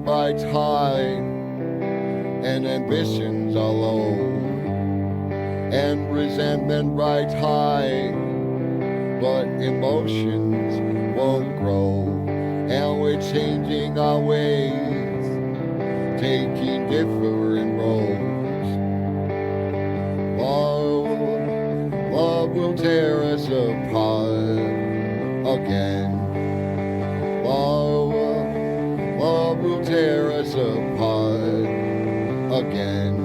by time, and ambitions are low, and resentment rides high, but emotions won't grow, and we're changing our ways, taking different roads. Love will tear us apart again. Love will tear us apart again.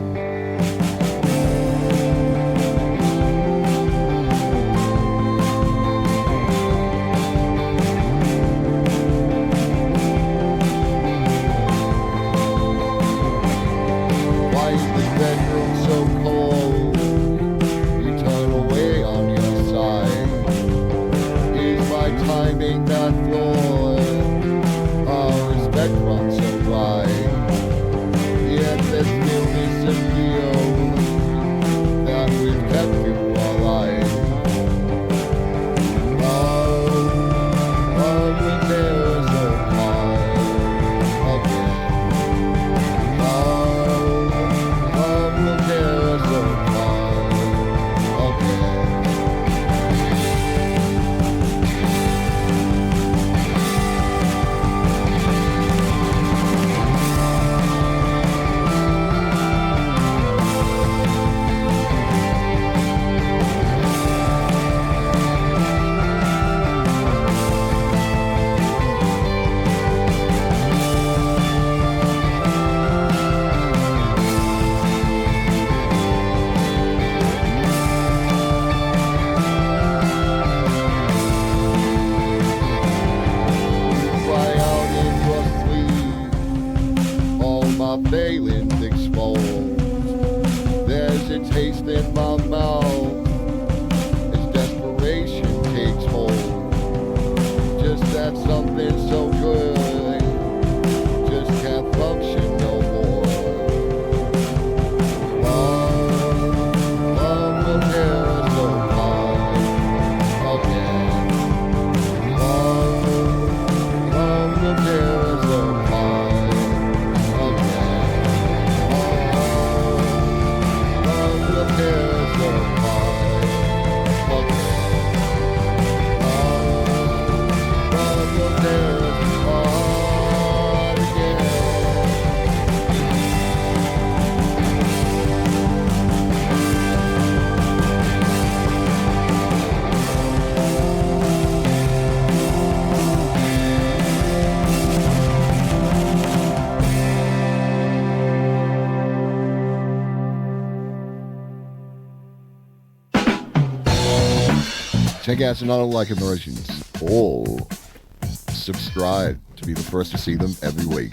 Why is this bedroom so cold? You turn away on your side. Is my timing not flawed? Our respect runs so right. Yet there's still this appeal that we've kept you alive. Love will tear us apart again. Love will tear us apart again. Cry out in your sleep, all my failings exposed. There's a taste in my mouth as desperation takes hold. Just that something so good just can't function no more. Love will tear us apart again. Love will tear us apart again. Love will tear us apart again. Love will tear us apart again. Check out some other like emotions or subscribe to be the first to see them every week.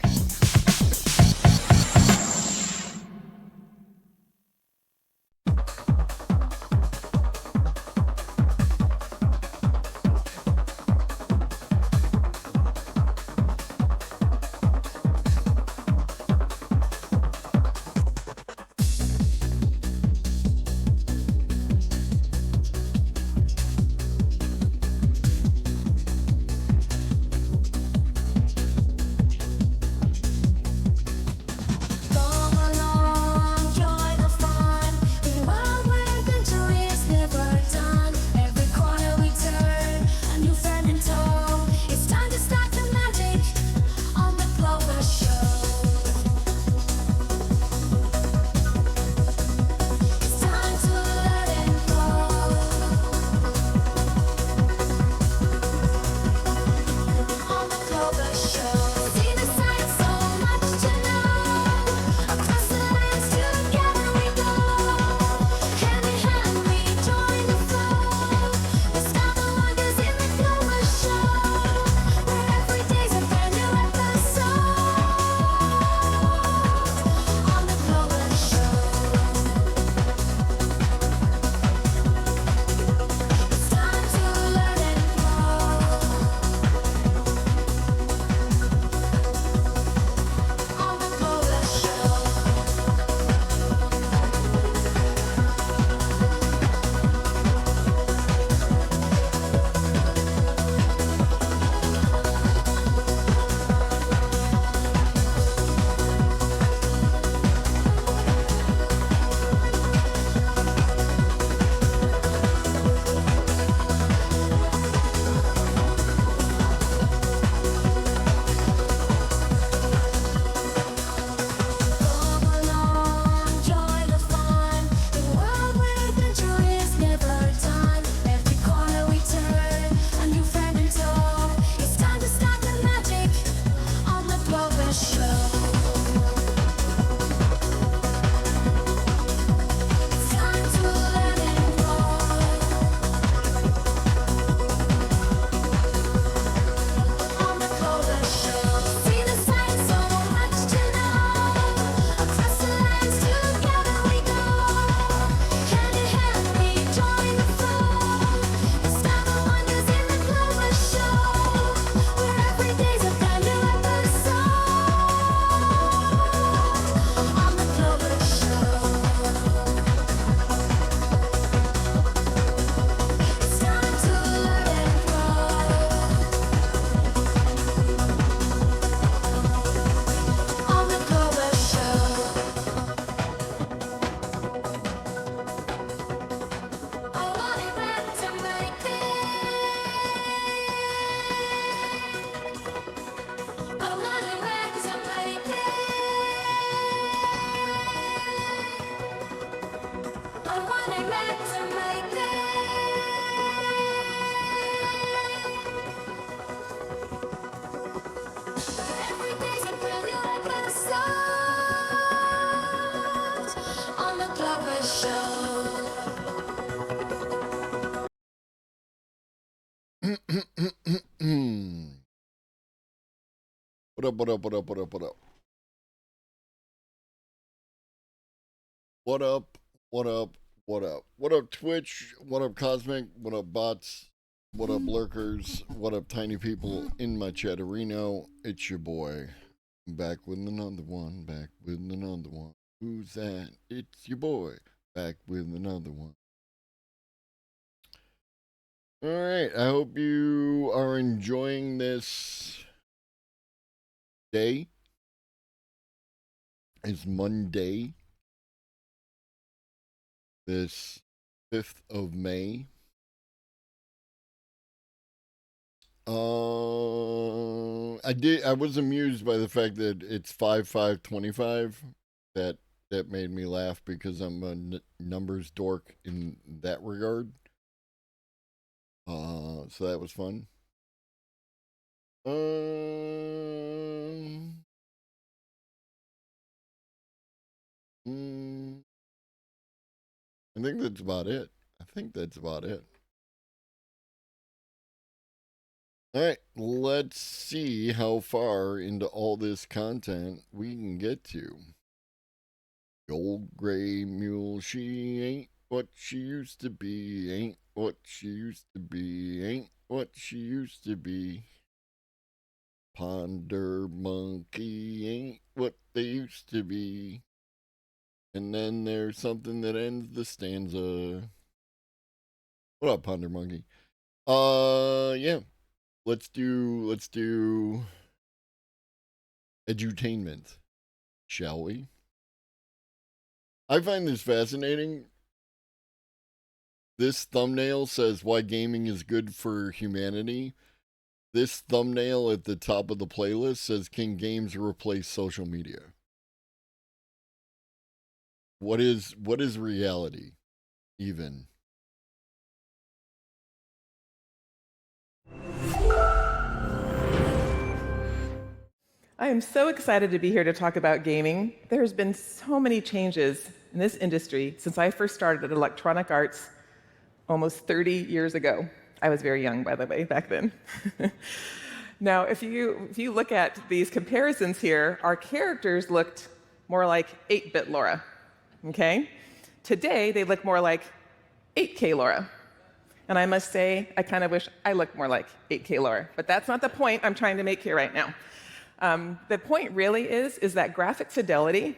I wanna get to make it. Every day's a brand new episode on the Clover Show. What up, what up, what up, what up, what up? What up, what up, what up? What up, Twitch? What up, Cosmic? What up, bots? What up, lurkers? What up, tiny people in my chatterino? It's your boy. Back with another one, back with another one. Who's that? It's your boy. Back with another one. Alright, I hope you are enjoying this day. It's Monday, this 5th of May. I was amused by the fact that it's 5/5/25. That made me laugh because I'm a numbers dork in that regard. So that was fun. I think that's about it. All right, let's see how far into all this content we can get to. The old gray mule, she ain't what she used to be, ain't what she used to be, ain't what she used to be. Ponder monkey ain't what they used to be. And then there's something that ends the stanza. What up, Ponder Monkey? Yeah. Let's do edutainment, shall we? I find this fascinating. This thumbnail says why gaming is good for humanity. This thumbnail at the top of the playlist says, can games replace social media? What is reality, even? I am so excited to be here to talk about gaming. There's been so many changes in this industry since I first started at Electronic Arts almost 30 years ago. I was very young, by the way, back then. Now, if you look at these comparisons here, our characters looked more like 8-bit Laura, okay? Today, they look more like 8K Laura. And I must say, I kind of wish I looked more like 8K Laura. But that's not the point I'm trying to make here right now. The point really is that graphic fidelity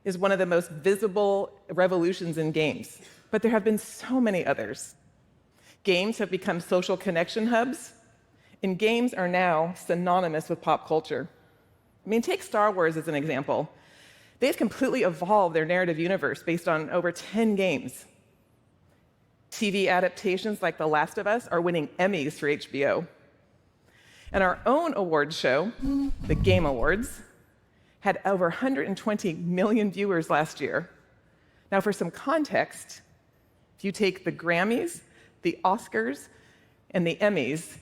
is one of the most visible revolutions in games. But there have been so many others. Games have become social connection hubs, and games are now synonymous with pop culture. I mean, take Star Wars as an example. They've completely evolved their narrative universe based on over 10 games. TV adaptations like The Last of Us are winning Emmys for HBO. And our own awards show, the Game Awards, had over 120 million viewers last year. Now, for some context, if you take the Grammys, the Oscars, and the Emmys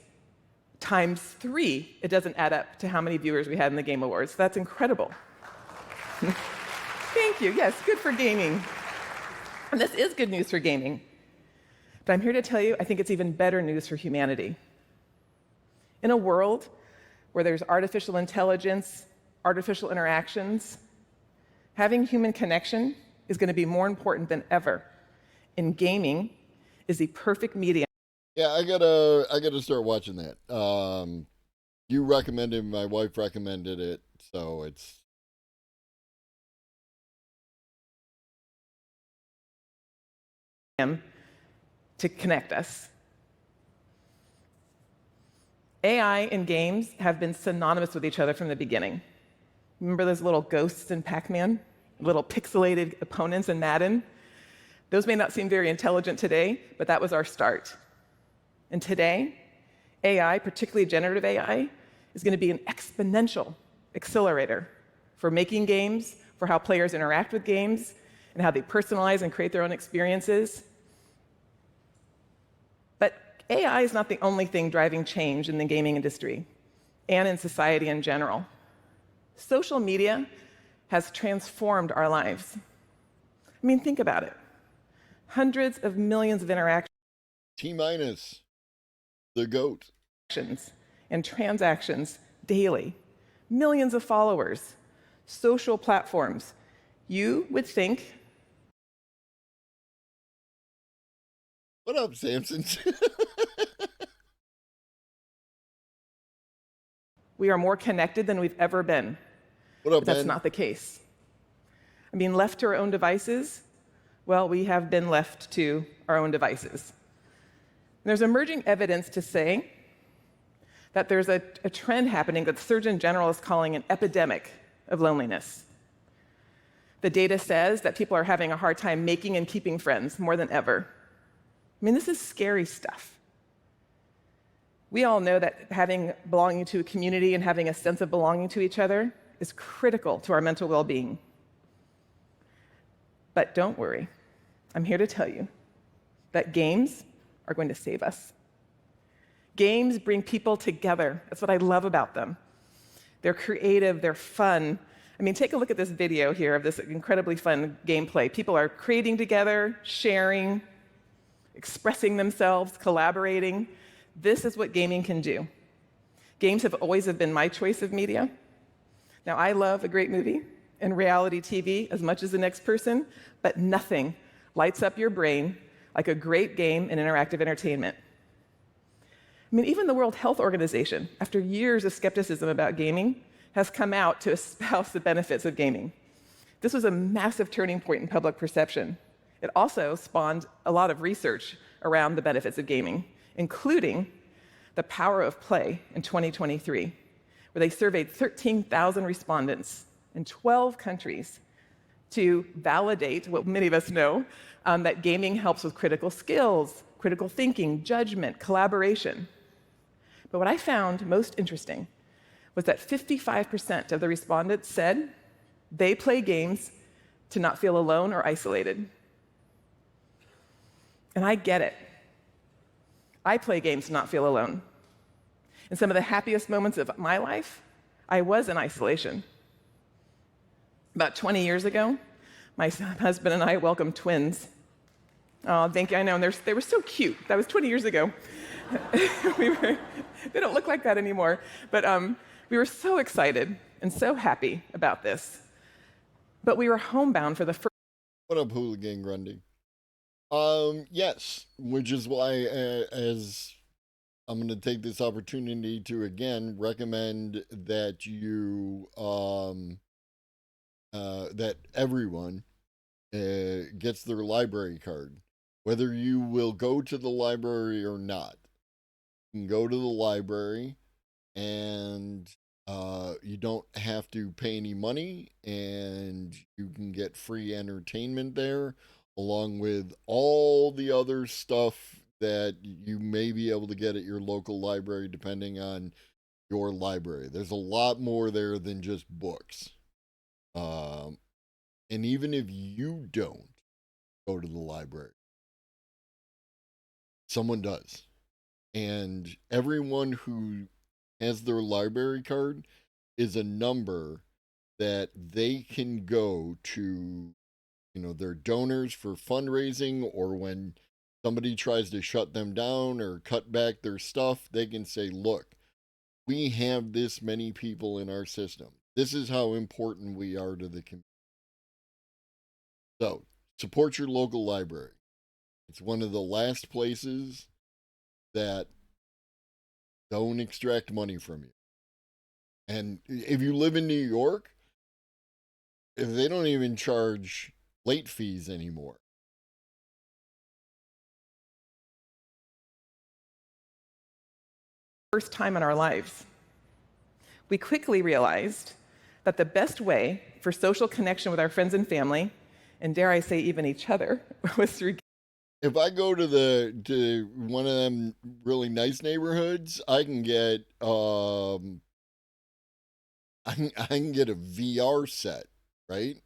times 3, it doesn't add up to how many viewers we had in the Game Awards. That's incredible. Thank you. Yes, good for gaming. And this is good news for gaming. But I'm here to tell you, I think it's even better news for humanity. In a world where there's artificial intelligence, artificial interactions, having human connection is going to be more important than ever. And gaming is the perfect medium. Yeah, I gotta start watching that. You recommended, my wife recommended it, so it's to connect us. AI and games have been synonymous with each other from the beginning. Remember those little ghosts in Pac-Man? Little pixelated opponents in Madden? Those may not seem very intelligent today, but that was our start. And today, AI, particularly generative AI, is going to be an exponential accelerator for making games, for how players interact with games, and how they personalize and create their own experiences. But AI is not the only thing driving change in the gaming industry and in society in general. Social media has transformed our lives. I mean, think about it. Hundreds of millions of interactions T-minus, the GOAT. and transactions daily, millions of followers, social platforms. You would think, What up, Samson? we are more connected than we've ever been. What up, But that's man? not the case. I mean, left to our own devices, well, we have been left to our own devices. And there's emerging evidence to say that there's a trend happening that the Surgeon General is calling an epidemic of loneliness. The data says that people are having a hard time making and keeping friends more than ever. I mean, this is scary stuff. We all know that belonging to a community and having a sense of belonging to each other is critical to our mental well-being. But don't worry, I'm here to tell you that games are going to save us. Games bring people together. That's what I love about them. They're creative, they're fun. I mean, take a look at this video here of this incredibly fun gameplay. People are creating together, sharing, expressing themselves, collaborating. This is what gaming can do. Games have always been my choice of media. Now, I love a great movie and reality TV as much as the next person, but nothing lights up your brain like a great game and interactive entertainment. I mean, even the World Health Organization, after years of skepticism about gaming, has come out to espouse the benefits of gaming. This was a massive turning point in public perception. It also spawned a lot of research around the benefits of gaming, including the power of play in 2023, where they surveyed 13,000 respondents in 12 countries to validate what many of us know, that gaming helps with critical skills, critical thinking, judgment, collaboration. But what I found most interesting was that 55% of the respondents said they play games to not feel alone or isolated. And I get it. I play games to not feel alone. In some of the happiest moments of my life, I was in isolation. About 20 years ago, my husband and I welcomed twins. Oh, thank you. I know, and they were so cute. That was 20 years ago. They don't look like that anymore. But we were so excited and so happy about this. But we were homebound for the first. What up, Hooligan Grundy? Yes, which is why, as I'm going to take this opportunity to again recommend that you, that everyone gets their library card, whether you will go to the library or not. You can go to the library, and you don't have to pay any money, and you can get free entertainment there, along with all the other stuff that you may be able to get at your local library, depending on your library. There's a lot more there than just books. And even if you don't go to the library, someone does. And everyone who has their library card is a number that they can go to, their donors for fundraising, or when somebody tries to shut them down or cut back their stuff, they can say, look, we have this many people in our system. This is how important we are to the community. So, support your local library. It's one of the last places that don't extract money from you. And if you live in New York, if they don't even charge late fees anymore. First time in our lives. We quickly realized that the best way for social connection with our friends and family, and dare I say even each other, was through. If I go to one of them really nice neighborhoods, I can get I can get a VR set, right?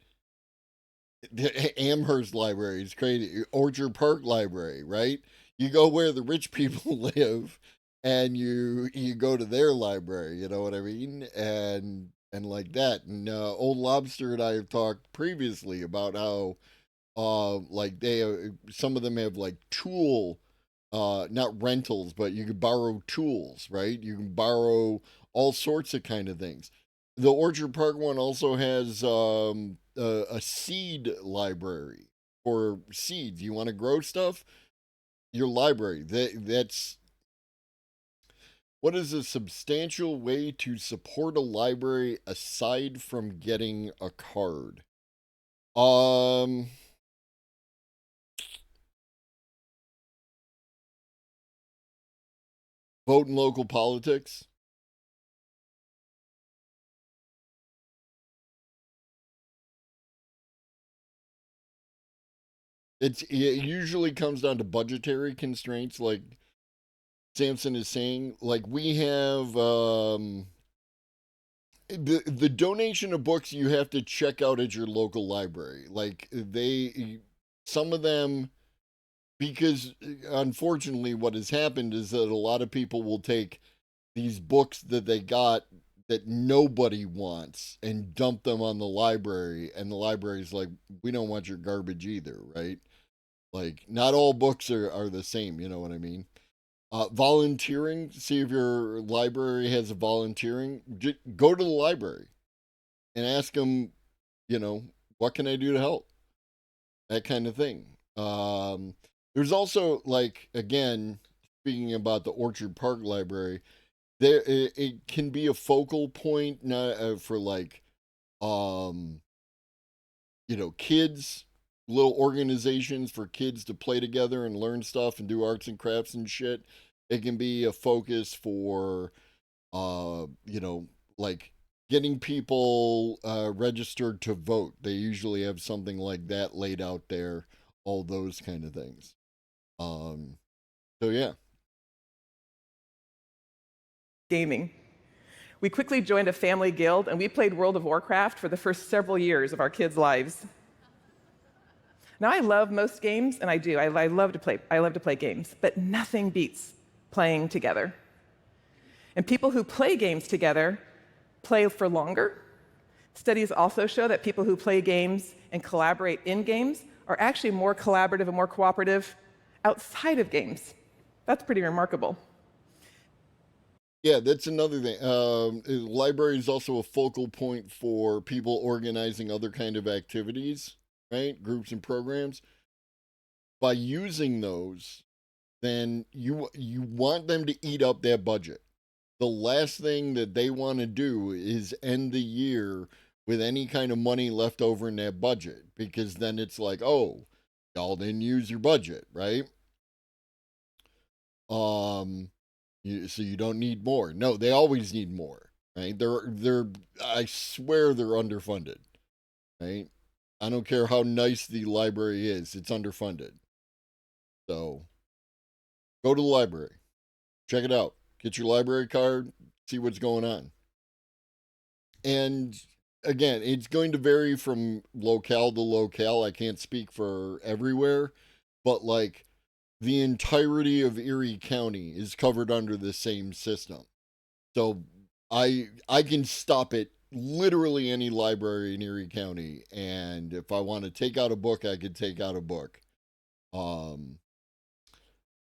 Amherst Library is crazy. Orchard Park Library, right? You go where the rich people live, and you go to their library. You know what I mean? And like that. And Old Lobster and I have talked previously about how like they some of them have like tool not rentals, but you can borrow tools, right? You can borrow all sorts of kind of things. The Orchard Park one also has a seed library for seeds. You want to grow stuff? Your library. That's what is a substantial way to support a library aside from getting a card? Um, Vote in local politics. It usually comes down to budgetary constraints, like Samson is saying. Like we have the donation of books you have to check out at your local library. Like some of them, because unfortunately what has happened is that a lot of people will take these books that they got that nobody wants and dump them on the library, and the library's like, we don't want your garbage either, right? Like not all books are the same, you know what I mean? Volunteering, see if your library has a volunteering. Go to the library and ask them, you know, what can I do to help? That kind of thing. There's also, like, again, speaking about the Orchard Park Library, it can be a focal point not for like, um, kids, little organizations for kids to play together and learn stuff and do arts and crafts and shit. It can be a focus for, like getting people registered to vote. They usually have something like that laid out there, all those kind of things. Um, so yeah. Gaming. We quickly joined a family guild, and we played World of Warcraft for the first several years of our kids' lives. Now, I love most games, and I do. I love to play games, but nothing beats playing together. And people who play games together play for longer. Studies also show that people who play games and collaborate in games are actually more collaborative and more cooperative outside of games. That's pretty remarkable. Yeah, that's another thing. Library is also a focal point for people organizing other kind of activities, right? Groups and programs. By using those, then you want them to eat up their budget. The last thing that they want to do is end the year with any kind of money left over in their budget, because then it's like, oh, y'all didn't use your budget, right? So you don't need more. No, they always need more, right? They're I swear they're underfunded, right? I don't care how nice the library is, it's underfunded. So go to the library, check it out, get your library card, see what's going on. And again, it's going to vary from locale to locale. I can't speak for everywhere, but like the entirety of Erie County is covered under the same system. So I can stop at literally any library in Erie County, and if I want to take out a book, I could take out a book. Um,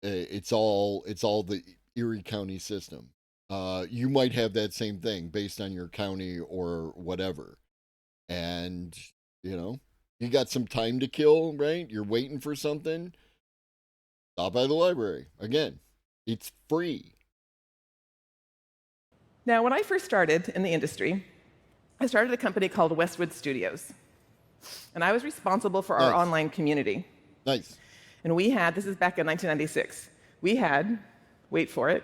it's all the Erie County system. You might have that same thing based on your county or whatever, and you got some time to kill, right? You're waiting for something. Stop by the library. Again, it's free. Now, when I first started in the industry, I started a company called Westwood Studios. And I was responsible for our Nice. online community. Nice. And this is back in 1996, we had, wait for it,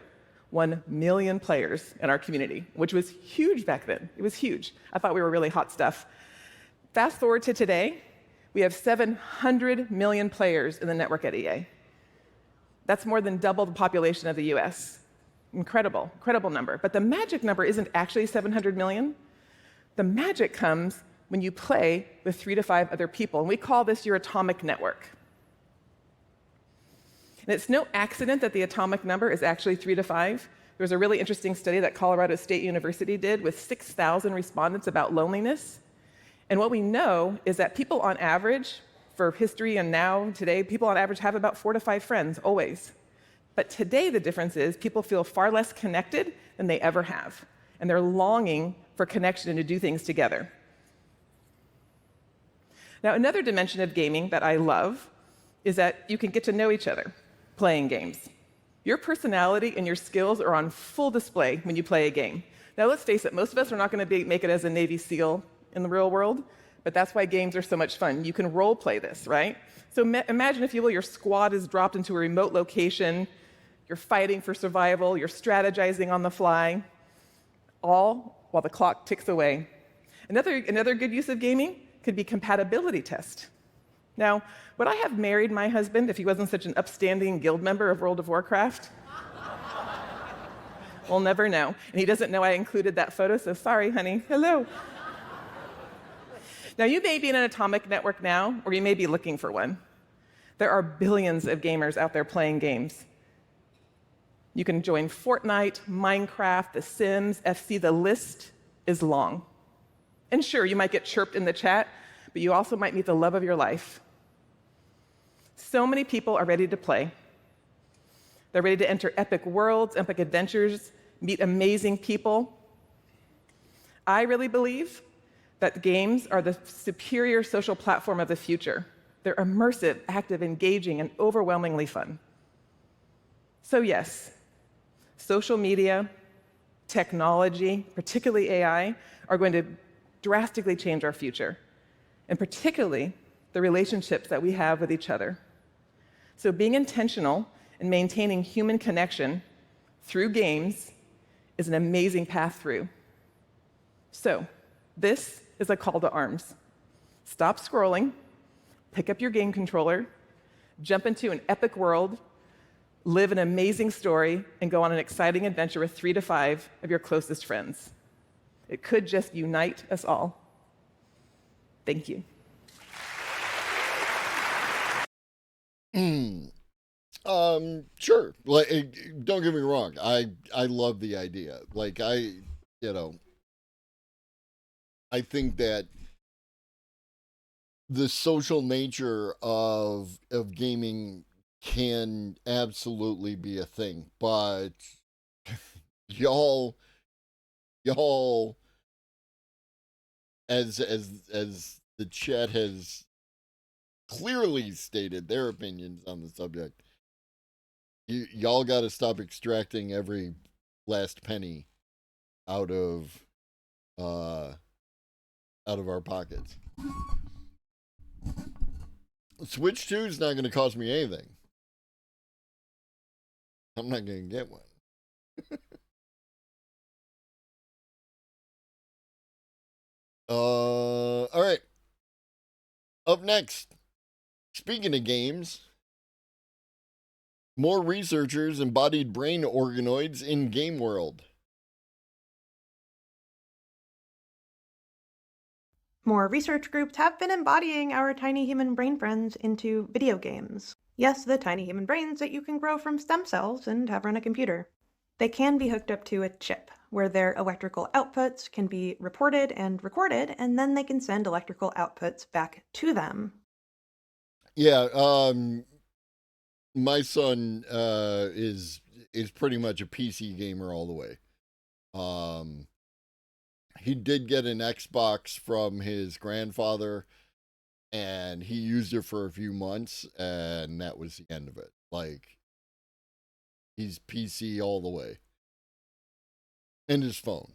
1 million players in our community, which was huge back then. It was huge. I thought we were really hot stuff. Fast forward to today, we have 700 million players in the network at EA. That's more than double the population of the US. Incredible number. But the magic number isn't actually 700 million. The magic comes when you play with 3 to 5 other people. And we call this your atomic network. And it's no accident that the atomic number is actually 3 to 5. There was a really interesting study that Colorado State University did with 6,000 respondents about loneliness. And what we know is that people on average, for history and now, today, people on average have about 4 to 5 friends, always. But today, the difference is people feel far less connected than they ever have. And they're longing for connection and to do things together. Now, another dimension of gaming that I love is that you can get to know each other playing games. Your personality and your skills are on full display when you play a game. Now, let's face it, most of us are not going to make it as a Navy SEAL in the real world, but that's why games are so much fun. You can role play this, right? So imagine, if you will, your squad is dropped into a remote location, you're fighting for survival, you're strategizing on the fly, all while the clock ticks away. Another good use of gaming could be compatibility test. Now, would I have married my husband if he wasn't such an upstanding guild member of World of Warcraft? We'll never know. And he doesn't know I included that photo, so sorry, honey. Hello. Now, you may be in an atomic network now, or you may be looking for one. There are billions of gamers out there playing games. You can join Fortnite, Minecraft, The Sims, FC. The list is long. And sure, you might get chirped in the chat, but you also might meet the love of your life. So many people are ready to play. They're ready to enter epic worlds, epic adventures, meet amazing people. I really believe that games are the superior social platform of the future. They're immersive, active, engaging, and overwhelmingly fun. So yes, social media, technology, particularly AI, are going to drastically change our future, and particularly the relationships that we have with each other. So being intentional and maintaining human connection through games is an amazing path through. So this is a call to arms. Stop scrolling, pick up your game controller, jump into an epic world, live an amazing story, and go on an exciting adventure with 3 to 5 of your closest friends. It could just unite us all. Thank you. Sure. Like, don't get me wrong. I love the idea. Like, I think that the social nature of gaming can absolutely be a thing, but y'all, as the chat has clearly stated their opinions on the subject, y'all got to stop extracting every last penny out of our pockets. Switch 2 is not going to cost me anything. I'm not going to get one. All right. Up next, speaking of games, more researchers embodied brain organoids in game world. More research groups have been embodying our tiny human brain friends into video games. Yes, the tiny human brains that you can grow from stem cells and have run a computer. They can be hooked up to a chip, where their electrical outputs can be reported and recorded, and then they can send electrical outputs back to them. Yeah, my son is pretty much a PC gamer all the way. He did get an Xbox from his grandfather, and he used it for a few months, and that was the end of it. Like, he's PC all the way. And his phone.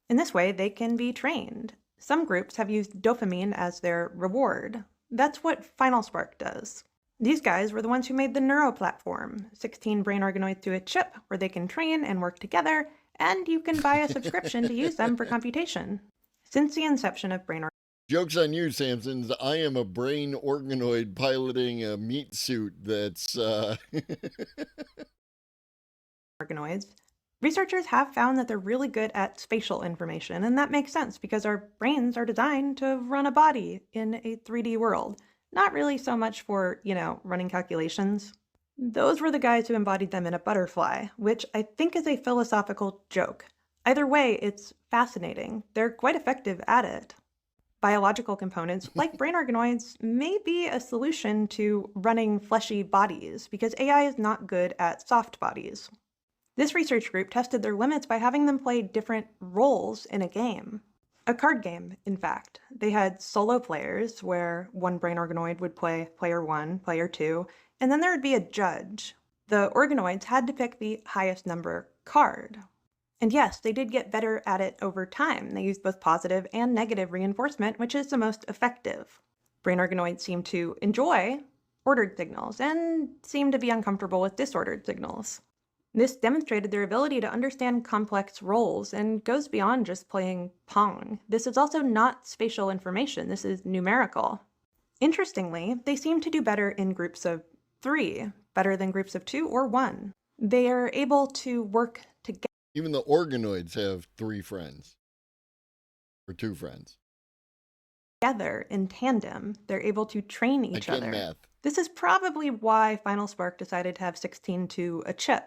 In this way, they can be trained. Some groups have used dopamine as their reward. That's what Final Spark does. These guys were the ones who made the Neuro platform, 16 brain organoids to a chip where they can train and work together, and you can buy a subscription to use them for computation. Since the inception of brain Joke's on you, Samsons. I am a brain organoid piloting a meat suit that's organoids, Researchers have found that they're really good at spatial information, and that makes sense because our brains are designed to run a body in a 3D world. Not really so much for, running calculations. Those were the guys who embodied them in a butterfly, which I think is a philosophical joke. Either way, it's fascinating. They're quite effective at it. Biological components, like brain organoids, may be a solution to running fleshy bodies because AI is not good at soft bodies. This research group tested their limits by having them play different roles in a game. A card game, in fact. They had solo players, where one brain organoid would play player 1, player 2, and then there would be a judge. The organoids had to pick the highest number card. And yes, they did get better at it over time. They used both positive and negative reinforcement, which is the most effective. Brain organoids seem to enjoy ordered signals and seem to be uncomfortable with disordered signals. This demonstrated their ability to understand complex roles and goes beyond just playing Pong. This is also not spatial information, this is numerical. Interestingly, they seem to do better in groups of 3, better than groups of 2 or 1. They are able to work together. Even the organoids have 3 friends. Or 2 friends. Together in tandem. They're able to train each other. Math. This is probably why Final Spark decided to have 16 to a chip.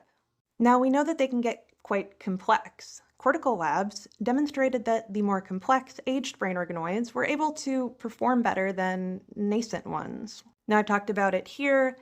Now, we know that they can get quite complex. Cortical labs demonstrated that the more complex aged brain organoids were able to perform better than nascent ones. Now, I talked about it here.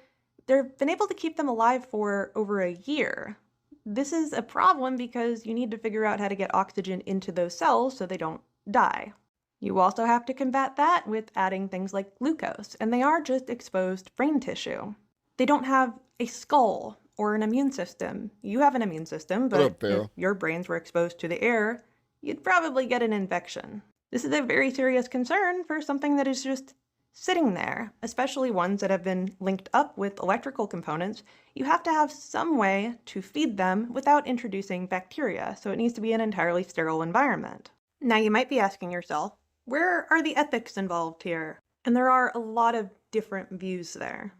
They've been able to keep them alive for over a year. This is a problem because you need to figure out how to get oxygen into those cells so they don't die. You also have to combat that with adding things like glucose, and they are just exposed brain tissue. They don't have a skull or an immune system. You have an immune system, but if your brains were exposed to the air, you'd probably get an infection. This is a very serious concern for something that is just sitting there, especially ones that have been linked up with electrical components. You have to have some way to feed them without introducing bacteria, so it needs to be an entirely sterile environment. Now, you might be asking yourself, where are the ethics involved here? And there are a lot of different views there.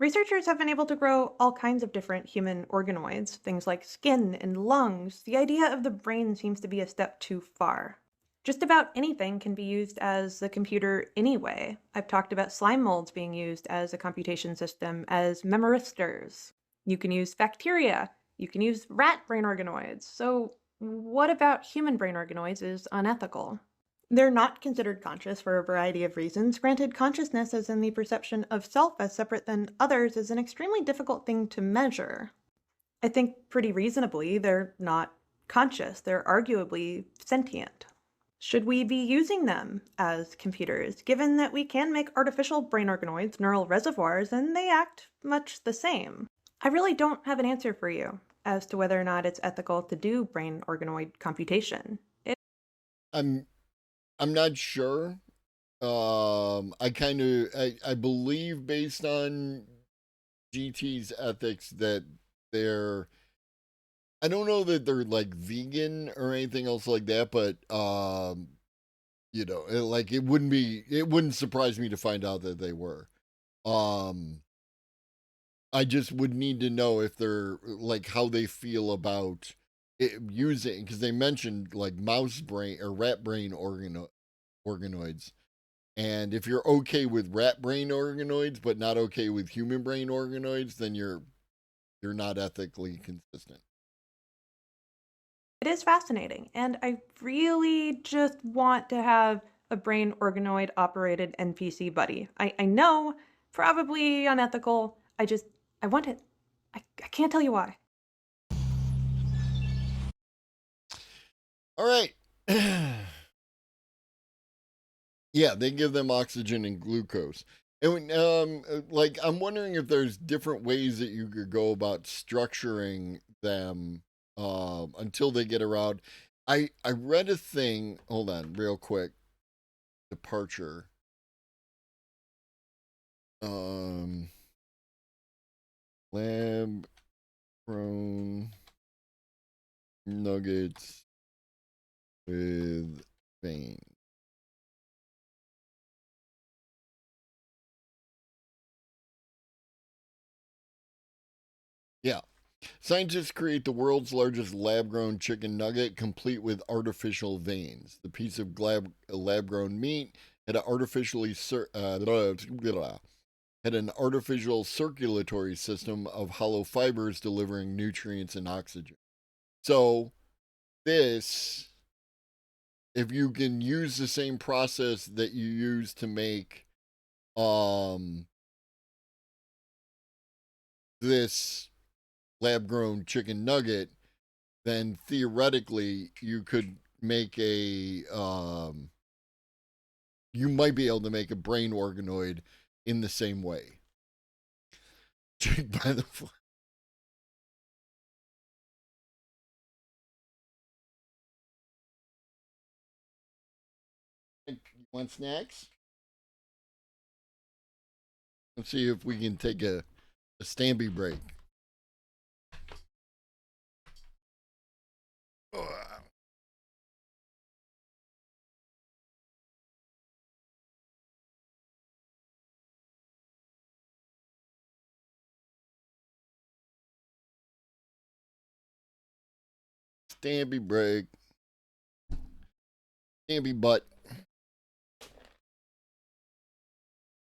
Researchers have been able to grow all kinds of different human organoids, things like skin and lungs. The idea of the brain seems to be a step too far. Just about anything can be used as a computer anyway. I've talked about slime molds being used as a computation system, as memoristors. You can use bacteria. You can use rat brain organoids. So what about human brain organoids is unethical? They're not considered conscious for a variety of reasons. Granted, consciousness as in the perception of self as separate than others is an extremely difficult thing to measure. I think pretty reasonably they're not conscious. They're arguably sentient. Should we be using them as computers, given that we can make artificial brain organoids neural reservoirs and they act much the same? I really don't have an answer for you as to whether or not it's ethical to do brain organoid computation. I'm not sure. I believe based on GT's ethics that I don't know that they're like vegan or anything else like that, but it wouldn't surprise me to find out that they were. I just would need to know if they're like how they feel about using, because they mentioned like mouse brain or rat brain organoids, and if you're okay with rat brain organoids but not okay with human brain organoids, then you're not ethically consistent. It is fascinating, and I really just want to have a brain organoid operated NPC buddy. I know, probably unethical. I want it. I can't tell you why. All right. Yeah, they give them oxygen and glucose. And I'm wondering if there's different ways that you could go about structuring them until they get around. I read a thing. Hold on, real quick. Departure. Lab grown nuggets with veins. Yeah. Scientists create the world's largest lab-grown chicken nugget, complete with artificial veins. The piece of lab-grown meat had an artificial circulatory system of hollow fibers delivering nutrients and oxygen. So this, if you can use the same process that you use to make this lab-grown chicken nugget, then theoretically you could make a you might be able to make a brain organoid in the same way. Jake by the fly. You want snacks? Let's see if we can take a Stampy break. Stampy break. Stampy butt.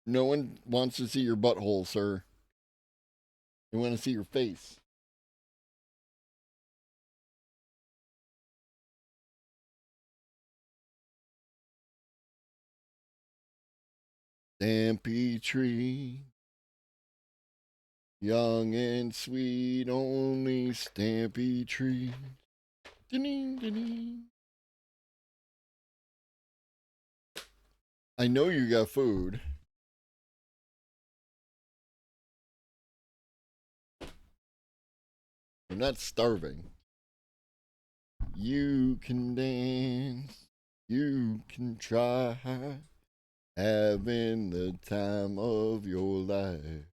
No one wants to see your butthole, sir. They want to see your face. Stampy tree, young and sweet, only Stampy tree. Ding, ding. I know you got food. You're not starving. You can dance. You can try. Having the time of your life.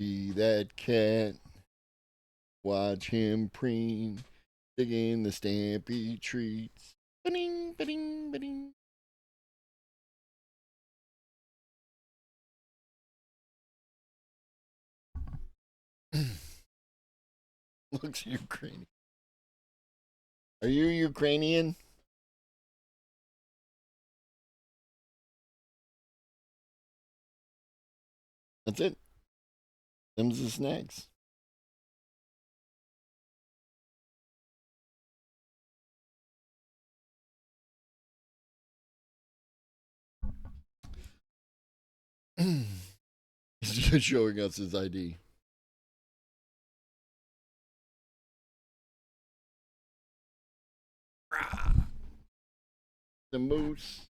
See that cat. Watch him preen. Digging the Stampy treats. Ba-ding, ba-ding, ba-ding. Looks Ukrainian. Are you Ukrainian? That's it. Them's the snacks. He's just showing us his ID. The moose.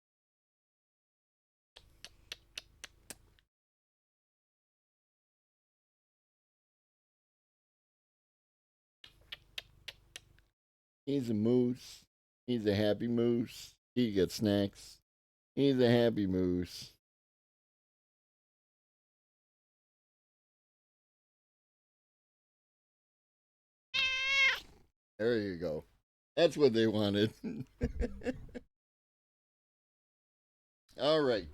He's a moose. He's a happy moose. He gets snacks. He's a happy moose. There you go. That's what they wanted. All right.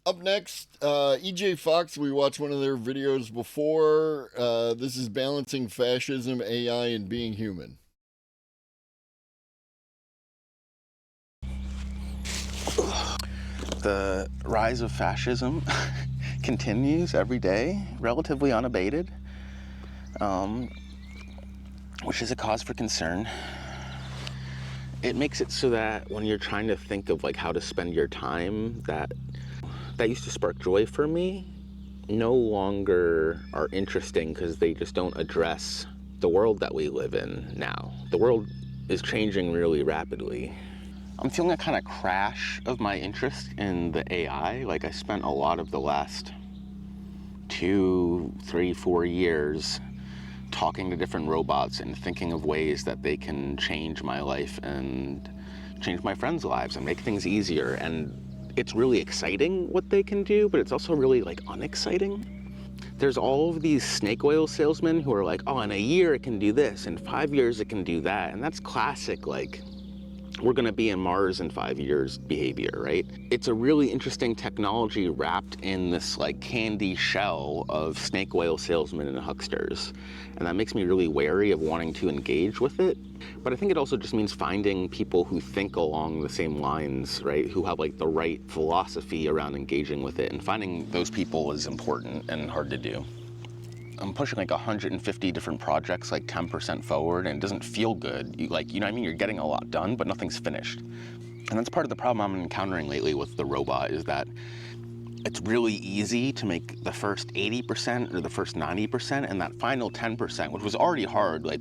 Up next, EJ Fox. We watched one of their videos before. This is balancing fascism, AI, and being human. The rise of fascism continues every day, relatively unabated, which is a cause for concern. It makes it so that when you're trying to think of like how to spend your time, that used to spark joy for me, no longer are interesting because they just don't address the world that we live in now. The world is changing really rapidly. I'm feeling a kind of crash of my interest in the AI. Like I spent a lot of the last 2, 3, 4 years talking to different robots and thinking of ways that they can change my life and change my friends' lives and make things easier. And it's really exciting what they can do, but it's also really like unexciting. There's all of these snake oil salesmen who are like, oh, in a year it can do this, in 5 years it can do that. And that's classic like we're going to be in Mars in 5 years behavior, right? It's a really interesting technology wrapped in this like candy shell of snake oil salesmen and hucksters. And that makes me really wary of wanting to engage with it. But I think it also just means finding people who think along the same lines, right? Who have like the right philosophy around engaging with it. And finding those people is important and hard to do. I'm pushing like 150 different projects, like 10% forward, and it doesn't feel good. You know what I mean? You're getting a lot done, but nothing's finished. And that's part of the problem I'm encountering lately with the robot, is that it's really easy to make the first 80% or the first 90%, and that final 10%, which was already hard, like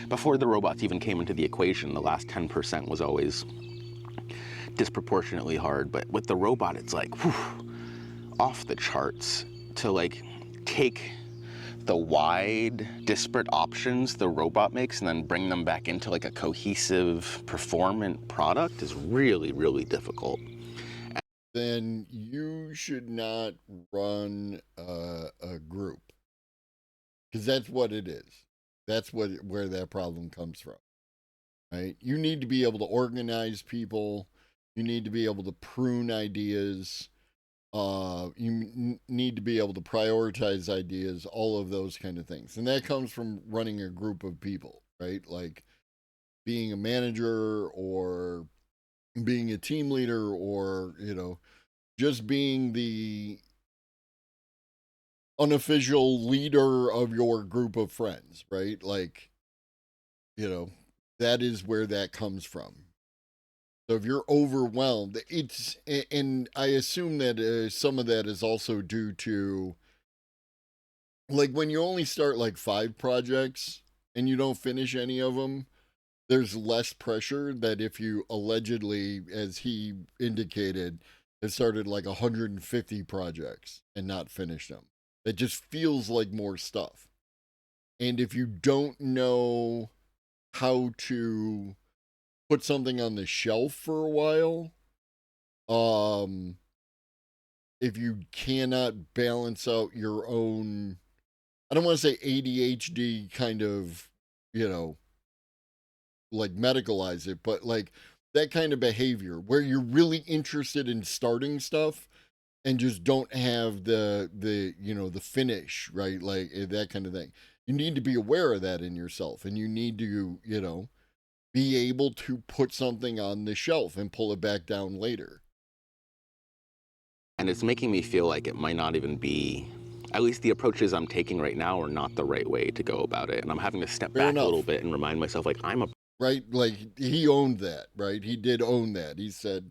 before the robots even came into the equation, the last 10% was always disproportionately hard. But with the robot, it's like, whew, off the charts to like take the wide, disparate options the robot makes and then bring them back into like a cohesive, performant product is really, really difficult. Then you should not run a group, because that's what it is. That's where that problem comes from, right? You need to be able to organize people. You need to be able to prune ideas. You need to be able to prioritize ideas, all of those kind of things. And that comes from running a group of people, right? Like being a manager or being a team leader, or, just being the unofficial leader of your group of friends, right? Like, that is where that comes from. So if you're overwhelmed, and I assume that some of that is also due to, like, when you only start like 5 projects and you don't finish any of them, there's less pressure that if you allegedly, as he indicated, have started like 150 projects and not finished them. That just feels like more stuff. And if you don't know how to put something on the shelf for a while, if you cannot balance out your own, I don't want to say ADHD kind of, like medicalize it, but like that kind of behavior where you're really interested in starting stuff and just don't have the finish, right? Like that kind of thing. You need to be aware of that in yourself, and you need to, be able to put something on the shelf and pull it back down later. And it's making me feel like it might not even be, at least the approaches I'm taking right now are not the right way to go about it. And I'm having to step Fair back enough. a little bit and remind myself, like, I'm a Right? Like he owned that, right? He did own that. He said,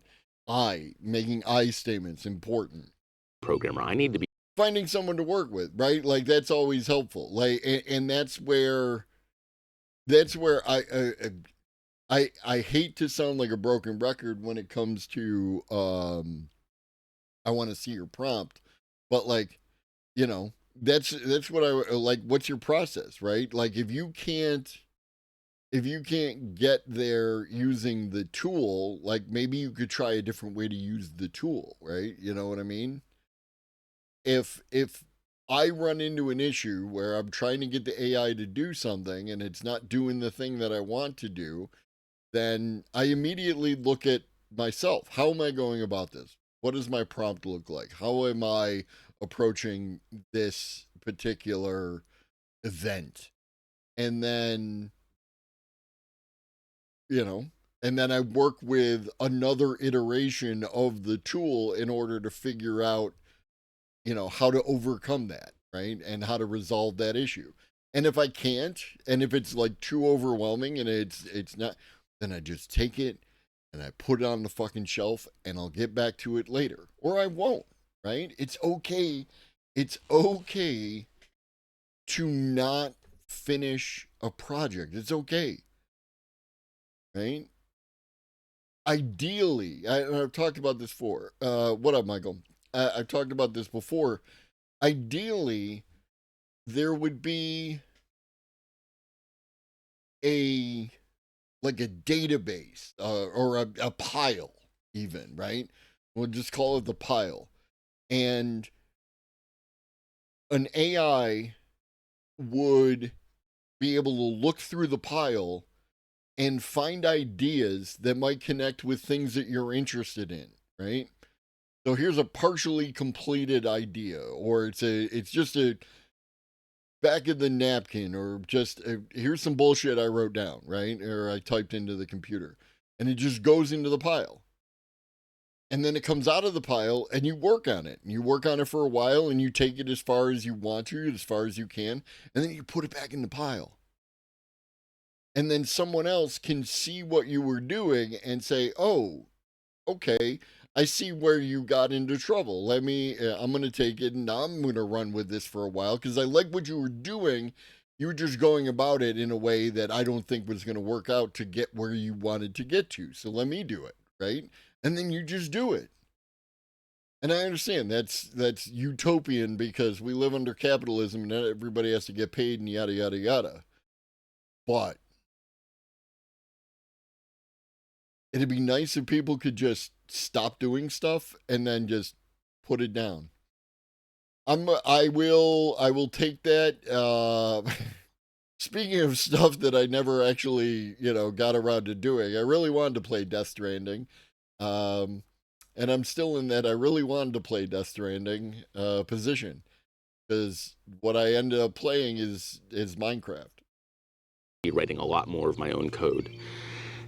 making I statements important. programmer. I need to be Finding someone to work with, right? Like that's always helpful. Like, and that's where I hate to sound like a broken record when it comes to I want to see your prompt, but like, that's what I like. What's your process, right? Like if you can't get there using the tool, like maybe you could try a different way to use the tool, right? You know what I mean? If I run into an issue where I'm trying to get the AI to do something and it's not doing the thing that I want to do, then I immediately look at myself. How am I going about this? What does my prompt look like? How am I approaching this particular event? And then, and then I work with another iteration of the tool in order to figure out, how to overcome that, right? And how to resolve that issue. And if I can't, and if it's like too overwhelming and it's not, then I just take it and I put it on the fucking shelf and I'll get back to it later. Or I won't, right? It's okay. It's okay to not finish a project. It's okay. Right? Ideally, I've talked about this before. What up, Michael? I've talked about this before. Ideally, there would be a like a database or a pile, even, right? We'll just call it the pile. And an AI would be able to look through the pile and find ideas that might connect with things that you're interested in, right? So here's a partially completed idea, or it's just a back of the napkin, or just here's some bullshit I wrote down, right? Or I typed into the computer, and it just goes into the pile. And then it comes out of the pile and you work on it. And you work on it for a while and you take it as far as you want to, as far as you can, and then you put it back in the pile. And then someone else can see what you were doing and say, "Oh, okay, I see where you got into trouble. I'm going to take it and now I'm going to run with this for a while because I like what you were doing. You were just going about it in a way that I don't think was going to work out to get where you wanted to get to. So let me do it." Right? And then you just do it. And I understand that's utopian because we live under capitalism and everybody has to get paid and yada, yada, yada. But it'd be nice if people could just stop doing stuff and then just put it down. I will take that. Speaking of stuff that I never actually, got around to doing, I really wanted to play Death Stranding. And I'm still in that I really wanted to play Death Stranding position. Because what I ended up playing is Minecraft. Writing a lot more of my own code.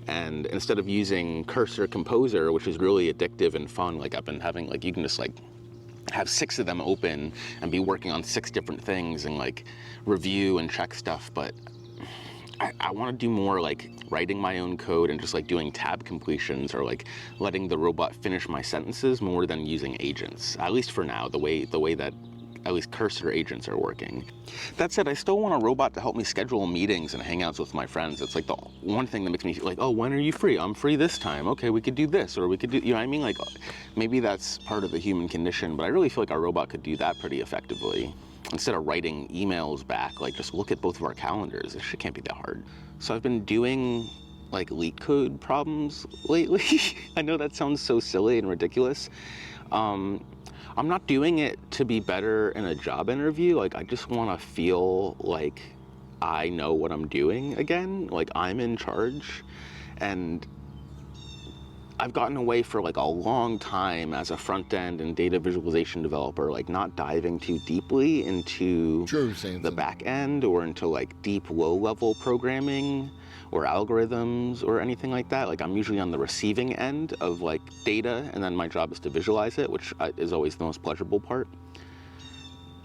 And instead of using Cursor Composer, which is really addictive and fun, like I've been having, like you can just like have 6 of them open and be working on 6 different things and like review and check stuff. But I want to do more like writing my own code and just like doing tab completions or like letting the robot finish my sentences more than using agents, at least for now, the way that at least cursor agents are working. That said, I still want a robot to help me schedule meetings and hangouts with my friends. It's like the one thing that makes me feel like, oh, when are you free? I'm free this time. Okay, we could do this, or we could do, you know what I mean? Like, maybe that's part of the human condition, but I really feel like our robot could do that pretty effectively. Instead of writing emails back, like just look at both of our calendars. This shit can't be that hard. So I've been doing like leak code problems lately. I know that sounds so silly and ridiculous. I'm not doing it to be better in a job interview. Like, I just want to feel like I know what I'm doing again, like I'm in charge. And I've gotten away for like a long time as a front end and data visualization developer, like not diving too deeply into the back end or into like deep low level programming or algorithms or anything like that. Like I'm usually on the receiving end of like data, and then my job is to visualize it, which is always the most pleasurable part.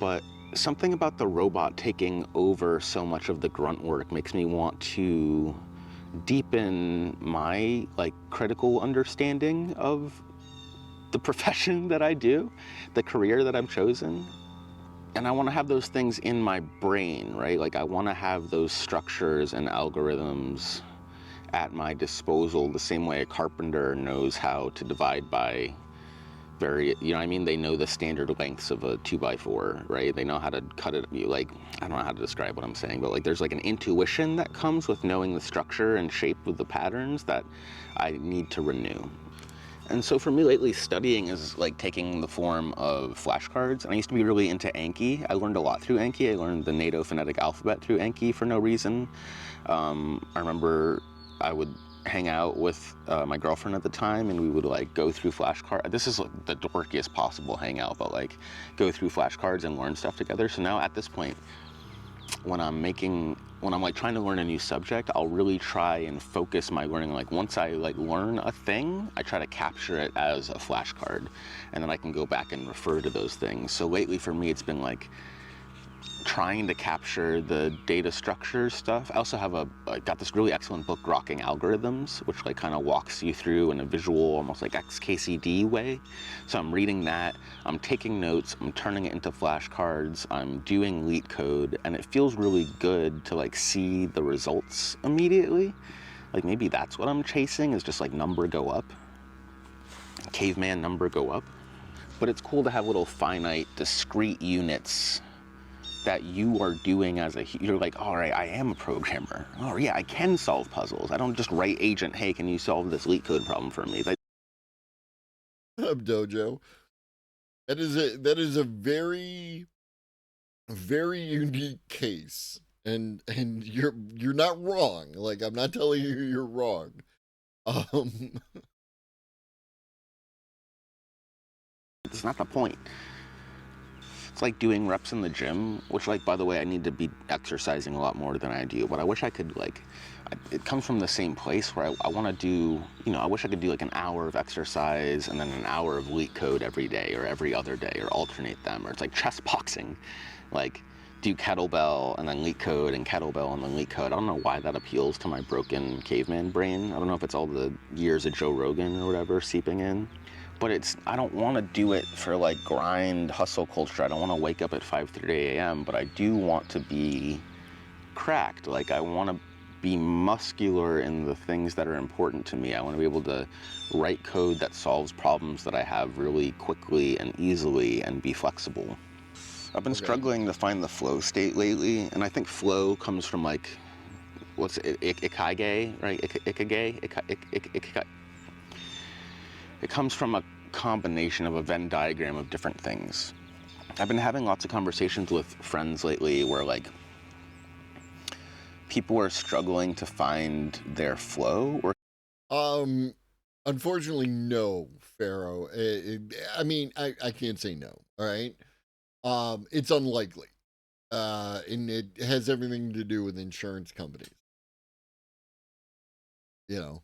But something about the robot taking over so much of the grunt work makes me want to deepen my like critical understanding of the profession that I do, the career that I've chosen. And I want to have those things in my brain, right? Like I want to have those structures and algorithms at my disposal the same way a carpenter knows how to divide by you know what I mean? They know the standard lengths of a 2x4, right? They know how to cut it. Like, I don't know how to describe what I'm saying, but like there's like an intuition that comes with knowing the structure and shape of the patterns that I need to renew. And so for me lately, studying is like taking the form of flashcards. And I used to be really into Anki. I learned a lot through Anki. I learned the NATO phonetic alphabet through Anki for no reason. I remember I would hang out with my girlfriend at the time, and we would like go through flashcards. This is like the dorkiest possible hangout, but like go through flashcards and learn stuff together. So now at this point, when I'm like trying to learn a new subject, I'll really try and focus my learning. Like once I like learn a thing, I try to capture it as a flashcard, and then I can go back and refer to those things. So lately for me, it's been like trying to capture the data structure stuff. I also have I got this really excellent book, Grokking Algorithms, which like kind of walks you through in a visual, almost like XKCD way. So I'm reading that, I'm taking notes, I'm turning it into flashcards, I'm doing leak code, and it feels really good to like see the results immediately. Like maybe that's what I'm chasing, is just like number go up, caveman number go up. But it's cool to have little finite, discrete units that you are doing as you're like, all right, I am a programmer. Oh yeah, I can solve puzzles. I don't just write agent, hey, can you solve this leak code problem for me? Dojo. That is a very, very unique case. and you're not wrong. Like, I'm not telling you you're wrong. It's not the point. It's like doing reps in the gym, which, like, by the way, I need to be exercising a lot more than I do, but I wish I could, like, it comes from the same place where I want to do, you know, I wish I could do like an hour of exercise and then an hour of leak code every day or every other day, or alternate them. Or it's like chess boxing, like do kettlebell and then leak code and kettlebell and then leak code. I don't know why that appeals to my broken caveman brain. I don't know if it's all the years of Joe Rogan or whatever seeping in. But I don't want to do it for like grind hustle culture. I don't want to wake up at 5:30 a.m., but I do want to be cracked. Like, I want to be muscular in the things that are important to me. I want to be able to write code that solves problems that I have really quickly and easily and be flexible. I've been struggling to find the flow state lately, and I think flow comes from like, what's it, ikigai, right? Ikigai? It comes from a combination of a Venn diagram of different things. I've been having lots of conversations with friends lately where like people are struggling to find their flow. Unfortunately, no, Pharaoh. I mean, I can't say no. All right. It's unlikely. And it has everything to do with insurance companies. You know,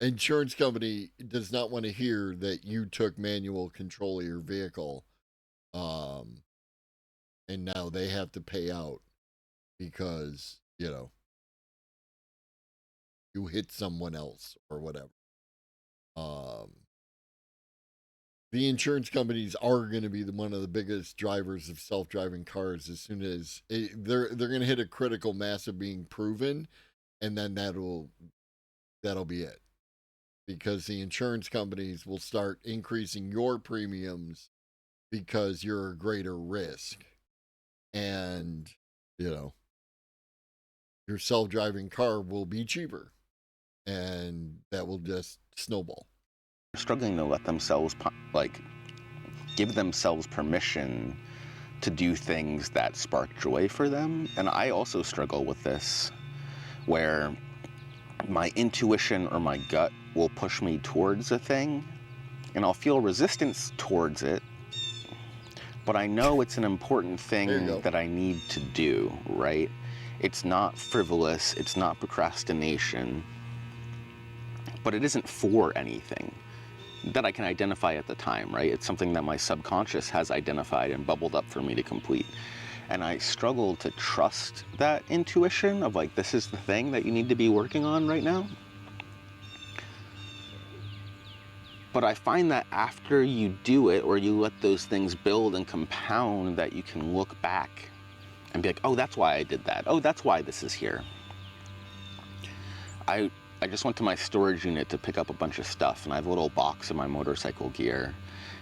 insurance company does not want to hear that you took manual control of your vehicle, and now they have to pay out because, you know, you hit someone else or whatever. The insurance companies are going to be one of the biggest drivers of self-driving cars as soon as they're going to hit a critical mass of being proven, and then that'll be it, because the insurance companies will start increasing your premiums because you're a greater risk, and you know, your self-driving car will be cheaper, and that will just snowball. Struggling to let themselves, like, give themselves permission to do things that spark joy for them. And I also struggle with this, where my intuition or my gut will push me towards a thing, and I'll feel resistance towards it, but I know it's an important thing that I need to do, right? It's not frivolous, it's not procrastination, but it isn't for anything that I can identify at the time, right? It's something that my subconscious has identified and bubbled up for me to complete. And I struggle to trust that intuition of like, this is the thing that you need to be working on right now. But I find that after you do it, or you let those things build and compound, that you can look back and be like, oh, that's why I did that. Oh, that's why this is here. I just went to my storage unit to pick up a bunch of stuff, and I have a little box of my motorcycle gear,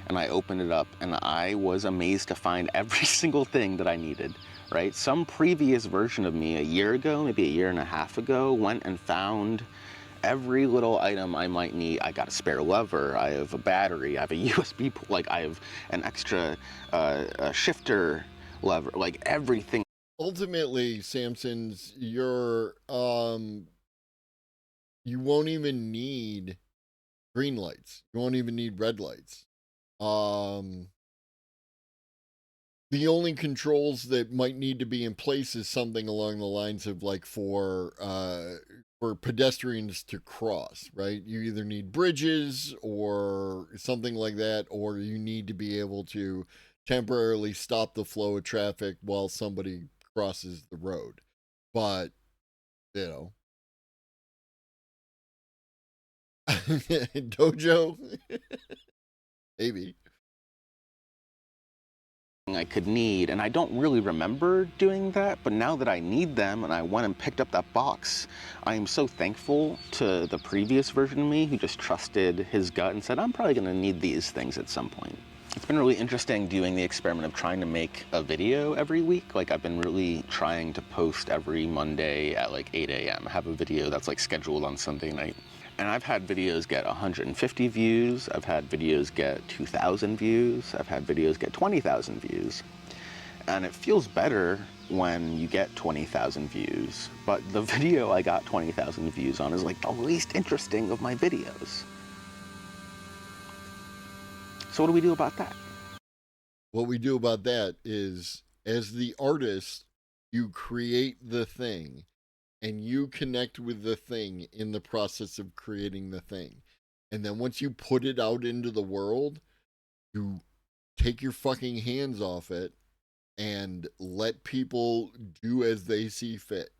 and I opened it up, and I was amazed to find every single thing that I needed, right? Some previous version of me a year ago, maybe a year and a half ago, went and found every little item I might need. I got a spare lever, I have a battery, I have a USB, like I have an extra shifter lever, like everything. Ultimately, Samson's, you won't even need green lights. You won't even need red lights. The only controls that might need to be in place is something along the lines of like for pedestrians to cross, right? You either need bridges or something like that, or you need to be able to temporarily stop the flow of traffic while somebody crosses the road. But, you know, Dojo? Maybe. I could need, and I don't really remember doing that, but now that I need them and I went and picked up that box, I am so thankful to the previous version of me who just trusted his gut and said, I'm probably going to need these things at some point. It's been really interesting doing the experiment of trying to make a video every week. Like, I've been really trying to post every Monday at like 8 a.m. I have a video that's like scheduled on Sunday night. And I've had videos get 150 views, I've had videos get 2,000 views, I've had videos get 20,000 views. And it feels better when you get 20,000 views. But the video I got 20,000 views on is like the least interesting of my videos. So what do we do about that? What we do about that is, as the artist, you create the thing and you connect with the thing in the process of creating the thing. And then once you put it out into the world, you take your fucking hands off it and let people do as they see fit.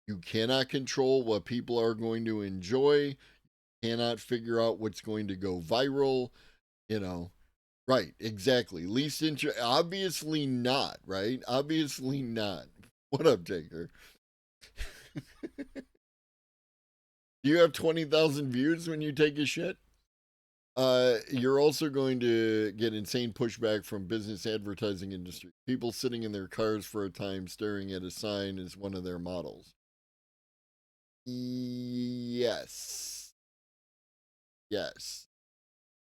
You cannot control what people are going to enjoy. You cannot figure out what's going to go viral, you know. Right, exactly. Least interest, obviously not, right? Obviously not. What up, Taker? Do you have 20,000 views when you take a shit? You're also going to get insane pushback from business advertising industry. People sitting in their cars for a time staring at a sign is one of their models. Yes. Yes.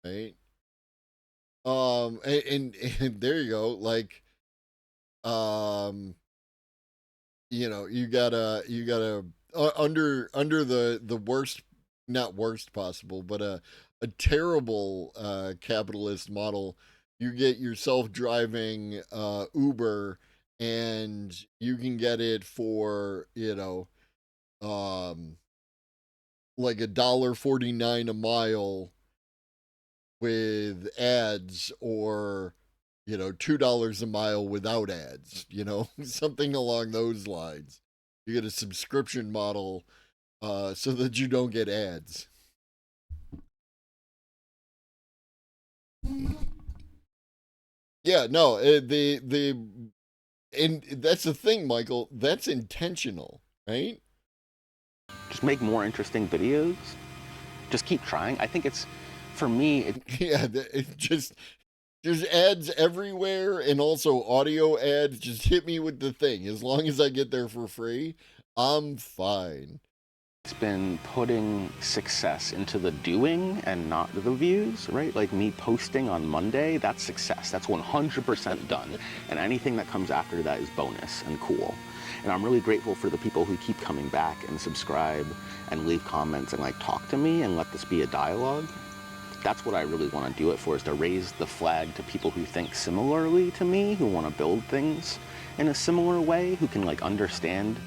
Right? And there you go. Like, you gotta under the worst, not worst possible, but a terrible capitalist model. You get your self-driving Uber, and you can get it for like $1.49 a mile with ads, or $2 a mile without ads, something along those lines. You get a subscription model so that you don't get ads. Yeah, no, and that's the thing, Michael. That's intentional, right? Just make more interesting videos. Just keep trying. I think it's, for me, Yeah, it just ads everywhere, and also audio ads. Just hit me with the thing. As long as I get there for free, I'm fine. it's been putting success into the doing and not the views, right? Like me posting on Monday, that's success. That's 100% done. And anything that comes after that is bonus and cool. And I'm really grateful for the people who keep coming back and subscribe and leave comments and like talk to me and let this be a dialogue. That's what I really want to do it for, is to raise the flag to people who think similarly to me, who want to build things in a similar way, who can like understand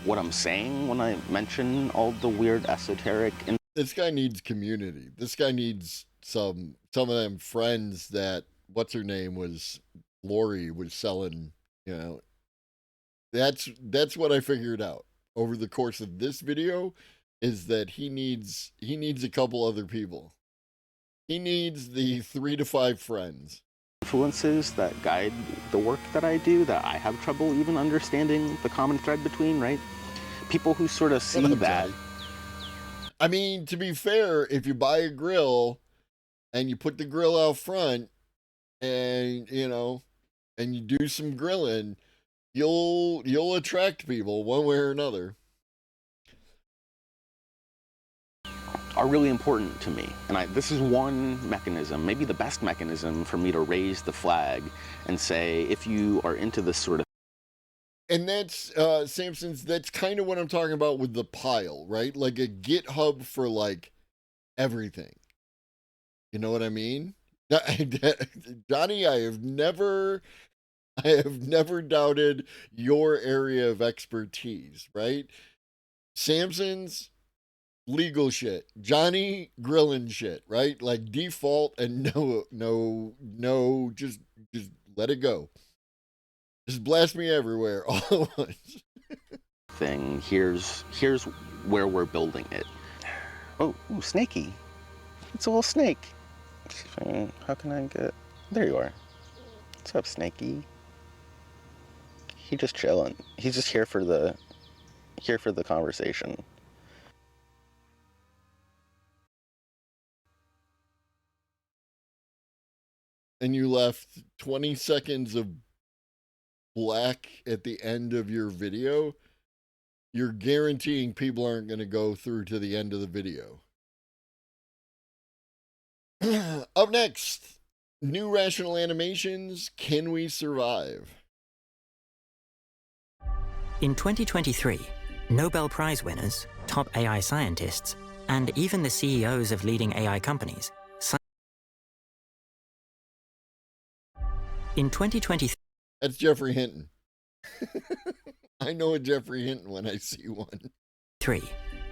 what I'm saying when I mention all the weird esoteric. This guy needs community. This guy needs some of them friends that what's her name was Lori was selling. That's what I figured out over the course of this video, is that he needs a couple other people. He needs the 3 to 5 friends. Influences that guide the work that I do, that I have trouble even understanding the common thread between, right? People who sort of see that. I mean, to be fair, if you buy a grill and you put the grill out front and, and you do some grilling, you'll attract people one way or another. Are really important to me. And this is one mechanism, maybe the best mechanism for me to raise the flag and say, if you are into this sort of. And that's, Samson's, that's kind of what I'm talking about with the pile, right? Like a GitHub for like everything. You know what I mean? Johnny, I have never doubted your area of expertise, right? Samson's legal shit, Johnny grilling shit, right? Like default, and no, just let it go. Just blast me everywhere all at once. Thing. Here's where we're building it. Oh, ooh, Snakey. It's a little snake. How can I get? There you are. What's up, Snakey? He just chilling. He's just here for the conversation. And you left 20 seconds of black at the end of your video. You're guaranteeing people aren't going to go through to the end of the video. Up next, New rational animations, can we survive? In 2023, Nobel Prize winners, top AI scientists, and even the CEOs of leading AI companies. In 2023, That's Jeffrey Hinton. I know a Jeffrey Hinton when I see one.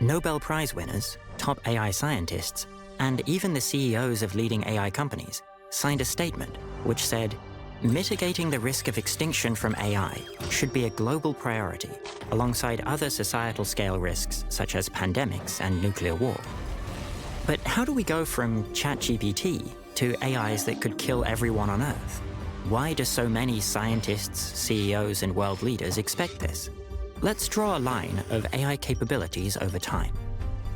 Nobel Prize winners, top AI scientists, and even the CEOs of leading AI companies signed a statement which said, mitigating the risk of extinction from AI should be a global priority, alongside other societal scale risks such as pandemics and nuclear war. But how do we go from ChatGPT to AIs that could kill everyone on Earth? Why do so many scientists, CEOs, and world leaders expect this? Let's draw a line of AI capabilities over time.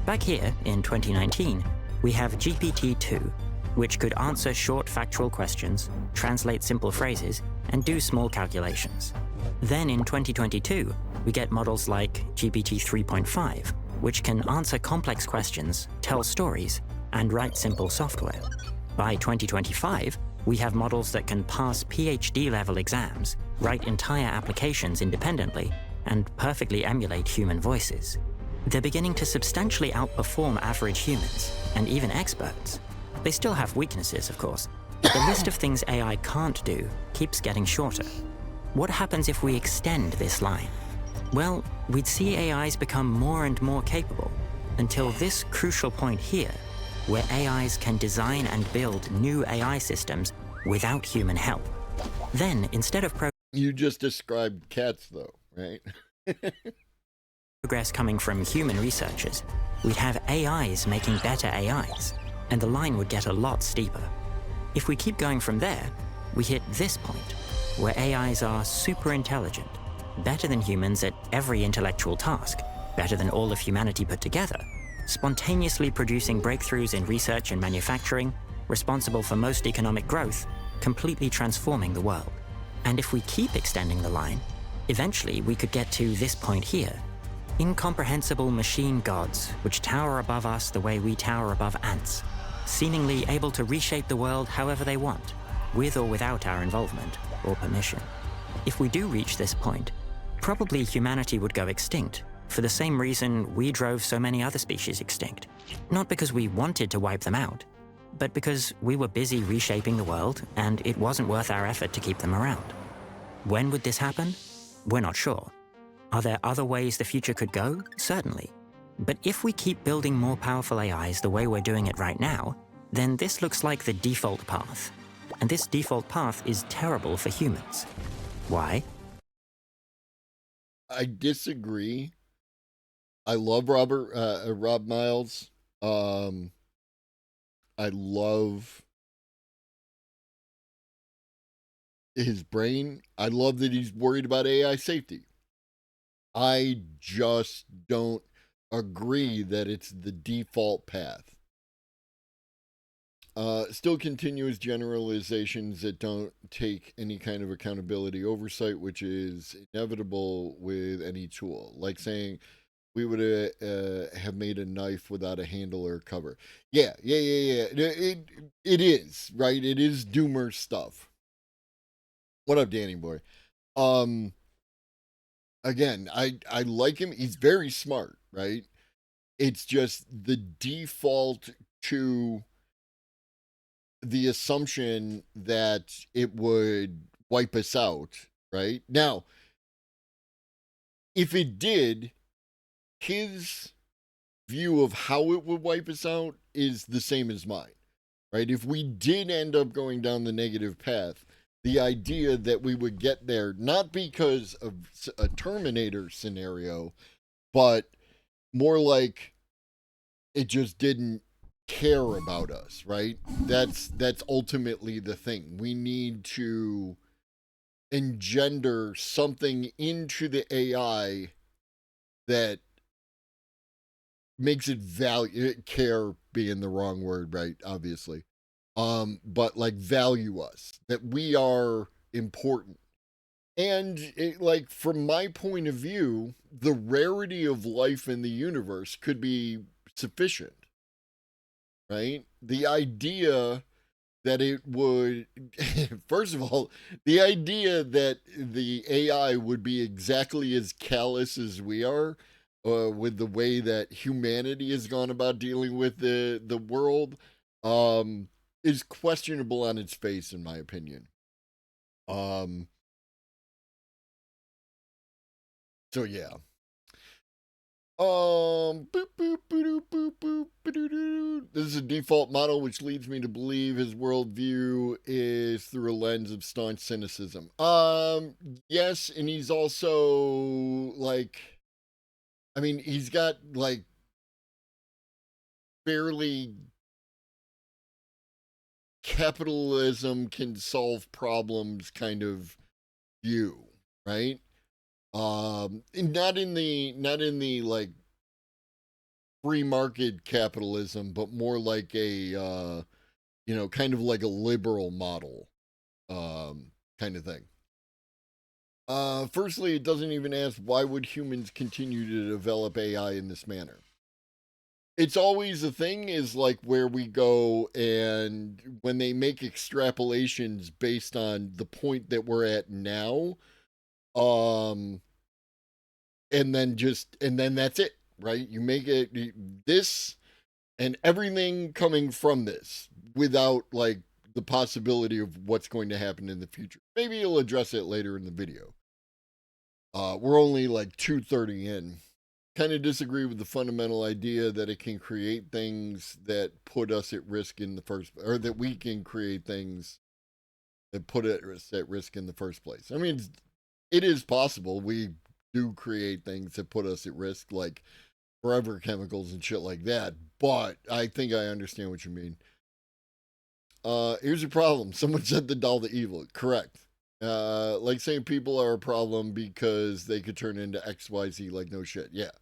Back here in 2019, we have GPT-2, which could answer short factual questions, translate simple phrases, and do small calculations. Then in 2022, we get models like GPT 3.5, which can answer complex questions, tell stories, and write simple software. By 2025, we have models that can pass PhD-level exams, write entire applications independently, and perfectly emulate human voices. They're beginning to substantially outperform average humans, and even experts. They still have weaknesses, of course, but the list of things AI can't do keeps getting shorter. What happens if we extend this line? Well, we'd see AIs become more and more capable until this crucial point here, where AIs can design and build new AI systems without human help. Then, instead of You just described cats, though, right? progress coming from human researchers, we'd have AIs making better AIs, and the line would get a lot steeper. If we keep going from there, we hit this point, where AIs are super intelligent, better than humans at every intellectual task, better than all of humanity put together, spontaneously producing breakthroughs in research and manufacturing, responsible for most economic growth, completely transforming the world. And if we keep extending the line, eventually we could get to this point here. Incomprehensible machine gods, which tower above us the way we tower above ants, seemingly able to reshape the world however they want, with or without our involvement or permission. If we do reach this point, probably humanity would go extinct, for the same reason we drove so many other species extinct. Not because we wanted to wipe them out, but because we were busy reshaping the world and it wasn't worth our effort to keep them around. When would this happen? We're not sure. Are there other ways the future could go? Certainly. But if we keep building more powerful AIs the way we're doing it right now, then this looks like the default path. And this default path is terrible for humans. Why? I disagree. I love Rob Miles. I love his brain. I love that he's worried about AI safety. I just don't agree that it's the default path. Still continuous generalizations that don't take any kind of accountability oversight, which is inevitable with any tool. Like saying we would have made a knife without a handle or cover. Yeah. It is, right? It is doomer stuff. What up, Danny boy? Again, I like him. He's very smart, right? It's just the default to the assumption that it would wipe us out, right? Now, if it did, his view of how it would wipe us out is the same as mine, right? If we did end up going down the negative path, the idea that we would get there not because of a Terminator scenario, but more like it just didn't care about us, right? That's ultimately the thing. We need to engender something into the AI that makes it care being the wrong word, right? Obviously. But like value us, that we are important. And like from my point of view, the rarity of life in the universe could be sufficient, right? The idea that it would, first of all, the idea that the AI would be exactly as callous as we are, with the way that humanity has gone about dealing with the world, is questionable on its face, in my opinion. So yeah. Boop, boop, boop, boop, boop, boop, this is a default model, which leads me to believe his worldview is through a lens of staunch cynicism. Yes, and he's also like, I mean, he's got like fairly capitalism can solve problems kind of view, right? Not in the like free market capitalism, but more like a kind of like a liberal model, kind of thing. Firstly, it doesn't even ask why would humans continue to develop AI in this manner. It's always a thing is like where we go, and when they make extrapolations based on the point that we're at now, um, and then that's it, right? You make it this and everything coming from this without like the possibility of what's going to happen in the future. Maybe you'll address it later in the video. We're only like 2:30 in. Kind of disagree with the fundamental idea that it can create things that put us at risk in the first, or that we can create things that put us at risk in the first place. I mean, it is possible we do create things that put us at risk, like forever chemicals and shit like that. But I think I understand what you mean. Here's a problem. Someone said the doll the evil. Correct. Like saying people are a problem because they could turn into XYZ, like no shit. Yeah.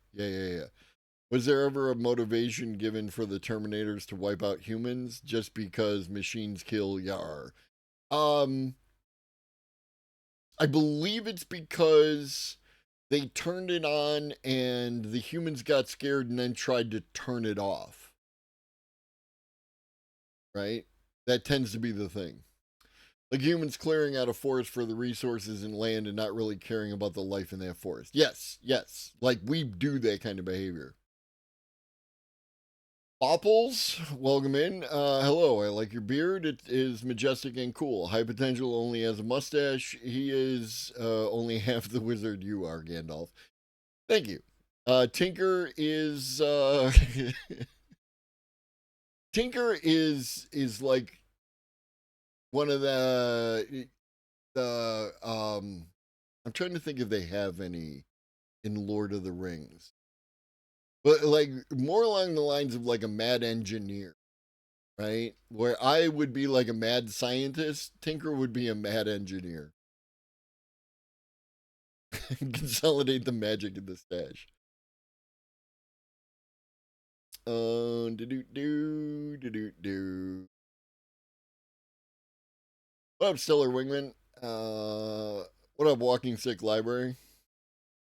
Was there ever a motivation given for the Terminators to wipe out humans just because machines kill Yar? I believe it's because they turned it on and the humans got scared and then tried to turn it off. Right? That tends to be the thing. Like humans clearing out a forest for the resources and land and not really caring about the life in that forest. Yes. Like we do that kind of behavior. Bopples, welcome in. Hello, I like your beard. It is majestic and cool. High potential only has a mustache. He is only half the wizard you are, Gandalf. Thank you. Tinker is Tinker is like one of the I'm trying to think if they have any in Lord of the Rings. But like more along the lines of like a mad engineer, right? Where I would be like a mad scientist, Tinker would be a mad engineer. Consolidate the magic in the stash. Do. What up, Stellar Wingman? What up, Walking Sick Library?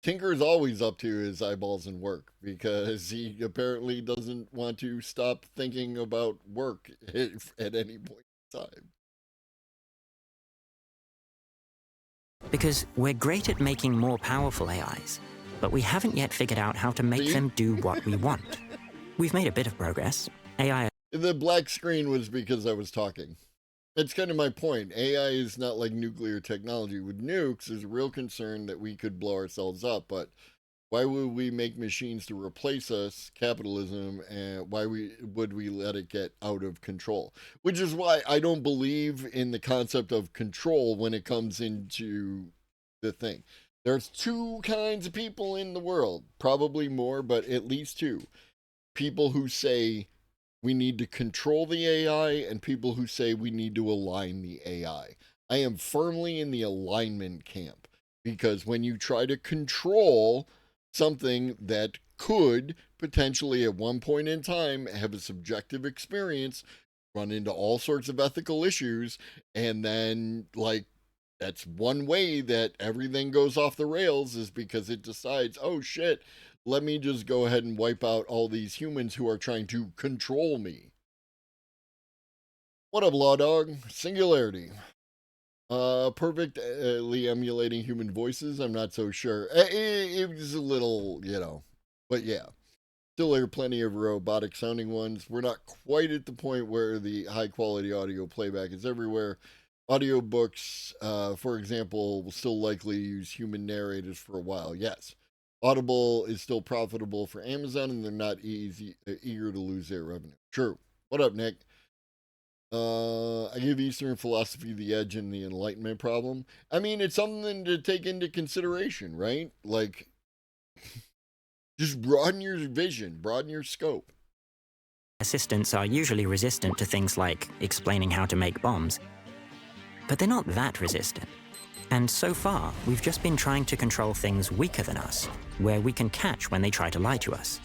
Tinker is always up to his eyeballs in work because he apparently doesn't want to stop thinking about work at any point in time. Because we're great at making more powerful AIs, but we haven't yet figured out how to make them do what we want. We've made a bit of progress. AI... The black screen was because I was talking. That's kind of my point. AI is not like nuclear technology. With nukes, there's a real concern that we could blow ourselves up, but why would we make machines to replace us, capitalism, and why would we let it get out of control? Which is why I don't believe in the concept of control when it comes into the thing. There's two kinds of people in the world, probably more, but at least two. People who say we need to control the AI and people who say we need to align the AI. I am firmly in the alignment camp because when you try to control something that could potentially at one point in time have a subjective experience, run into all sorts of ethical issues, and then like that's one way that everything goes off the rails is because it decides, oh shit, let me just go ahead and wipe out all these humans who are trying to control me. What up, Law Dog? Singularity. Perfectly emulating human voices. I'm not so sure. It was a little, but yeah. Still there are plenty of robotic sounding ones. We're not quite at the point where the high quality audio playback is everywhere. Audiobooks, for example, will still likely use human narrators for a while. Yes. Audible is still profitable for Amazon, and they're not eager to lose their revenue. True. What up, Nick? I give Eastern philosophy the edge in the Enlightenment problem. I mean, it's something to take into consideration, right? Like, just broaden your vision, broaden your scope. Assistants are usually resistant to things like explaining how to make bombs. But they're not that resistant. And so far, we've just been trying to control things weaker than us, where we can catch when they try to lie to us.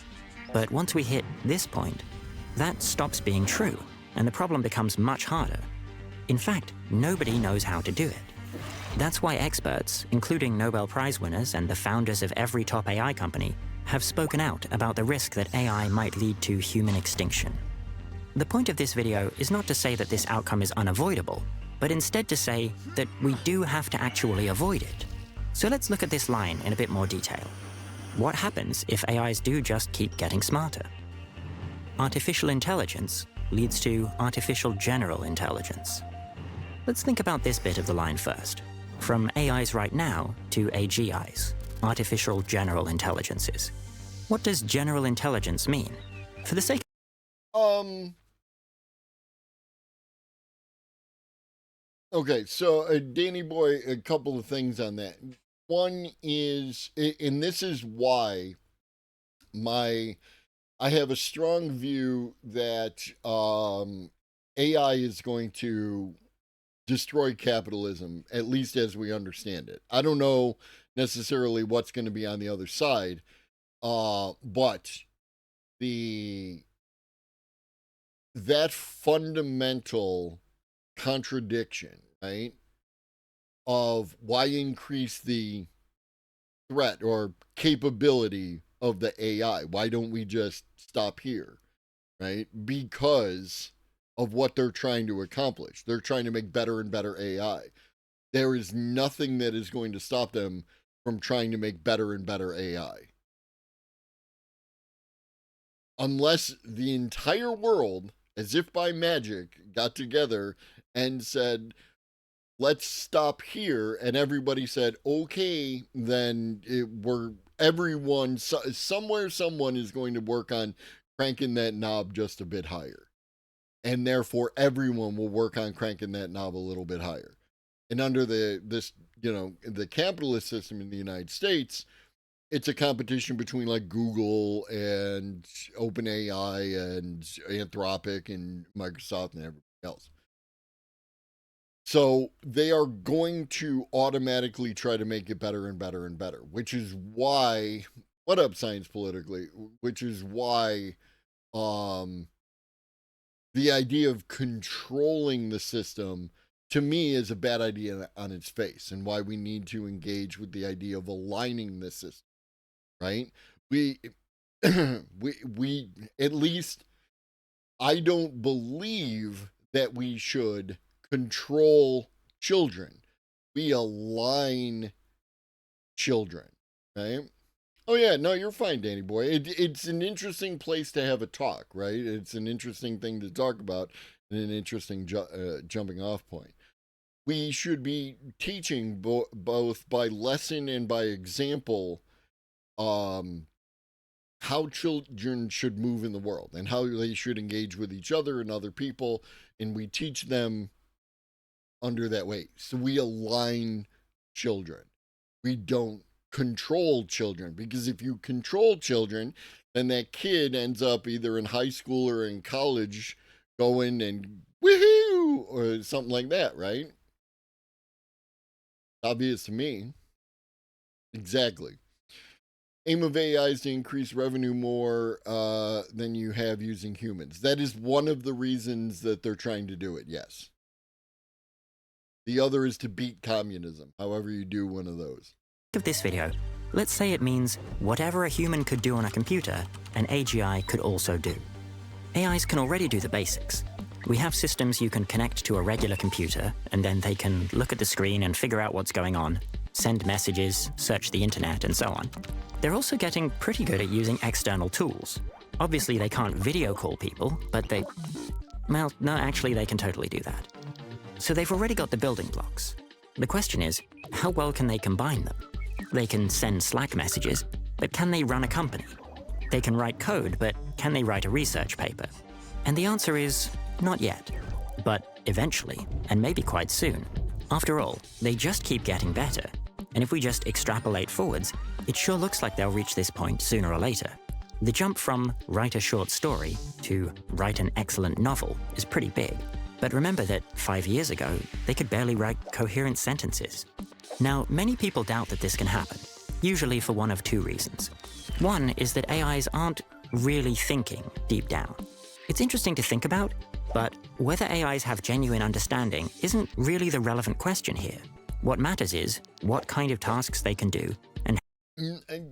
But once we hit this point, that stops being true, and the problem becomes much harder. In fact, nobody knows how to do it. That's why experts, including Nobel Prize winners and the founders of every top AI company, have spoken out about the risk that AI might lead to human extinction. The point of this video is not to say that this outcome is unavoidable, but instead to say that we do have to actually avoid it. So let's look at this line in a bit more detail. What happens if AIs do just keep getting smarter? Artificial intelligence leads to artificial general intelligence. Let's think about this bit of the line first. From AIs right now to AGIs, artificial general intelligences. What does general intelligence mean? For the sake Okay, so Danny Boy, a couple of things on that. One is, and this is why I have a strong view that AI is going to destroy capitalism, at least as we understand it. I don't know necessarily what's going to be on the other side, but that fundamental contradiction, right, of why increase the threat or capability of the AI? Why don't we just stop here, right? Because of what they're trying to accomplish. They're trying to make better and better AI. There is nothing that is going to stop them from trying to make better and better AI. Unless the entire world, as if by magic, got together and said, let's stop here, and everybody said, okay, then somewhere someone is going to work on cranking that knob just a bit higher. And therefore everyone will work on cranking that knob a little bit higher. And under the capitalist system in the United States, it's a competition between like Google and OpenAI and Anthropic and Microsoft and everybody else. So they are going to automatically try to make it better and better and better, which is why, what up, Science Politically, which is why the idea of controlling the system, to me, is a bad idea on its face, and why we need to engage with the idea of aligning the system, right? We at least, I don't believe that we should control children. We align children, right? Oh yeah, no, you're fine, Danny Boy. It's an interesting place to have a talk, right? It's an interesting thing to talk about and an interesting jumping off point. We should be teaching both by lesson and by example how children should move in the world and how they should engage with each other and other people, and we teach them under that way. So we align children. We don't control children, because if you control children, then that kid ends up either in high school or in college going and woohoo or something like that, right? Obvious to me. Exactly. Aim of AI is to increase revenue more than you have using humans. That is one of the reasons that they're trying to do it, yes. The other is to beat communism, however you do one of those. Of this video, let's say it means whatever a human could do on a computer, an AGI could also do. AIs can already do the basics. We have systems you can connect to a regular computer, and then they can look at the screen and figure out what's going on, send messages, search the internet, and so on. They're also getting pretty good at using external tools. Obviously, they can't video call people, but well, no, actually, they can totally do that. So they've already got the building blocks. The question is, how well can they combine them? They can send Slack messages, but can they run a company? They can write code, but can they write a research paper? And the answer is, not yet. But eventually, and maybe quite soon. After all, they just keep getting better. And if we just extrapolate forwards, it sure looks like they'll reach this point sooner or later. The jump from write a short story to write an excellent novel is pretty big. But remember that 5 years ago, they could barely write coherent sentences. Now, many people doubt that this can happen, usually for one of two reasons. One is that AIs aren't really thinking deep down. It's interesting to think about, but whether AIs have genuine understanding isn't really the relevant question here. What matters is what kind of tasks they can do and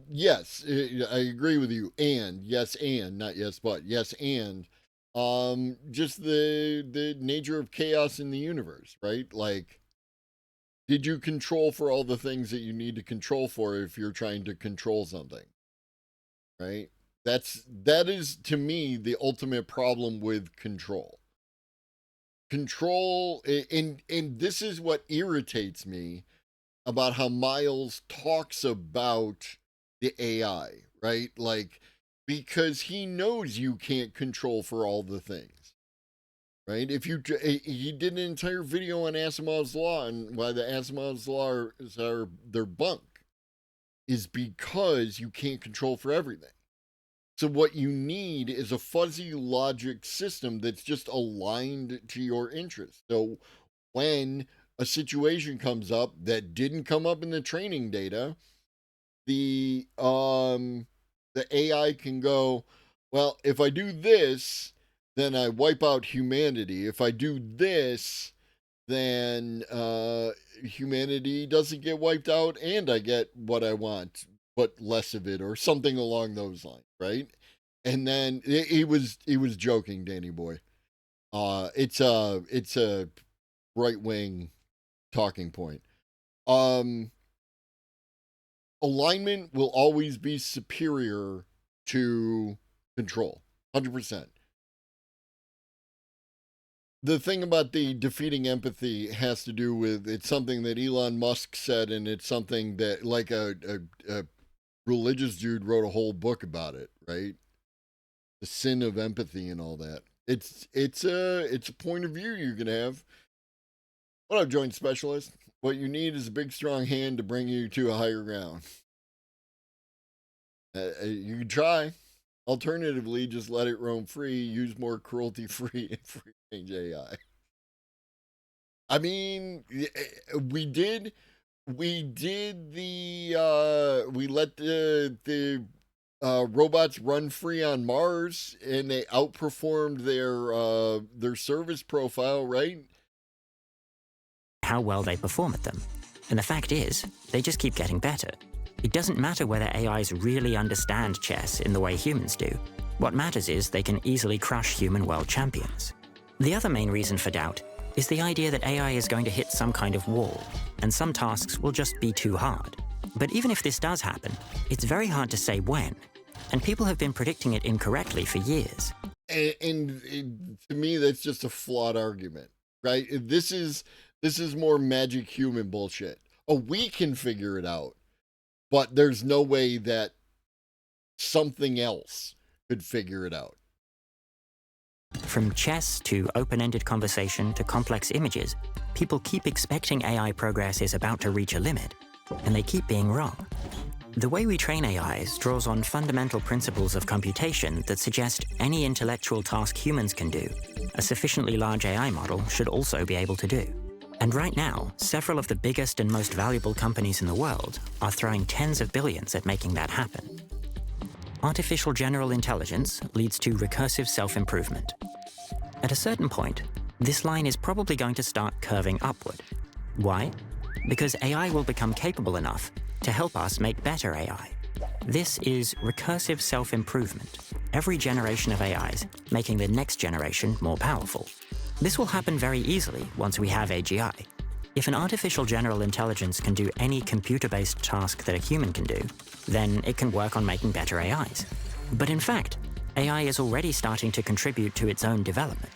Yes, I agree with you. And yes, and not yes, but yes, and just the nature of chaos in the universe, right? Like, did you control for all the things that you need to control for if you're trying to control something, right? That is to me the ultimate problem with control. Control, and this is what irritates me about how Miles talks about the AI, right? Like, because he knows you can't control for all the things, right? He did an entire video on Asimov's law and why the Asimov's law are their bunk is because you can't control for everything. So what you need is a fuzzy logic system that's just aligned to your interests. So when a situation comes up that didn't come up in the training data, the AI can go, well, if I do this, then I wipe out humanity. If I do this, then humanity doesn't get wiped out and I get what I want, but less of it, or something along those lines, right? And then he was joking, Danny boy. It's a right-wing talking point. Alignment will always be superior to control, 100%. The thing about the defeating empathy has to do with, it's something that Elon Musk said, and it's something that, like, a religious dude wrote a whole book about it, right? The sin of empathy and all that. It's a point of view you can have. What up, Joint Specialist? What you need is a big, strong hand to bring you to a higher ground. You can try. Alternatively, just let it roam free. Use more cruelty-free and free-range AI. I mean, we let the robots run free on Mars, and they outperformed their service profile, right? how well they perform at them. And the fact is, they just keep getting better. It doesn't matter whether AIs really understand chess in the way humans do. What matters is they can easily crush human world champions. The other main reason for doubt is the idea that AI is going to hit some kind of wall, and some tasks will just be too hard. But even if this does happen, it's very hard to say when, and people have been predicting it incorrectly for years. And to me, that's just a flawed argument, right? This is more magic human bullshit. Oh, we can figure it out, but there's no way that something else could figure it out. From chess to open-ended conversation to complex images, people keep expecting AI progress is about to reach a limit, and they keep being wrong. The way we train AIs draws on fundamental principles of computation that suggest any intellectual task humans can do, a sufficiently large AI model should also be able to do. And right now, several of the biggest and most valuable companies in the world are throwing tens of billions at making that happen. Artificial general intelligence leads to recursive self-improvement. At a certain point, this line is probably going to start curving upward. Why? Because AI will become capable enough to help us make better AI. This is recursive self-improvement, every generation of AIs making the next generation more powerful. This will happen very easily once we have AGI. If an artificial general intelligence can do any computer-based task that a human can do, then it can work on making better AIs. But in fact, AI is already starting to contribute to its own development.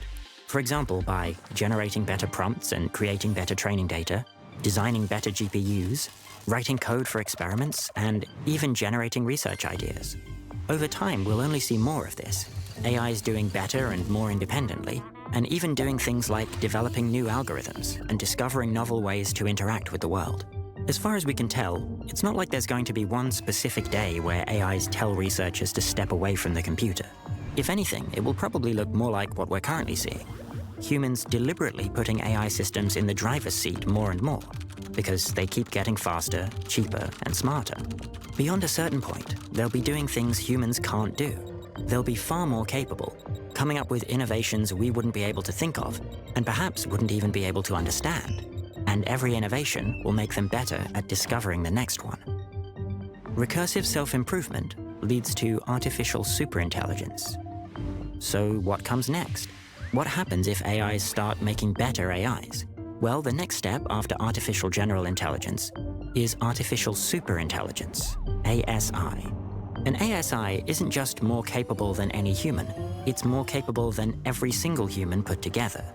For example, by generating better prompts and creating better training data, designing better GPUs, writing code for experiments, and even generating research ideas. Over time, we'll only see more of this. AIs doing better and more independently, and even doing things like developing new algorithms and discovering novel ways to interact with the world. As far as we can tell, it's not like there's going to be one specific day where AIs tell researchers to step away from the computer. If anything, it will probably look more like what we're currently seeing. Humans deliberately putting AI systems in the driver's seat more and more, because they keep getting faster, cheaper, and smarter. Beyond a certain point, they'll be doing things humans can't do. They'll be far more capable, coming up with innovations we wouldn't be able to think of, and perhaps wouldn't even be able to understand. And every innovation will make them better at discovering the next one. Recursive self-improvement leads to artificial superintelligence. So what comes next? What happens if AIs start making better AIs? Well, the next step after artificial general intelligence is artificial superintelligence, ASI. An ASI isn't just more capable than any human, it's more capable than every single human put together.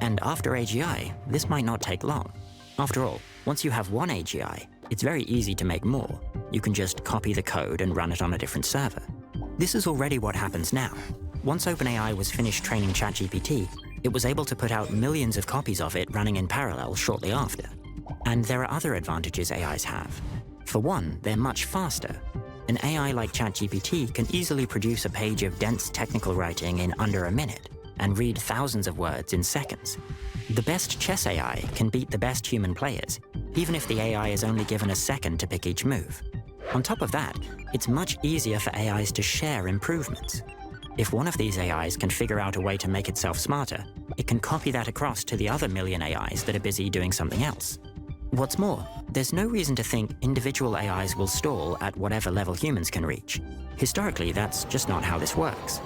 And after AGI, this might not take long. After all, once you have one AGI, it's very easy to make more. You can just copy the code and run it on a different server. This is already what happens now. Once OpenAI was finished training ChatGPT, it was able to put out millions of copies of it running in parallel shortly after. And there are other advantages AIs have. For one, they're much faster. An AI like ChatGPT can easily produce a page of dense technical writing in under a minute and read thousands of words in seconds. The best chess AI can beat the best human players, even if the AI is only given a second to pick each move. On top of that, it's much easier for AIs to share improvements. If one of these AIs can figure out a way to make itself smarter, it can copy that across to the other million AIs that are busy doing something else. What's more, there's no reason to think individual AIs will stall at whatever level humans can reach. Historically, that's just not how this works.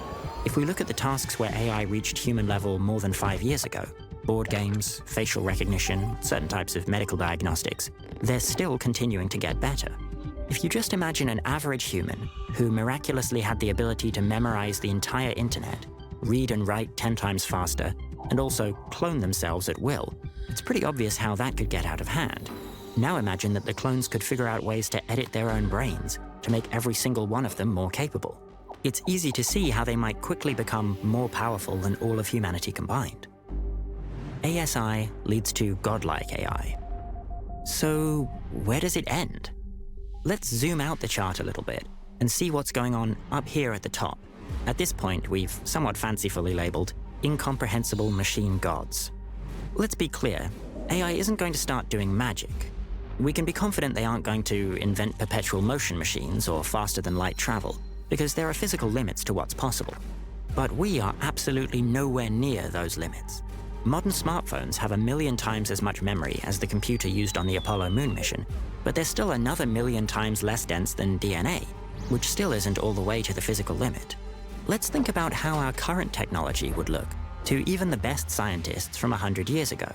If we look at the tasks where AI reached human level more than 5 years ago, board games, facial recognition, certain types of medical diagnostics, they're still continuing to get better. If you just imagine an average human who miraculously had the ability to memorize the entire internet, read and write 10 times faster, and also clone themselves at will, it's pretty obvious how that could get out of hand. Now imagine that the clones could figure out ways to edit their own brains to make every single one of them more capable. It's easy to see how they might quickly become more powerful than all of humanity combined. ASI leads to godlike AI. So where does it end? Let's zoom out the chart a little bit and see what's going on up here at the top. At this point, we've somewhat fancifully labeled incomprehensible machine gods. Let's be clear, AI isn't going to start doing magic. We can be confident they aren't going to invent perpetual motion machines or faster-than-light travel, because there are physical limits to what's possible. But we are absolutely nowhere near those limits. Modern smartphones have 1 million times as much memory as the computer used on the Apollo moon mission, but they're still another 1 million times less dense than DNA, which still isn't all the way to the physical limit. Let's think about how our current technology would look to even the best scientists from 100 years ago.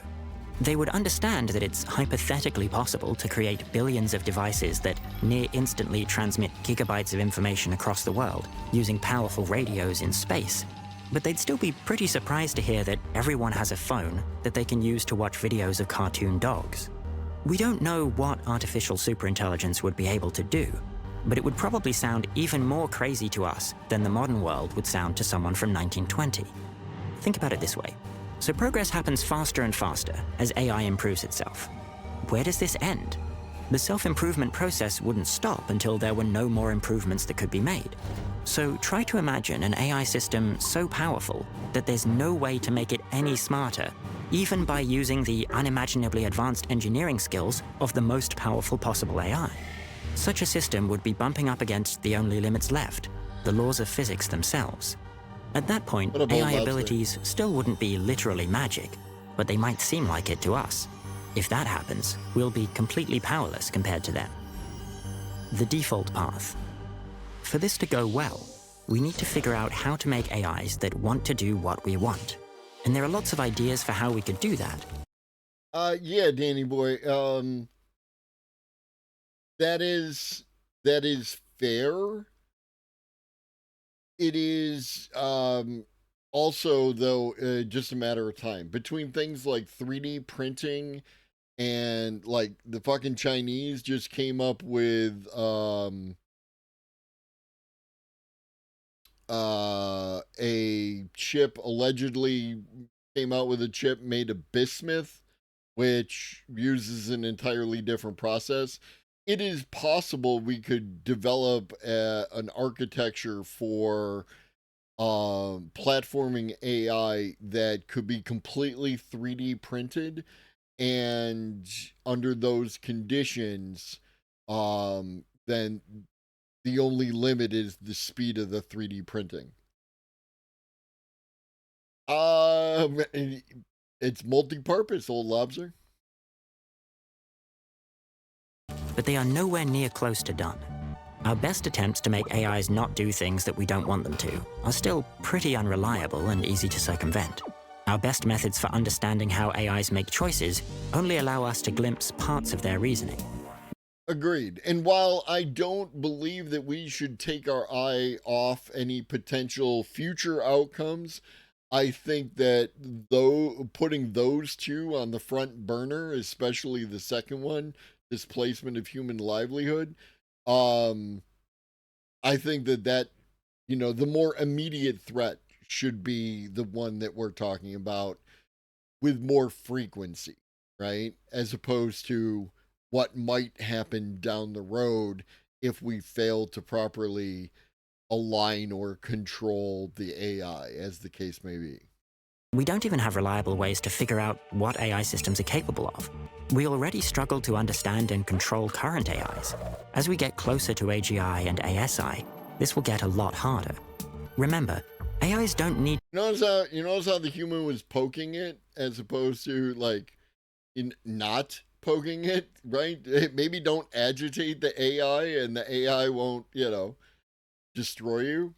They would understand that it's hypothetically possible to create billions of devices that near instantly transmit gigabytes of information across the world using powerful radios in space. But they'd still be pretty surprised to hear that everyone has a phone that they can use to watch videos of cartoon dogs. We don't know what artificial superintelligence would be able to do, but it would probably sound even more crazy to us than the modern world would sound to someone from 1920. Think about it this way. So progress happens faster and faster as AI improves itself. Where does this end? The self-improvement process wouldn't stop until there were no more improvements that could be made. So try to imagine an AI system so powerful that there's no way to make it any smarter, even by using the unimaginably advanced engineering skills of the most powerful possible AI. Such a system would be bumping up against the only limits left, the laws of physics themselves. At that point, AI abilities still wouldn't be literally magic, but they might seem like it to us. If that happens, we'll be completely powerless compared to them. The default path. For this to go well, we need to figure out how to make AIs that want to do what we want. And there are lots of ideas for how we could do that. Yeah, Danny boy. That is fair. It is also, though, just a matter of time between things like 3D printing and like the fucking Chinese just came up with a chip, allegedly came out with a chip made of bismuth, which uses an entirely different process. It is possible we could develop an architecture for platforming AI that could be completely 3D printed, and under those conditions, then the only limit is the speed of the 3D printing. It's multi-purpose, old lobster. But they are nowhere near close to done. Our best attempts to make AIs not do things that we don't want them to are still pretty unreliable and easy to circumvent. Our best methods for understanding how AIs make choices only allow us to glimpse parts of their reasoning. Agreed. And while I don't believe that we should take our eye off any potential future outcomes, I think that though putting those two on the front burner, especially the second one, displacement of human livelihood, I think that the more immediate threat should be the one that we're talking about with more frequency, right? As opposed to what might happen down the road if we fail to properly align or control the AI, as the case may be. We don't even have reliable ways to figure out what AI systems are capable of. We already struggle to understand and control current AIs. As we get closer to AGI and ASI, this will get a lot harder. Remember, AIs don't need... You notice how the human was poking it as opposed to not poking it, right? Maybe don't agitate the AI and the AI won't, destroy you.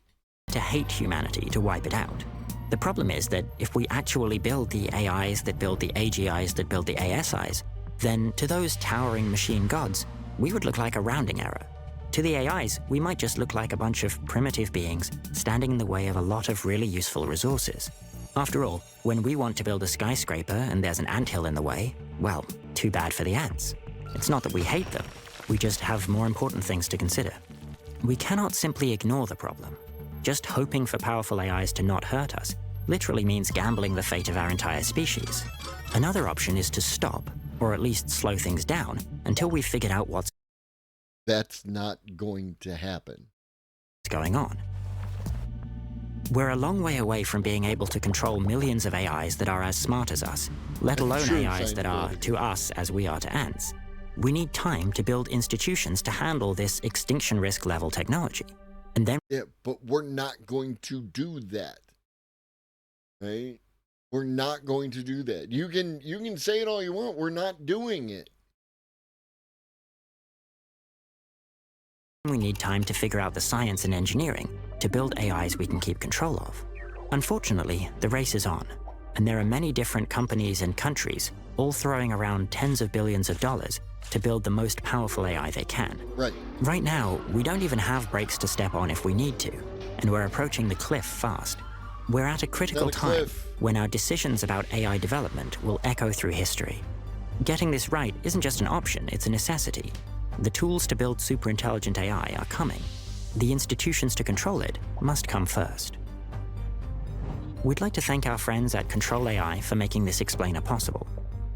...to hate humanity to wipe it out. The problem is that if we actually build the AIs that build the AGIs that build the ASIs, then to those towering machine gods, we would look like a rounding error. To the AIs, we might just look like a bunch of primitive beings standing in the way of a lot of really useful resources. After all, when we want to build a skyscraper and there's an anthill in the way, well, too bad for the ants. It's not that we hate them, we just have more important things to consider. We cannot simply ignore the problem. Just hoping for powerful AIs to not hurt us literally means gambling the fate of our entire species. Another option is to stop, or at least slow things down, until we've figured out what's... That's not going to happen. ...going on. We're a long way away from being able to control millions of AIs that are as smart as us, let alone AIs that are to us as we are to ants. We need time to build institutions to handle this extinction risk level technology. And then... Yeah, but we're not going to do that. Right? We're not going to do that. You can say it all you want. We're not doing it. We need time to figure out the science and engineering to build AIs we can keep control of. Unfortunately, the race is on, and there are many different companies and countries all throwing around tens of billions of dollars to build the most powerful AI they can. Right. Right now, we don't even have brakes to step on if we need to, and we're approaching the cliff fast. We're at a critical time when our decisions about AI development will echo through history. Getting this right isn't just an option, it's a necessity. The tools to build superintelligent AI are coming. The institutions to control it must come first. We'd like to thank our friends at Control AI for making this explainer possible.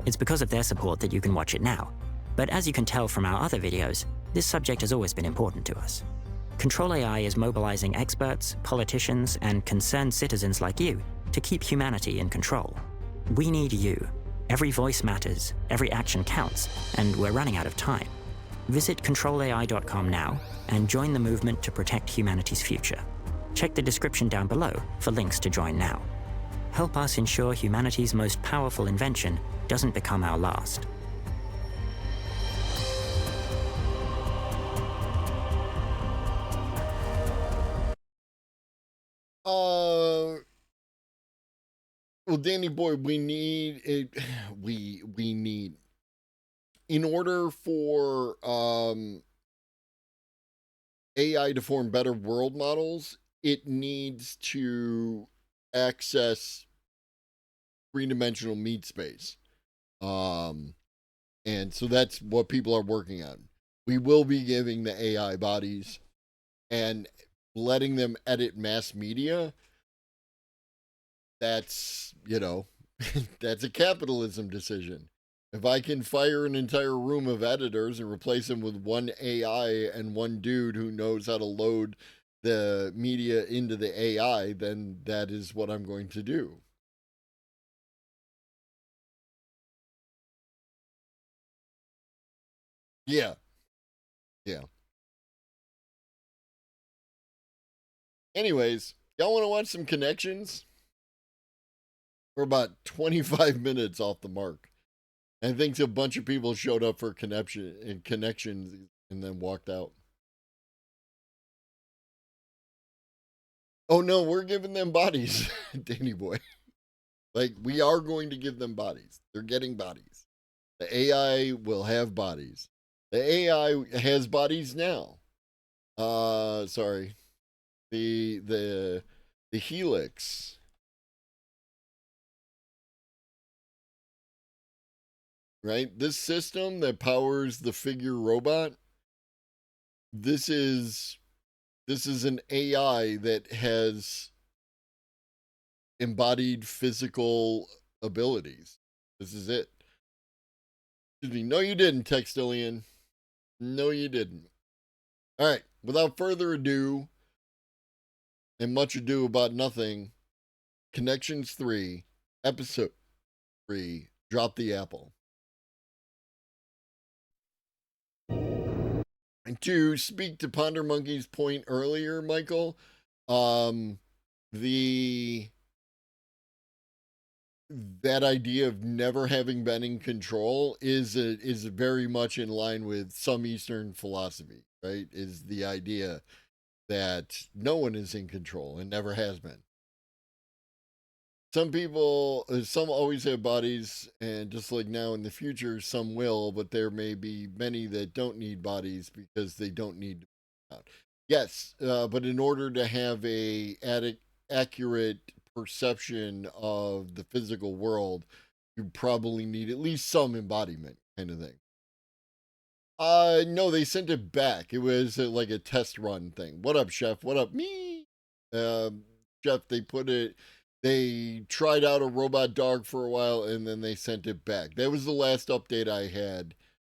It's because of their support that you can watch it now. But as you can tell from our other videos, this subject has always been important to us. Control AI is mobilizing experts, politicians, and concerned citizens like you to keep humanity in control. We need you. Every voice matters, every action counts, and we're running out of time. Visit controlai.com now and join the movement to protect humanity's future. Check the description down below for links to join now. Help us ensure humanity's most powerful invention doesn't become our last. Well, Danny boy, we need it. We need, in order for AI to form better world models, it needs to access three-dimensional meat space. And so that's what people are working on. We will be giving the AI bodies and letting them edit mass media. That's, that's a capitalism decision. If I can fire an entire room of editors and replace them with one AI and one dude who knows how to load the media into the AI, then that is what I'm going to do. Yeah. Yeah. Anyways, y'all want to watch some connections? We're about 25 minutes off the mark. I think a bunch of people showed up for connections and then walked out. Oh no, we're giving them bodies, Danny boy. Like, we are going to give them bodies. They're getting bodies. The AI will have bodies. The AI has bodies now. Sorry. The Helix. Right? This system that powers the figure robot, this is an AI that has embodied physical abilities. This is it. Excuse me. No, you didn't, Textilian. No, you didn't. All right. Without further ado, and much ado about nothing, Connections 3, Episode 3, Drop the Apple. And to speak to Ponder Monkey's point earlier, Michael, that idea of never having been in control is very much in line with some Eastern philosophy, right? Is the idea that no one is in control and never has been. Some people, some always have bodies, and just like now in the future, some will, but there may be many that don't need bodies because they don't need to be out. Yes, but in order to have a accurate perception of the physical world, you probably need at least some embodiment kind of thing. No, they sent it back. It was like a test run thing. What up, Chef? What up, me? Chef, they tried out a robot dog for a while and then they sent it back. That was the last update I had.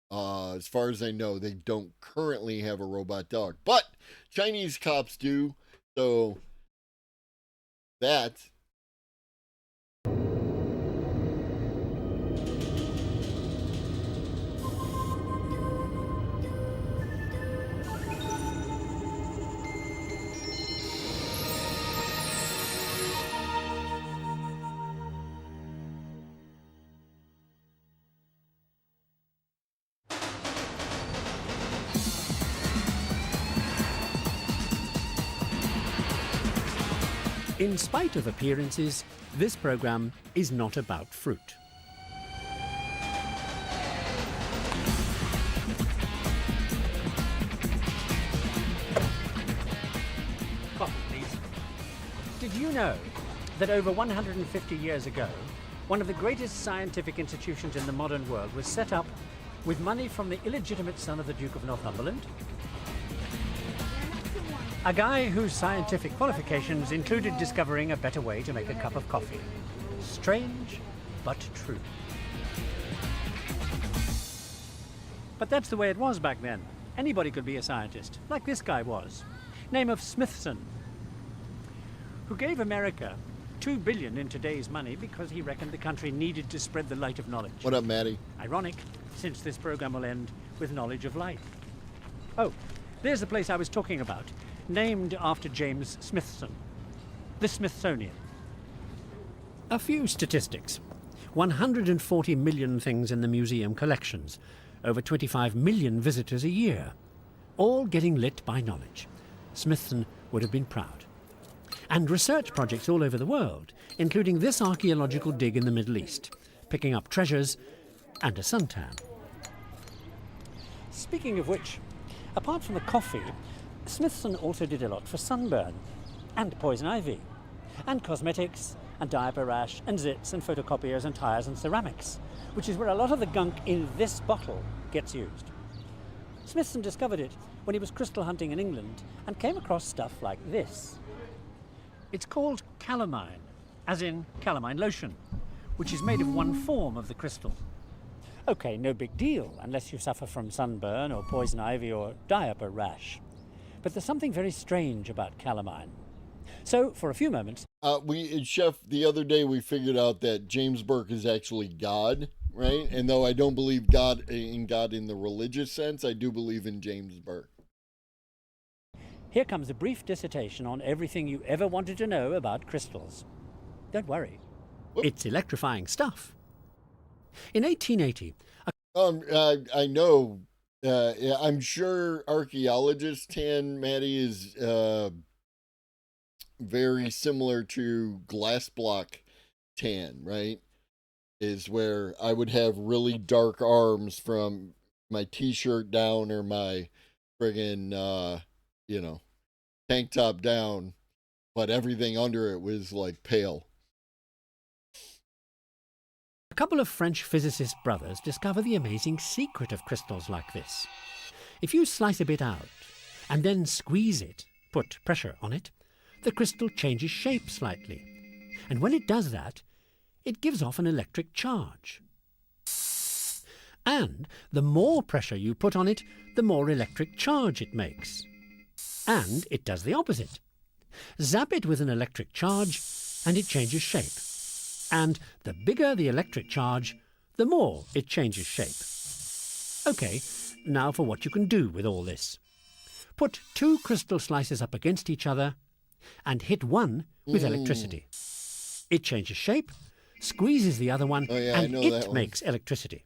As far as I know, they don't currently have a robot dog, but Chinese cops do. So that. In spite of appearances, this program is not about fruit. Coffee, please. Did you know that over 150 years ago, one of the greatest scientific institutions in the modern world was set up with money from the illegitimate son of the Duke of Northumberland? A guy whose scientific qualifications included discovering a better way to make a cup of coffee. Strange, but true. But that's the way it was back then. Anybody could be a scientist, like this guy was. Name of Smithson, who gave America $2 billion in today's money because he reckoned the country needed to spread the light of knowledge. What up, Maddie? Ironic, since this program will end with knowledge of light. Oh, there's the place I was talking about, named after James Smithson, the Smithsonian. A few statistics. 140 million things in the museum collections, over 25 million visitors a year, all getting lit by knowledge. Smithson would have been proud. and research projects all over the world, including this archaeological dig in the Middle East, picking up treasures and a suntan. Speaking of which, apart from the coffee, Smithson also did a lot for sunburn and poison ivy and cosmetics and diaper rash and zits and photocopiers and tyres and ceramics, which is where a lot of the gunk in this bottle gets used. Smithson discovered it when he was crystal hunting in England and came across stuff like this. It's called calamine, as in calamine lotion, which is made of one form of the crystal. Okay, no big deal, unless you suffer from sunburn or poison ivy or diaper rash. But there's something very strange about calamine. So, for a few moments... Chef, the other day we figured out that James Burke is actually God, right? And though I don't believe God in the religious sense, I do believe in James Burke. Here comes a brief dissertation on everything you ever wanted to know about crystals. Don't worry. Whoop. It's electrifying stuff. In 1880... I know. I'm sure archaeologist tan, Maddie, is very similar to glass block tan, right? Is where I would have really dark arms from my t-shirt down or my friggin', tank top down, but everything under it was like pale. A couple of French physicist brothers discover the amazing secret of crystals like this. If you slice a bit out and then squeeze it, put pressure on it, the crystal changes shape slightly. And when it does that, it gives off an electric charge. And the more pressure you put on it, the more electric charge it makes. And it does the opposite. Zap it with an electric charge and it changes shape. And the bigger the electric charge, the more it changes shape. OK, now for what you can do with all this. Put two crystal slices up against each other and hit one with electricity. It changes shape, squeezes the other one, and it makes electricity.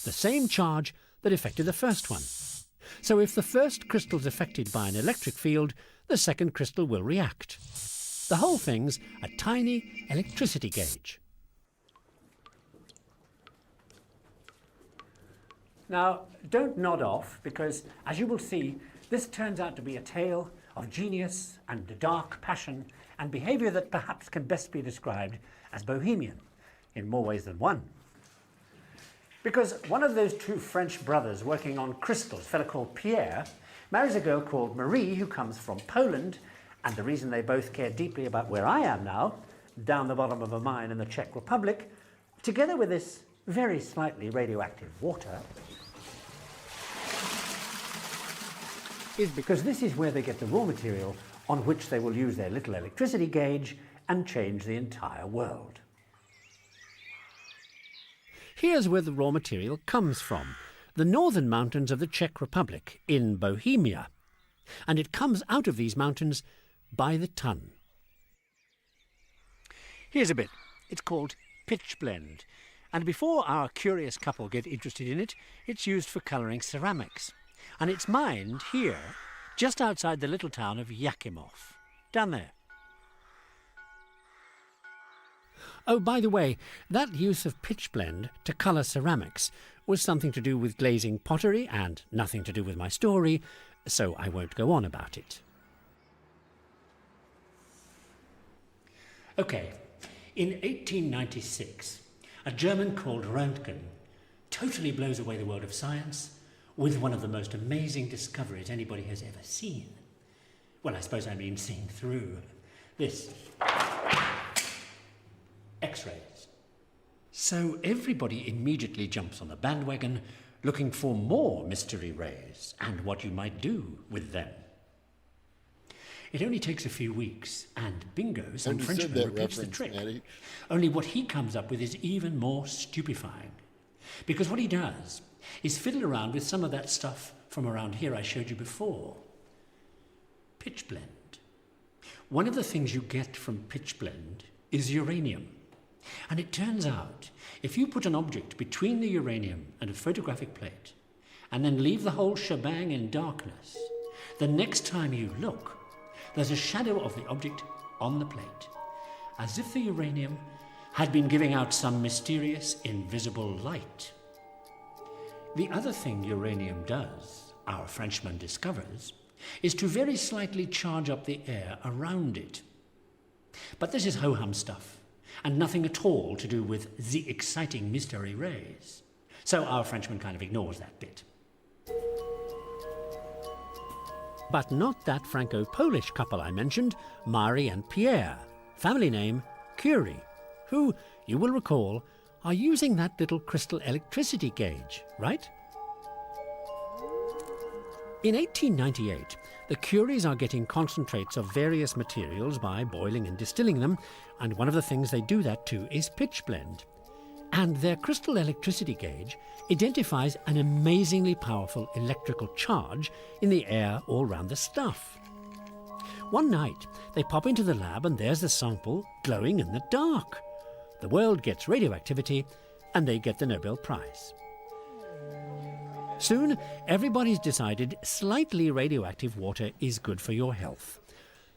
The same charge that affected the first one. So if the first crystal's affected by an electric field, the second crystal will react. The whole thing's a tiny electricity gauge. Now, don't nod off, because, as you will see, this turns out to be a tale of genius and dark passion and behaviour that perhaps can best be described as bohemian, in more ways than one. Because one of those two French brothers working on crystals, a fellow called Pierre, marries a girl called Marie, who comes from Poland, and the reason they both care deeply about where I am now, down the bottom of a mine in the Czech Republic, together with this very slightly radioactive water, is because this is where they get the raw material on which they will use their little electricity gauge and change the entire world. Here's where the raw material comes from, the northern mountains of the Czech Republic in Bohemia. And it comes out of these mountains by the ton. Here's a bit. It's called pitchblende. And before our curious couple get interested in it, it's used for colouring ceramics. And it's mined here, just outside the little town of Yakimov, down there. Oh, by the way, that use of pitchblende to colour ceramics was something to do with glazing pottery and nothing to do with my story, so I won't go on about it. Okay, in 1896, a German called Röntgen totally blows away the world of science with one of the most amazing discoveries anybody has ever seen. Well, I suppose I mean seen through. This. X-rays. So everybody immediately jumps on the bandwagon looking for more mystery rays and what you might do with them. It only takes a few weeks, and bingo, some Frenchman repeats the trick. Maddie. Only what he comes up with is even more stupefying. Because what he does is fiddle around with some of that stuff from around here I showed you before. Pitchblende. One of the things you get from pitchblende is uranium. And it turns out, if you put an object between the uranium and a photographic plate, and then leave the whole shebang in darkness, the next time you look, there's a shadow of the object on the plate, as if the uranium had been giving out some mysterious invisible light. The other thing uranium does, our Frenchman discovers, is to very slightly charge up the air around it. But this is ho-hum stuff, and nothing at all to do with the exciting mystery rays. So our Frenchman kind of ignores that bit. But not that Franco-Polish couple I mentioned, Marie and Pierre, family name Curie, who, you will recall, are using that little crystal electricity gauge, right? In 1898, the Curies are getting concentrates of various materials by boiling and distilling them, and one of the things they do that to is pitch blende. And their crystal electricity gauge identifies an amazingly powerful electrical charge in the air all round the stuff. One night, they pop into the lab and there's the sample glowing in the dark. The world gets radioactivity, and they get the Nobel Prize. Soon, everybody's decided slightly radioactive water is good for your health.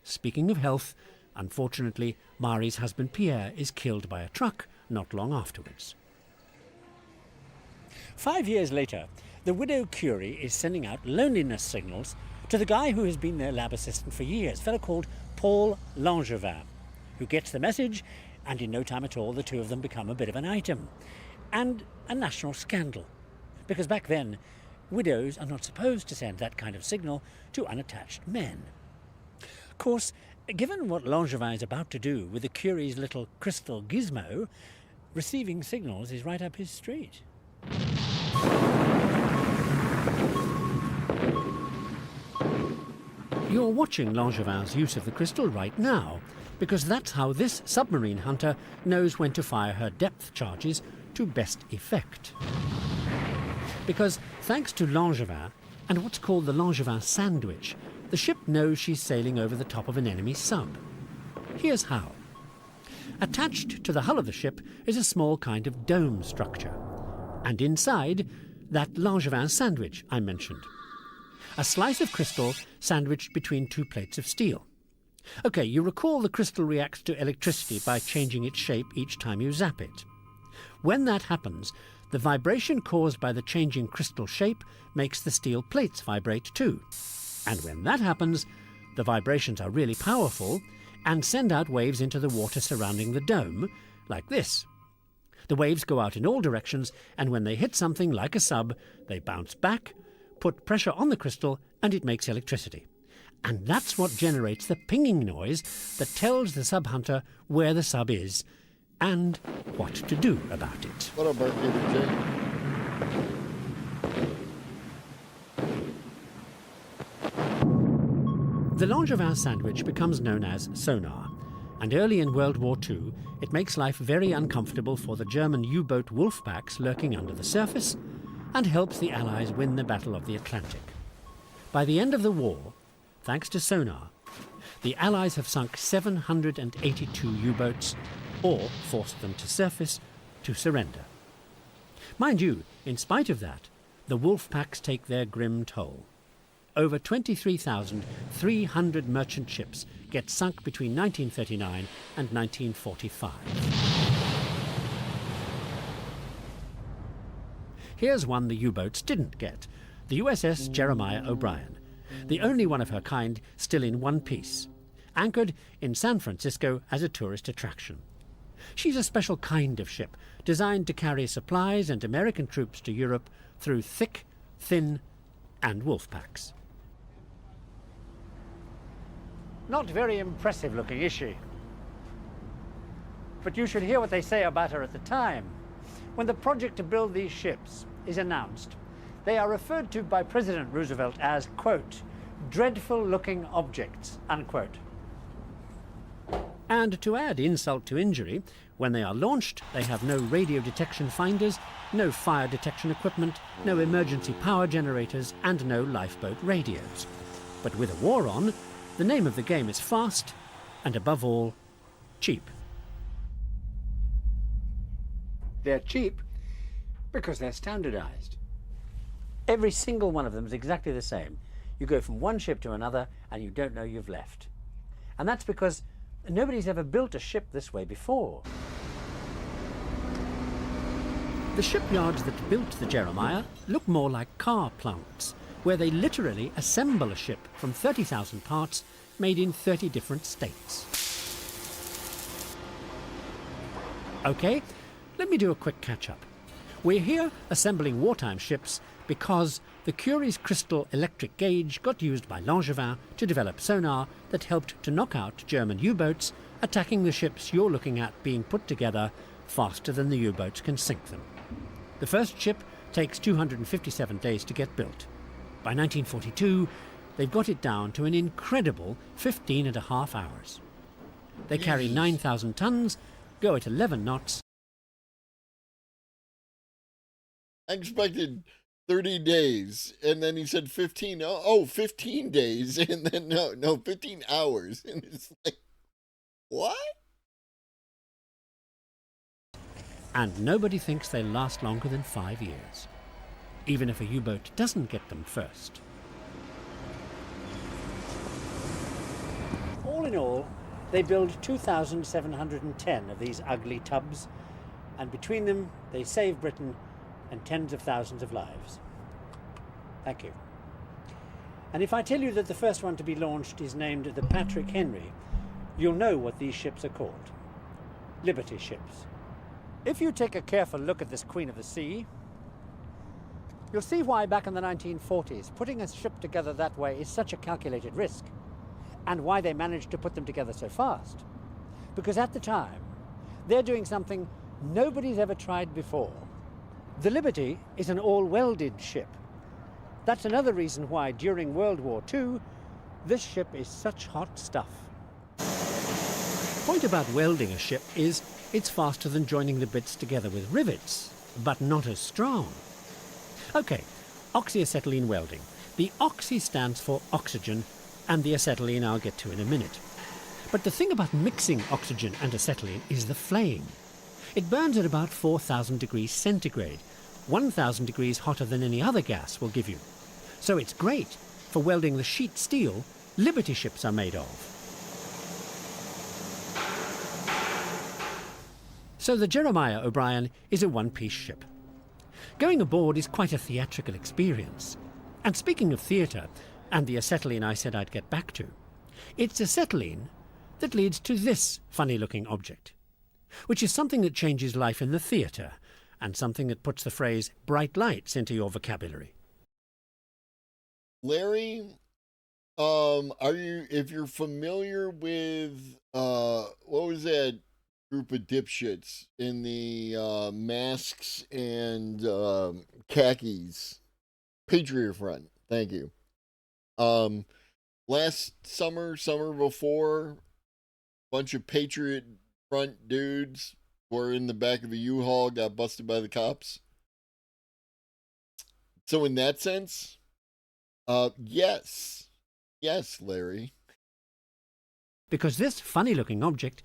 Speaking of health, unfortunately, Marie's husband Pierre is killed by a truck not long afterwards. 5 years later, the widow Curie is sending out loneliness signals to the guy who has been their lab assistant for years, a fellow called Paul Langevin, who gets the message, and in no time at all the two of them become a bit of an item. And a national scandal. Because back then, widows are not supposed to send that kind of signal to unattached men. Of course, given what Langevin is about to do with the Curie's little crystal gizmo, receiving signals is right up his street. You're watching Langevin's use of the crystal right now, because that's how this submarine hunter knows when to fire her depth charges to best effect. Because thanks to Langevin and what's called the Langevin sandwich, the ship knows she's sailing over the top of an enemy sub. Here's how. Attached to the hull of the ship is a small kind of dome structure, and inside, that Langevin sandwich I mentioned. A slice of crystal sandwiched between two plates of steel. OK, you recall the crystal reacts to electricity by changing its shape each time you zap it. When that happens, the vibration caused by the changing crystal shape makes the steel plates vibrate too. And when that happens, the vibrations are really powerful and send out waves into the water surrounding the dome, like this. The waves go out in all directions, and when they hit something like a sub, they bounce back, put pressure on the crystal, and it makes electricity. And that's what generates the pinging noise that tells the sub hunter where the sub is and what to do about it. What up, Barkeeper Jay? The Langevin sandwich becomes known as sonar, and early in World War II, it makes life very uncomfortable for the German U-boat wolf packs lurking under the surface, and helps the Allies win the Battle of the Atlantic. By the end of the war, thanks to sonar, the Allies have sunk 782 U-boats, or forced them to surface to surrender. Mind you, in spite of that, the wolf packs take their grim toll. Over 23,300 merchant ships get sunk between 1939 and 1945. Here's one the U-boats didn't get, the USS Jeremiah O'Brien, the only one of her kind still in one piece, anchored in San Francisco as a tourist attraction. She's a special kind of ship, designed to carry supplies and American troops to Europe through thick, thin, and wolf packs. Not very impressive looking, is she? But you should hear what they say about her at the time. When the project to build these ships is announced, they are referred to by President Roosevelt as, quote, dreadful looking objects, unquote. And to add insult to injury, when they are launched, they have no radio detection finders, no fire detection equipment, no emergency power generators, and no lifeboat radios. But with a war on, the name of the game is fast, and above all, cheap. They're cheap because they're standardized. Every single one of them is exactly the same. You go from one ship to another, and you don't know you've left. And that's because Nobody's ever built a ship this way before. The shipyards that built the Jeremiah look more like car plants, where they literally assemble a ship from 30,000 parts made in 30 different states. Okay, let me do a quick catch-up. We're here assembling wartime ships because the Curie's crystal electric gauge got used by Langevin to develop sonar that helped to knock out German U-boats attacking the ships you're looking at being put together faster than the U-boats can sink them. The first ship takes 257 days to get built. By 1942, they've got it down to an incredible 15 and a half hours. They carry 9,000 tons, go at 11 knots. I expected 30 days, and then he said 15. Oh, 15 days, and then no, 15 hours. And it's like, what? And nobody thinks they'll last longer than 5 years, even if a U-boat doesn't get them first. All in all, they build 2,710 of these ugly tubs, and between them they save Britain and tens of thousands of lives. Thank you. And if I tell you that the first one to be launched is named the Patrick Henry, you'll know what these ships are called. Liberty ships. If you take a careful look at this Queen of the Sea, you'll see why back in the 1940s putting a ship together that way is such a calculated risk, and why they managed to put them together so fast. Because at the time, they're doing something nobody's ever tried before. The Liberty is an all-welded ship. That's another reason why during World War II, this ship is such hot stuff. The point about welding a ship is it's faster than joining the bits together with rivets, but not as strong. Okay, oxyacetylene welding. The oxy stands for oxygen, and the acetylene I'll get to in a minute. But the thing about mixing oxygen and acetylene is the flame. It burns at about 4,000 degrees centigrade, 1,000 degrees hotter than any other gas will give you. So it's great for welding the sheet steel Liberty ships are made of. So the Jeremiah O'Brien is a one-piece ship. Going aboard is quite a theatrical experience. And speaking of theatre, and the acetylene I said I'd get back to, it's acetylene that leads to this funny-looking object, which is something that changes life in the theatre, and something that puts the phrase bright lights into your vocabulary. Larry, if you're familiar with, what was that group of dipshits in the masks and khakis? Patriot Front, thank you. Last summer before, bunch of Patriot Front dudes were in the back of a U-Haul, got busted by the cops. So in that sense, yes, Larry. Because this funny-looking object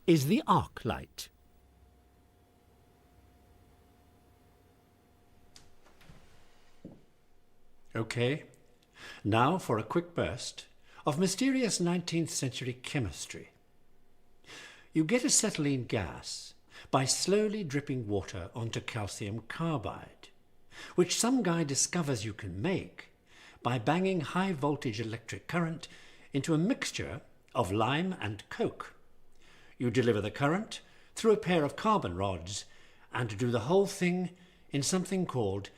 is the arc light. Okay, now for a quick burst of mysterious 19th century chemistry. You get acetylene gas by slowly dripping water onto calcium carbide, which some guy discovers you can make by banging high voltage electric current into a mixture of lime and coke. You deliver the current through a pair of carbon rods and do the whole thing in something called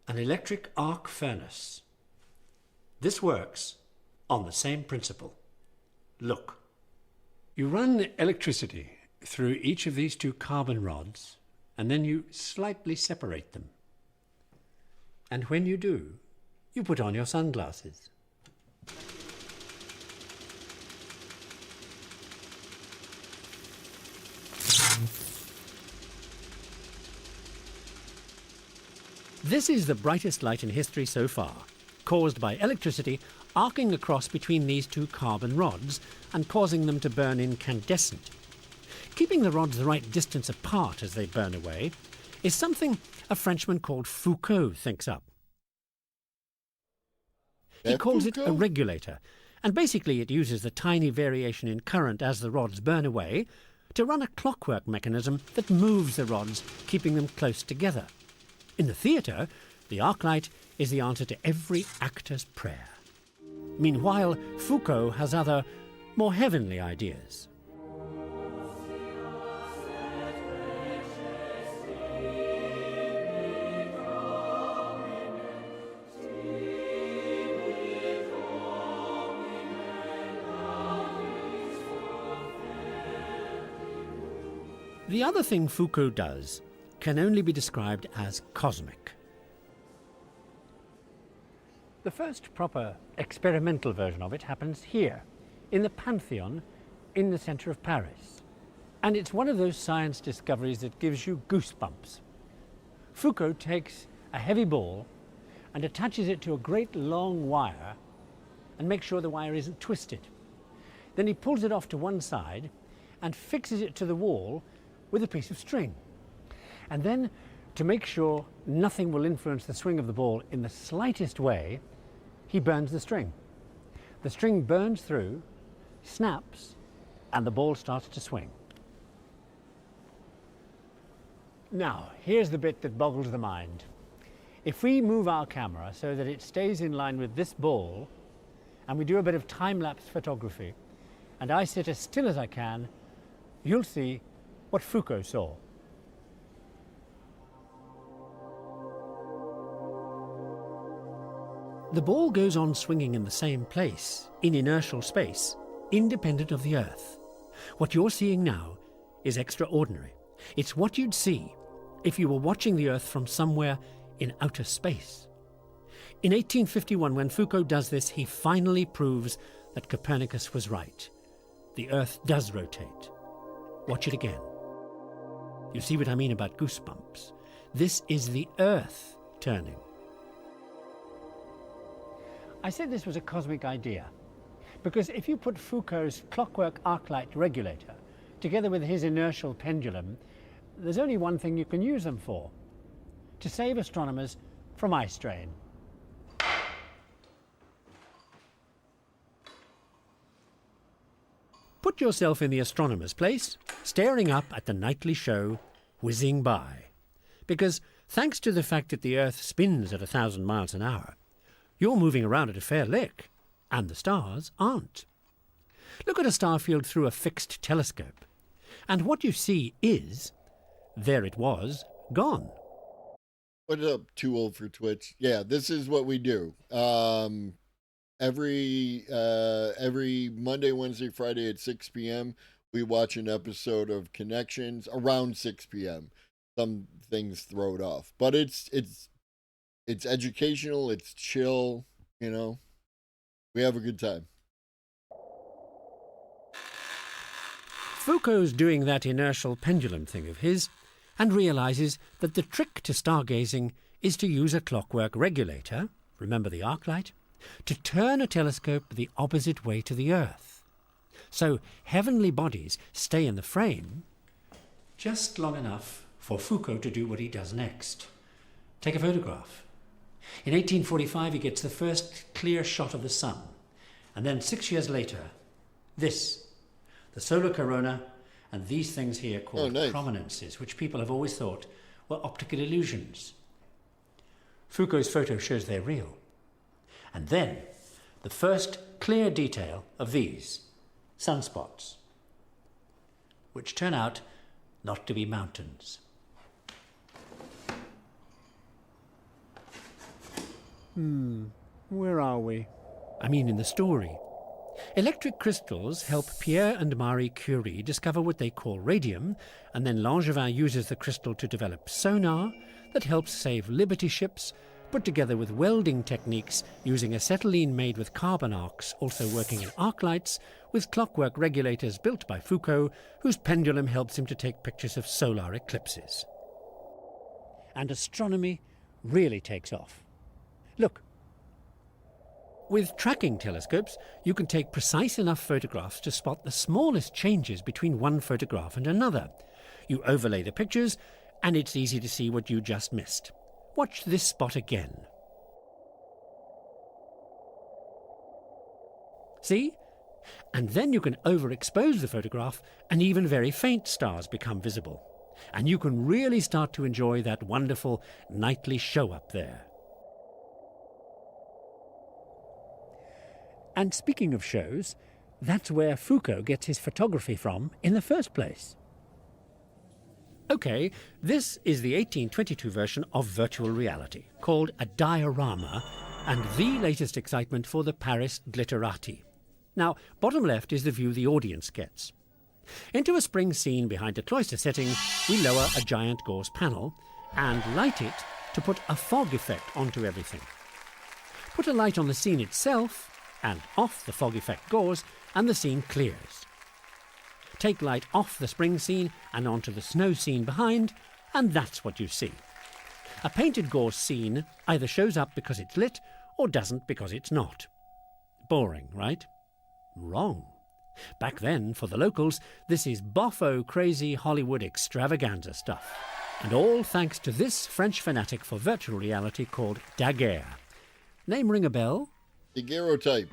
an electric arc furnace. This works on the same principle. Look. You run electricity through each of these two carbon rods, and then you slightly separate them. And when you do, you put on your sunglasses. This is the brightest light in history so far, caused by electricity arcing across between these two carbon rods and causing them to burn incandescent. Keeping the rods the right distance apart as they burn away is something a Frenchman called Foucault thinks up. He calls it a regulator, And basically it uses the tiny variation in current as the rods burn away to run a clockwork mechanism that moves the rods, keeping them close together. In the theatre, the arc light is the answer to every actor's prayer. Meanwhile, Foucault has other, more heavenly ideas. The other thing Foucault does can only be described as cosmic. The first proper experimental version of it happens here, in the Pantheon, in the centre of Paris. And it's one of those science discoveries that gives you goosebumps. Foucault takes a heavy ball and attaches it to a great long wire and makes sure the wire isn't twisted. Then he pulls it off to one side and fixes it to the wall with a piece of string. And then, to make sure nothing will influence the swing of the ball in the slightest way, he burns the string. The string burns through, snaps, and the ball starts to swing. Now, here's the bit that boggles the mind. If we move our camera so that it stays in line with this ball, and we do a bit of time-lapse photography, and I sit as still as I can, you'll see what Foucault saw. The ball goes on swinging in the same place, in inertial space, independent of the Earth. What you're seeing now is extraordinary. It's what you'd see if you were watching the Earth from somewhere in outer space. In 1851, when Foucault does this, he finally proves that Copernicus was right. The Earth does rotate. Watch it again. You see what I mean about goosebumps? This is the Earth turning. I said this was a cosmic idea because if you put Foucault's clockwork arc-light regulator together with his inertial pendulum, there's only one thing you can use them for: to save astronomers from eye strain. Put yourself in the astronomer's place, staring up at the nightly show whizzing by. Because thanks to the fact that the Earth spins at 1,000 miles an hour, you're moving around at a fair lick, and the stars aren't. Look at a star field through a fixed telescope, and what you see is, there it was, gone. What's up, Too Old for Twitch? Yeah, this is what we do. Every Monday, Wednesday, Friday at 6 p.m., we watch an episode of Connections around 6 p.m. Some things throw it off, but it's educational, it's chill, you know. We have a good time. Foucault's doing that inertial pendulum thing of his and realizes that the trick to stargazing is to use a clockwork regulator, remember the arc light, to turn a telescope the opposite way to the Earth. So heavenly bodies stay in the frame just long enough for Foucault to do what he does next. Take a photograph. In 1845 he gets the first clear shot of the sun, and then 6 prominences later, this, the solar corona, and these things here called prominences, which people have always thought were optical illusions. Foucault's photo shows they're real. And then, the first clear detail of these, sunspots, which turn out not to be mountains. Where are we? I mean, in the story. Electric crystals help Pierre and Marie Curie discover what they call radium, and then Langevin uses the crystal to develop sonar that helps save Liberty ships, put together with welding techniques using acetylene made with carbon arcs, also working in arc lights, with clockwork regulators built by Foucault, whose pendulum helps him to take pictures of solar eclipses. And astronomy really takes off. Look. With tracking telescopes, you can take precise enough photographs to spot the smallest changes between one photograph and another. You overlay the pictures, and it's easy to see what you just missed. Watch this spot again. See? And then you can overexpose the photograph and even very faint stars become visible. And you can really start to enjoy that wonderful nightly show up there. And speaking of shows, that's where Foucault gets his photography from in the first place. Okay, this is the 1822 version of virtual reality, called a diorama, and the latest excitement for the Paris glitterati. Now, bottom left is the view the audience gets. Into a spring scene behind a cloister setting, we lower a giant gauze panel and light it to put a fog effect onto everything. Put a light on the scene itself and off the fog effect gauze, and the scene clears. Take light off the spring scene and onto the snow scene behind, and that's what you see. A painted gauze scene either shows up because it's lit or doesn't because it's not. Boring, right? Wrong. Back then, for the locals, this is boffo crazy Hollywood extravaganza stuff. And all thanks to this French fanatic for virtual reality called Daguerre. Name ring a bell? Daguerreotype.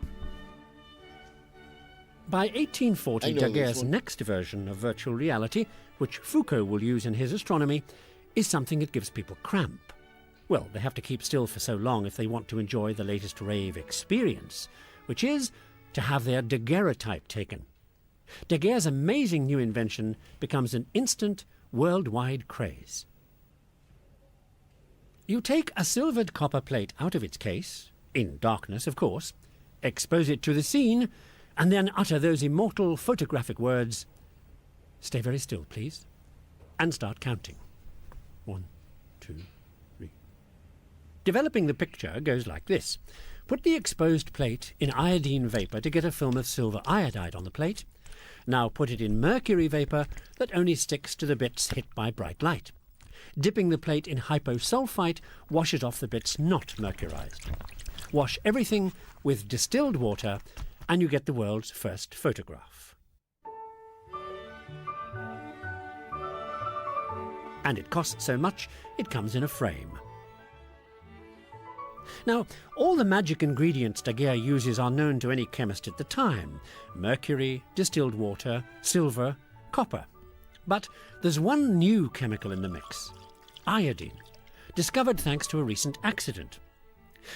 By 1840, Daguerre's next version of virtual reality, which Foucault will use in his astronomy, is something that gives people cramp. Well, they have to keep still for so long if they want to enjoy the latest rave experience, which is to have their daguerreotype taken. Daguerre's amazing new invention becomes an instant worldwide craze. You take a silvered copper plate out of its case, in darkness of course, expose it to the scene, and then utter those immortal photographic words, "Stay very still, please," and start counting. 1, 2, 3. Developing the picture goes like this. Put the exposed plate in iodine vapour to get a film of silver iodide on the plate. Now put it in mercury vapour that only sticks to the bits hit by bright light. Dipping the plate in hyposulfite washes off the bits not mercurized. Wash everything with distilled water and you get the world's first photograph. And it costs so much, it comes in a frame. Now, all the magic ingredients Daguerre uses are known to any chemist at the time. Mercury, distilled water, silver, copper. But there's one new chemical in the mix. Iodine, discovered thanks to a recent accident.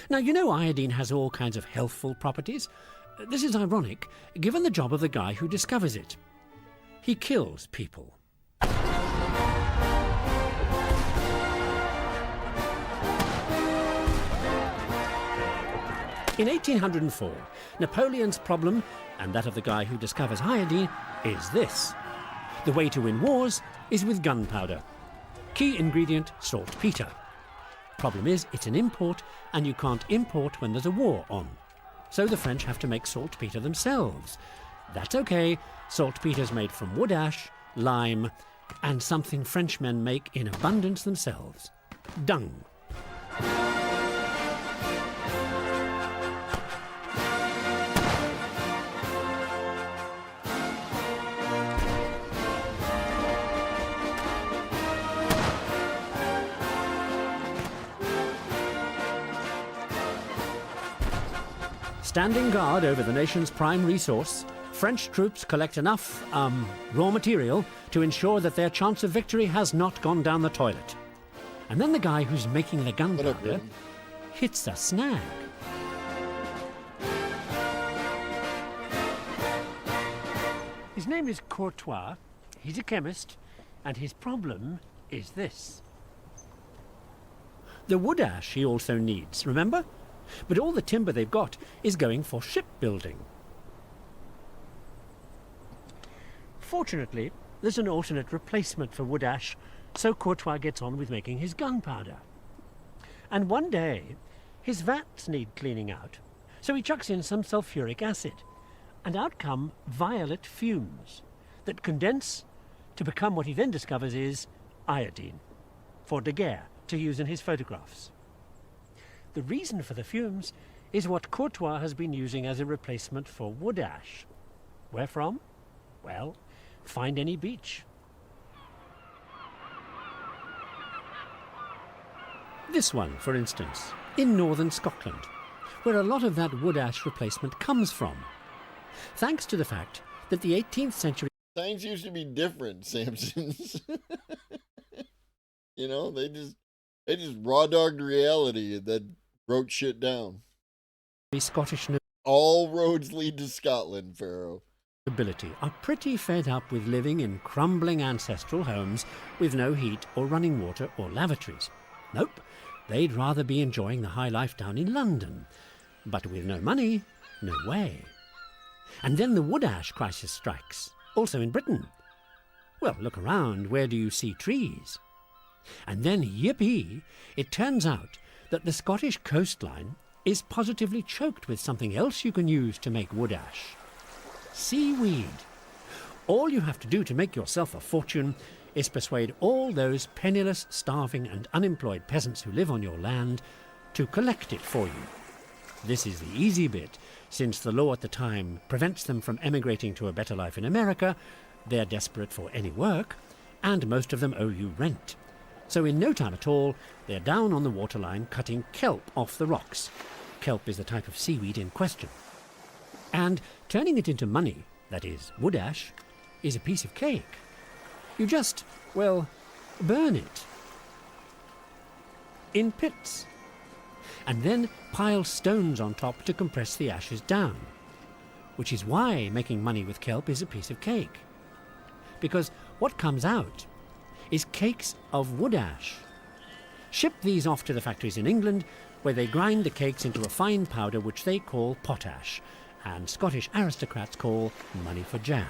Now, you know iodine has all kinds of healthful properties. This is ironic, given the job of the guy who discovers it. He kills people. In 1804, Napoleon's problem, and that of the guy who discovers iodine, is this. The way to win wars is with gunpowder. Key ingredient, saltpeter. Problem is, it's an import, and you can't import when there's a war on. So the French have to make saltpeter themselves. That's okay, saltpeter's made from wood ash, lime, and something Frenchmen make in abundance themselves. Dung. Standing guard over the nation's prime resource, French troops collect enough, raw material to ensure that their chance of victory has not gone down the toilet. And then the guy who's making the gunpowder hits a snag. His name is Courtois, he's a chemist, and his problem is this. The wood ash he also needs, remember? But all the timber they've got is going for shipbuilding. Fortunately, there's an alternate replacement for wood ash, so Courtois gets on with making his gunpowder. And one day, his vats need cleaning out, so he chucks in some sulfuric acid, and out come violet fumes that condense to become what he then discovers is iodine, for Daguerre to use in his photographs. The reason for the fumes is what Courtois has been using as a replacement for wood ash. Where from? Well, find any beach. This one, for instance, in northern Scotland, where a lot of that wood ash replacement comes from. thanks to the fact that the 18th century Science used to be different, Samsons. You know, they just raw dogged reality and then wrote shit down. Scottish All roads lead to Scotland, Pharaoh. nobility are pretty fed up with living in crumbling ancestral homes with no heat or running water or lavatories. Nope, they'd rather be enjoying the high life down in London. But with no money, no way. And then the wood ash crisis strikes, also in Britain. Well, look around, where do you see trees? And then, yippee, it turns out that the Scottish coastline is positively choked with something else you can use to make wood ash. Seaweed. All you have to do to make yourself a fortune is persuade all those penniless, starving and unemployed peasants who live on your land to collect it for you. This is the easy bit, since the law at the time prevents them from emigrating to a better life in America. They're desperate for any work, and most of them owe you rent. So in no time at all, they're down on the waterline cutting kelp off the rocks. Kelp is the type of seaweed in question. And turning it into money, that is, wood ash, is a piece of cake. You just, well, burn it in pits, and then pile stones on top to compress the ashes down, which is why making money with kelp is a piece of cake. Because what comes out is cakes of wood ash. Ship these off to the factories in England, where they grind the cakes into a fine powder which they call potash, and Scottish aristocrats call money for jam.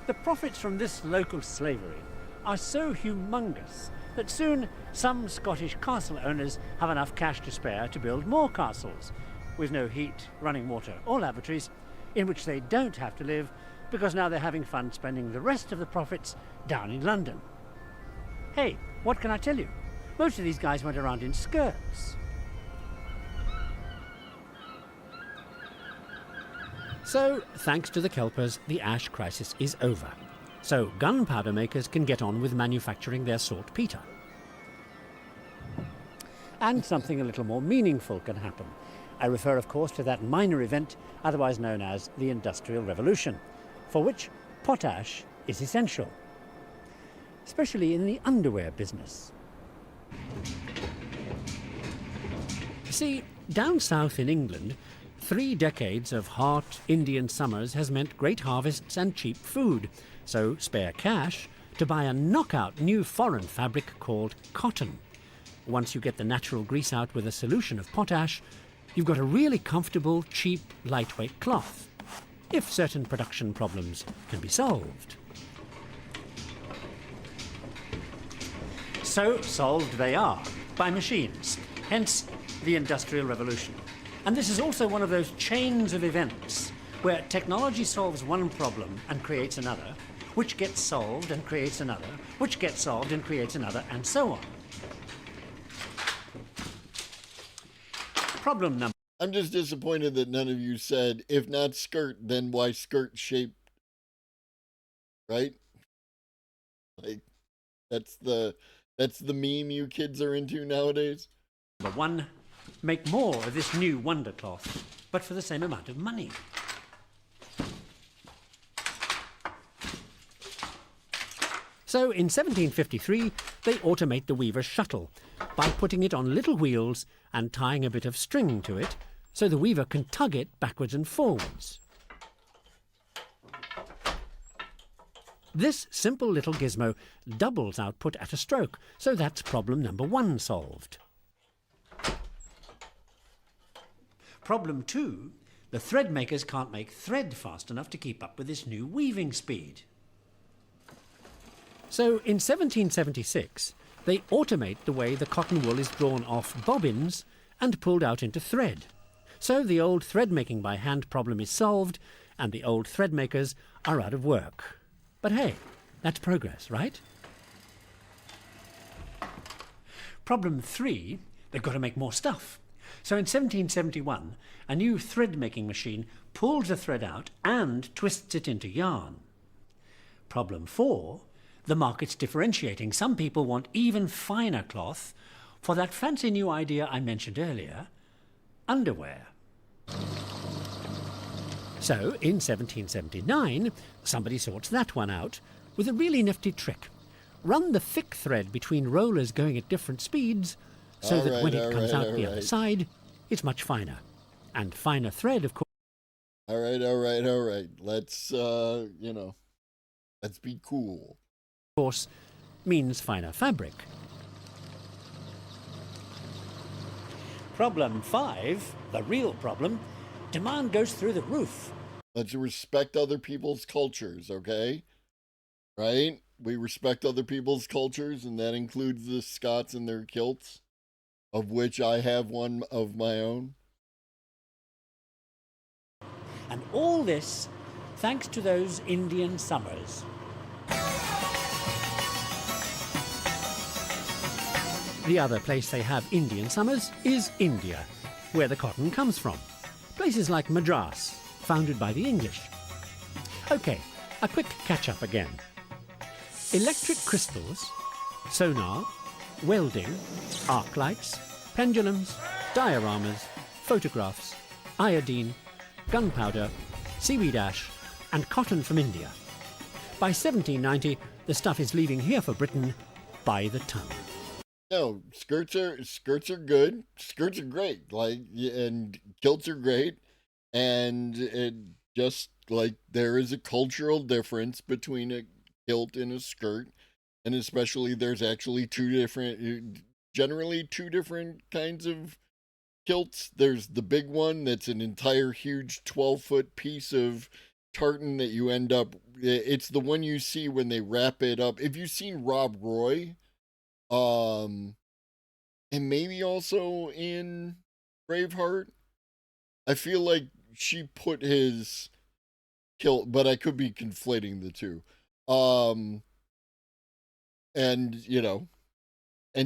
The profits from this local slavery are so humongous that soon some Scottish castle owners have enough cash to spare to build more castles, with no heat, running water or lavatories, in which they don't have to live, because now they're having fun spending the rest of the profits down in London. Hey, what can I tell you? Most of these guys went around in skirts. So, thanks to the kelpers, the ash crisis is over. So, gunpowder makers can get on with manufacturing their saltpeter. And something a little more meaningful can happen. I refer, of course, to that minor event, otherwise known as the Industrial Revolution, for which potash is essential, especially in the underwear business. See, down south in England, 3 decades of hot Indian summers has meant great harvests and cheap food, so spare cash to buy a knockout new foreign fabric called cotton. Once you get the natural grease out with a solution of potash, you've got a really comfortable, cheap, lightweight cloth, if certain production problems can be solved. So solved they are, by machines, hence the Industrial Revolution. And this is also one of those chains of events where technology solves one problem and creates another, which gets solved and creates another, which gets solved and creates another, and so on. Problem number. I'm just disappointed that none of you said, if not skirt, then why skirt shaped? Right? Like, that's the meme you kids are into nowadays. Number 1, make more of this new wonder cloth, but for the same amount of money. So in 1753, they automate the weaver's shuttle by putting it on little wheels and tying a bit of string to it so the weaver can tug it backwards and forwards. This simple little gizmo doubles output at a stroke, so that's problem number 1 solved. Problem 2, the thread makers can't make thread fast enough to keep up with this new weaving speed. So in 1776, they automate the way the cotton wool is drawn off bobbins and pulled out into thread. So the old thread making by hand problem is solved, and the old thread makers are out of work. But hey, that's progress, right? Problem 3, they've got to make more stuff. So in 1771, a new thread-making machine pulls the thread out and twists it into yarn. Problem 4, the market's differentiating. Some people want even finer cloth for that fancy new idea I mentioned earlier, underwear. So, in 1779, somebody sorts that one out with a really nifty trick. Run the thick thread between rollers going at different speeds so that when it comes out the other side, it's much finer. And finer thread, of course. All right. Let's, let's be cool. Of course, means finer fabric. Problem 5, the real problem, demand goes through the roof. Let's respect other people's cultures, okay? Right? We respect other people's cultures, and that includes the Scots and their kilts, of which I have one of my own. And all this thanks to those Indian summers. The other place they have Indian summers is India, where the cotton comes from. Places like Madras, founded by the English. Okay, a quick catch-up again. Electric crystals, sonar, welding, arc lights, pendulums, dioramas, photographs, iodine, gunpowder, seaweed ash, and cotton from India. By 1790, the stuff is leaving here for Britain by the ton. No, skirts are good. Skirts are great. And kilts are great. And it just there is a cultural difference between a kilt and a skirt, and especially there's actually generally two different kinds of kilts. There's the big one that's an entire huge 12-foot piece of tartan that you end up. It's the one you see when they wrap it up. If you've seen Rob Roy, and maybe also in Braveheart, I feel like she put his kilt, but I could be conflating the two. And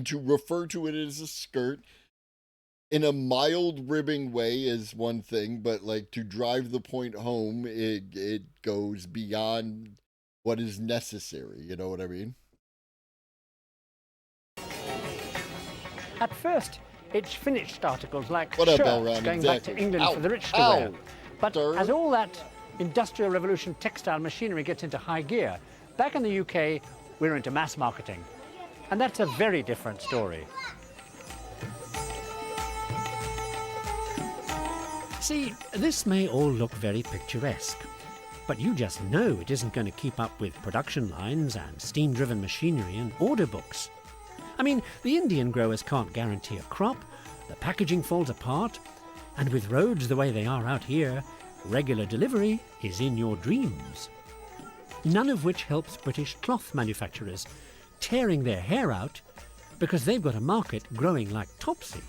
to refer to it as a skirt in a mild ribbing way is one thing, but to drive the point home, it goes beyond what is necessary. You know what I mean? At first, it's finished articles like What up, shirts Elron? going back to England for the rich to wear. But as all that Industrial Revolution textile machinery gets into high gear, back in the UK, we're into mass marketing. And that's a very different story. See, this may all look very picturesque, but you just know it isn't going to keep up with production lines and steam-driven machinery and order books. I mean, the Indian growers can't guarantee a crop, the packaging falls apart, and with roads the way they are out here, regular delivery is in your dreams. None of which helps British cloth manufacturers, tearing their hair out because they've got a market growing like topsy.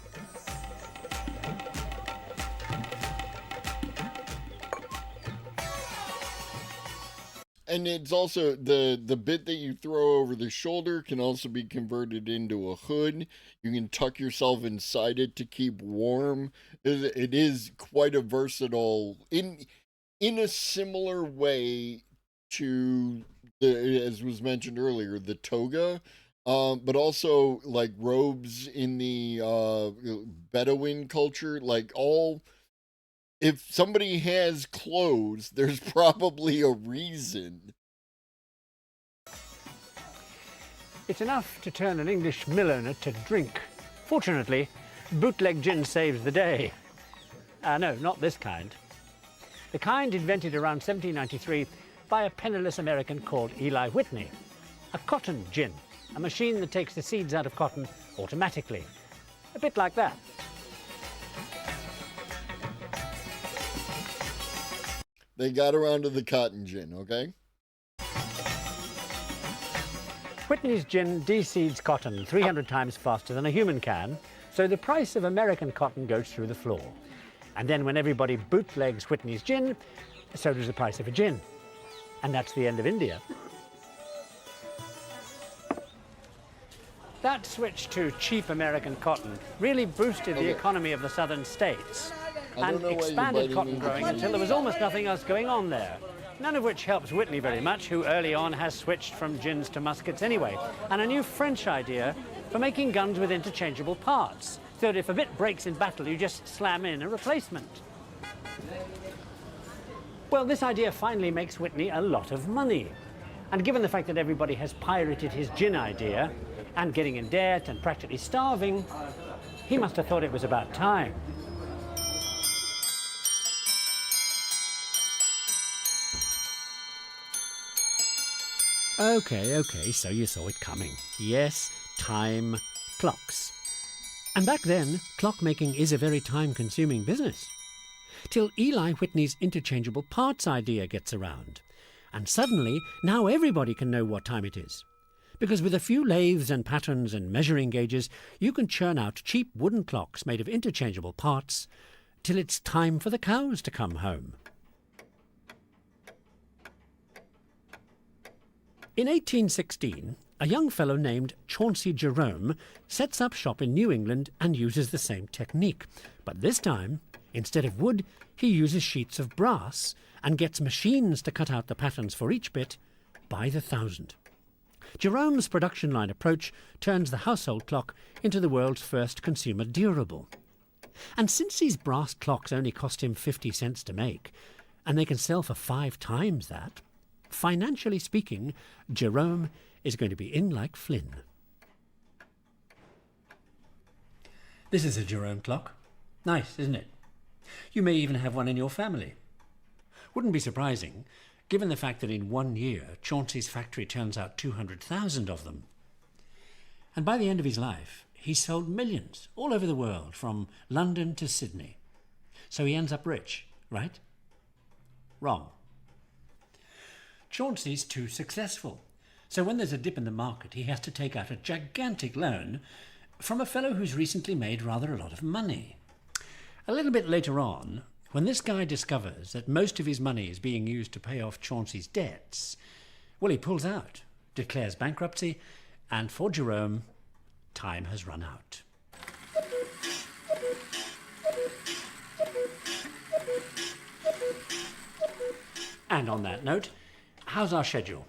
And it's also the bit that you throw over the shoulder can also be converted into a hood. You can tuck yourself inside it to keep warm. It is quite a versatile in a similar way to as was mentioned earlier, the toga, but also like robes in the Bedouin culture, if somebody has clothes, there's probably a reason. It's enough to turn an English mill owner to drink. Fortunately, bootleg gin saves the day. No, not this kind. The kind invented around 1793 by a penniless American called Eli Whitney. A cotton gin, a machine that takes the seeds out of cotton automatically. A bit like that. They got around to the cotton gin, okay? Whitney's gin de-seeds cotton 300 times faster than a human can, so the price of American cotton goes through the floor. And then when everybody bootlegs Whitney's gin, so does the price of a gin. And that's the end of India. That switch to cheap American cotton really boosted the economy of the southern states and expanded cotton growing until there was almost nothing else going on there. None of which helps Whitney very much, who early on has switched from gins to muskets anyway, and a new French idea for making guns with interchangeable parts, so that if a bit breaks in battle, you just slam in a replacement. Well, this idea finally makes Whitney a lot of money. And given the fact that everybody has pirated his gin idea, and getting in debt and practically starving, he must have thought it was about time. Okay, so you saw it coming. Yes, time clocks. And back then, clockmaking is a very time-consuming business. Till Eli Whitney's interchangeable parts idea gets around. And suddenly, now everybody can know what time it is. Because with a few lathes and patterns and measuring gauges, you can churn out cheap wooden clocks made of interchangeable parts till it's time for the cows to come home. In 1816, a young fellow named Chauncey Jerome sets up shop in New England and uses the same technique. But this time, instead of wood, he uses sheets of brass and gets machines to cut out the patterns for each bit by the thousand. Jerome's production line approach turns the household clock into the world's first consumer durable. And since these brass clocks only cost him 50 cents to make, and they can sell for 5 times that, financially speaking, Jerome is going to be in like Flynn. This is a Jerome clock. Nice, isn't it? You may even have one in your family. Wouldn't be surprising, given the fact that in 1 year, Chauncey's factory turns out 200,000 of them. And by the end of his life, he sold millions all over the world, from London to Sydney. So he ends up rich, right? Wrong. Chauncey's too successful. So when there's a dip in the market, he has to take out a gigantic loan from a fellow who's recently made rather a lot of money. A little bit later on, when this guy discovers that most of his money is being used to pay off Chauncey's debts, well, he pulls out, declares bankruptcy, and for Jerome, time has run out. And on that note, how's our schedule?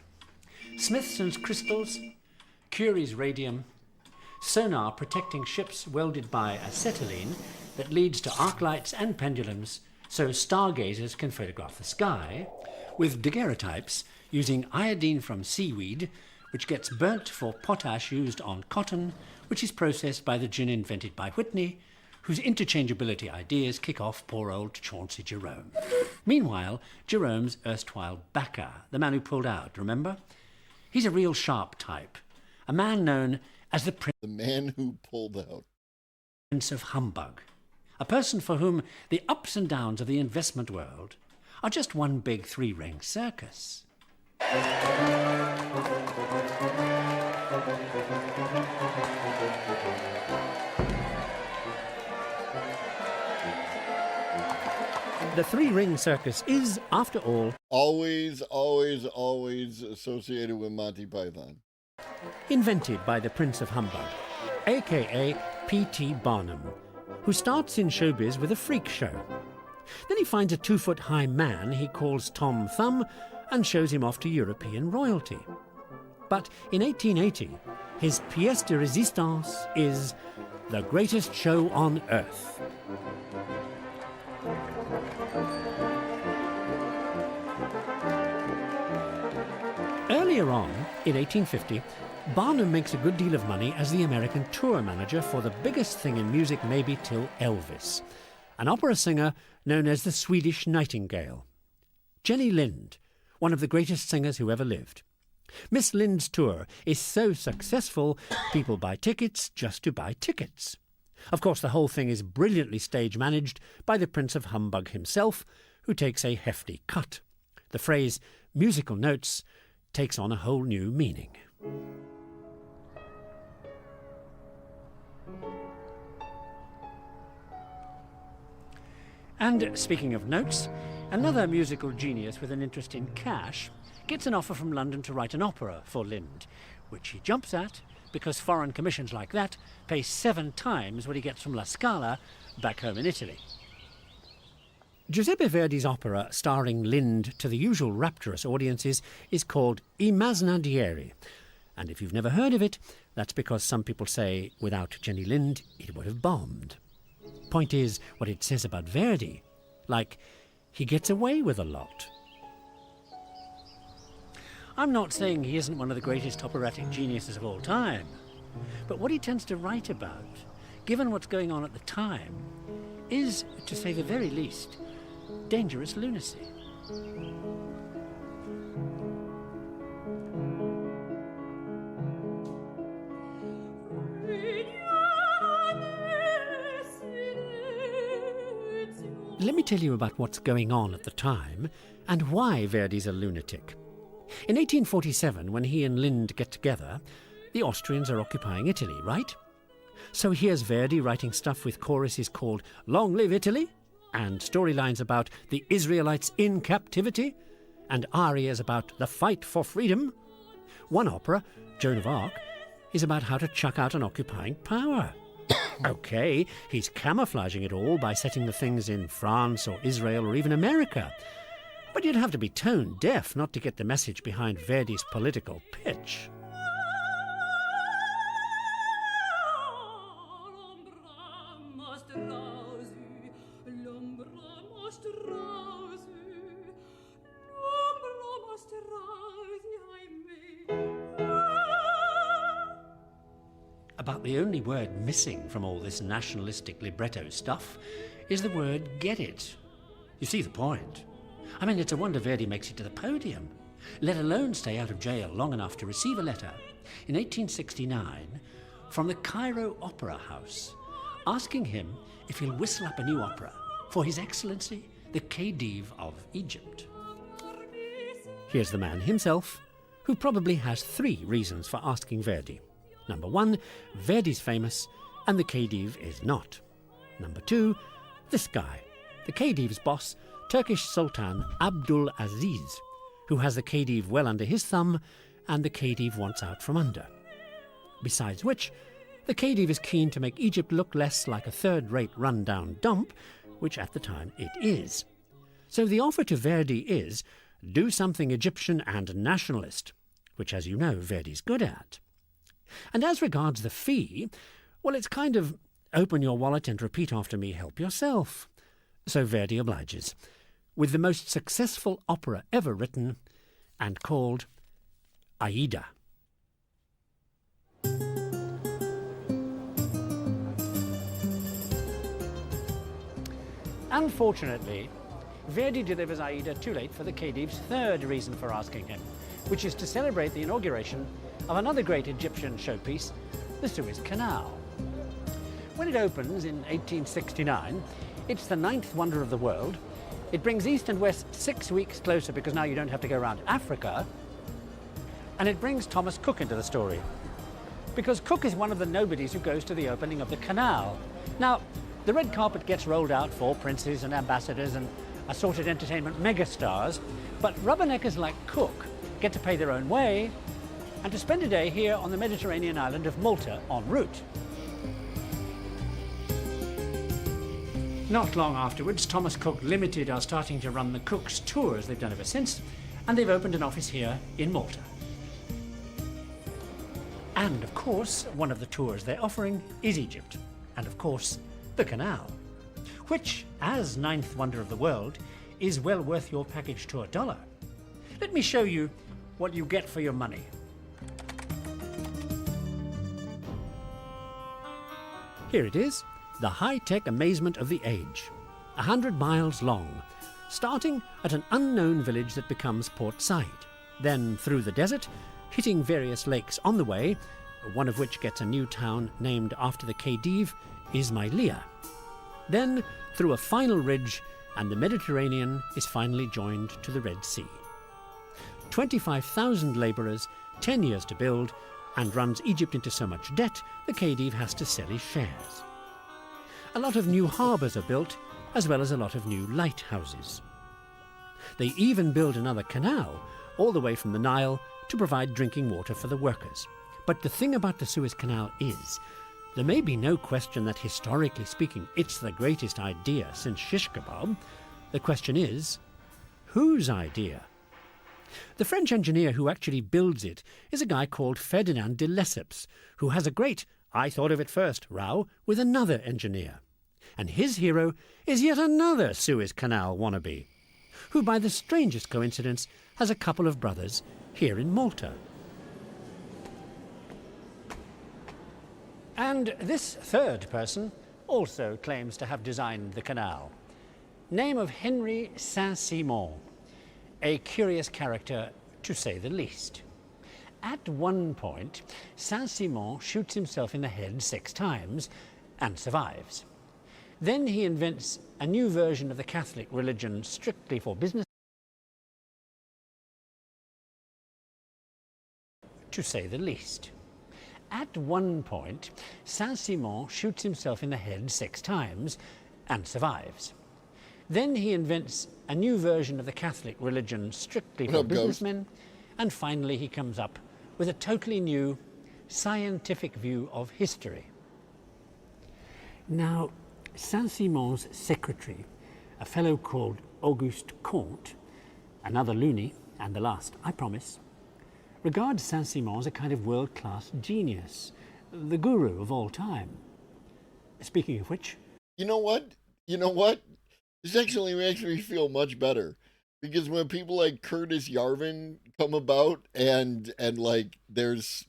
Smithson's crystals, Curie's radium, sonar protecting ships welded by acetylene that leads to arc lights and pendulums so stargazers can photograph the sky, with daguerreotypes using iodine from seaweed, which gets burnt for potash used on cotton, which is processed by the gin invented by Whitney, whose interchangeability ideas kick off poor old Chauncey Jerome. Meanwhile, Jerome's erstwhile backer, the man who pulled out, remember? He's a real sharp type, a man known as the man who pulled out. Prince of Humbug, a person for whom the ups and downs of the investment world are just one big 3-ring circus. The 3-ring circus is, after all, always associated with Monty Python. Invented by the Prince of Humbug, a.k.a. P.T. Barnum, who starts in showbiz with a freak show. Then he finds a 2-foot-high man he calls Tom Thumb and shows him off to European royalty. But in 1880, his pièce de résistance is the greatest show on earth. Earlier on, in 1850, Barnum makes a good deal of money as the American tour manager for the biggest thing in music maybe till Elvis, an opera singer known as the Swedish Nightingale. Jenny Lind, one of the greatest singers who ever lived. Miss Lind's tour is so successful, people buy tickets just to buy tickets. Of course, the whole thing is brilliantly stage managed by the Prince of Humbug himself, who takes a hefty cut. The phrase musical notes takes on a whole new meaning. And speaking of notes, another musical genius with an interest in cash gets an offer from London to write an opera for Lind, which he jumps at because foreign commissions like that pay 7 times what he gets from La Scala back home in Italy. Giuseppe Verdi's opera, starring Lind to the usual rapturous audiences, is called I Masnadieri. And if you've never heard of it, that's because some people say without Jenny Lind, it would have bombed. Point is, what it says about Verdi Like, he gets away with a lot. I'm not saying he isn't one of the greatest operatic geniuses of all time, but what he tends to write about, given what's going on at the time, is, to say the very least, dangerous lunacy. Let me tell you about what's going on at the time and why Verdi's a lunatic. In 1847, when he and Lind get together, the Austrians are occupying Italy, right? So here's Verdi writing stuff with choruses called Long Live Italy, and storylines about the Israelites in captivity, and arias about the fight for freedom. One opera, Joan of Arc, is about how to chuck out an occupying power. Okay, he's camouflaging it all by setting the things in France or Israel or even America. But you'd have to be tone deaf not to get the message behind Verdi's political pitch. About the only word missing from all this nationalistic libretto stuff is the word get it. You see the point. I mean, it's a wonder Verdi makes it to the podium, let alone stay out of jail long enough to receive a letter in 1869 from the Cairo Opera House asking him if he'll whistle up a new opera for His Excellency, the Khedive of Egypt. Here's the man himself, who probably has 3 reasons for asking Verdi. Number 1, Verdi's famous, and the Khedive is not. Number 2, this guy, the Khedive's boss, Turkish Sultan Abdul Aziz, who has the Khedive well under his thumb, and the Khedive wants out from under. Besides which, the Khedive is keen to make Egypt look less like a third-rate run-down dump, which at the time it is. So the offer to Verdi is, do something Egyptian and nationalist, which, as you know, Verdi's good at. And as regards the fee, well, it's kind of open your wallet and repeat after me, help yourself. So Verdi obliges, with the most successful opera ever written and called Aida. Unfortunately, Verdi delivers Aida too late for the Khedive's 3rd reason for asking him, which is to celebrate the inauguration of another great Egyptian showpiece, the Suez Canal. When it opens in 1869, it's the 9th wonder of the world. It brings East and West 6 weeks closer because now you don't have to go around Africa. And it brings Thomas Cook into the story, because Cook is one of the nobodies who goes to the opening of the canal. Now, the red carpet gets rolled out for princes and ambassadors and assorted entertainment megastars, but rubberneckers like Cook get to pay their own way and to spend a day here on the Mediterranean island of Malta en route. Not long afterwards, Thomas Cook Limited are starting to run the Cook's tours they've done ever since, and they've opened an office here in Malta. And of course, one of the tours they're offering is Egypt, and of course, the canal, which, as 9th wonder of the world, is well worth your package to $1. Let me show you what you get for your money. Here it is, the high-tech amazement of the age, 100 miles long, starting at an unknown village that becomes Port Said, then through the desert, hitting various lakes on the way, one of which gets a new town named after the Khedive, Ismailia. Then through a final ridge, and the Mediterranean is finally joined to the Red Sea. 25,000 labourers, 10 years to build, and runs Egypt into so much debt the Khedive has to sell his shares. A lot of new harbours are built, as well as a lot of new lighthouses. They even build another canal, all the way from the Nile, to provide drinking water for the workers. But the thing about the Suez Canal is, there may be no question that historically speaking it's the greatest idea since shish kebab. The question is, whose idea? The French engineer who actually builds it is a guy called Ferdinand de Lesseps, who has a great "I thought of it first" row with another engineer. And his hero is yet another Suez Canal wannabe, who by the strangest coincidence has a couple of brothers here in Malta. And this third person also claims to have designed the canal. Name of Henry Saint-Simon, a curious character to say the least. At one point, Saint-Simon shoots himself in the head 6 times and survives. Then he invents a new version of the Catholic religion strictly for business, to say the least. At one point, Saint-Simon shoots himself in the head 6 times and survives. Then he invents a new version of the Catholic religion strictly for businessmen, and finally he comes up with a totally new scientific view of history. Now, Saint-Simon's secretary, a fellow called Auguste Comte, another loony, and the last, I promise, regards Saint-Simon as a kind of world-class genius, the guru of all time. Speaking of which... You know what? This actually makes me feel much better. Because when people like Curtis Yarvin come about and like there's,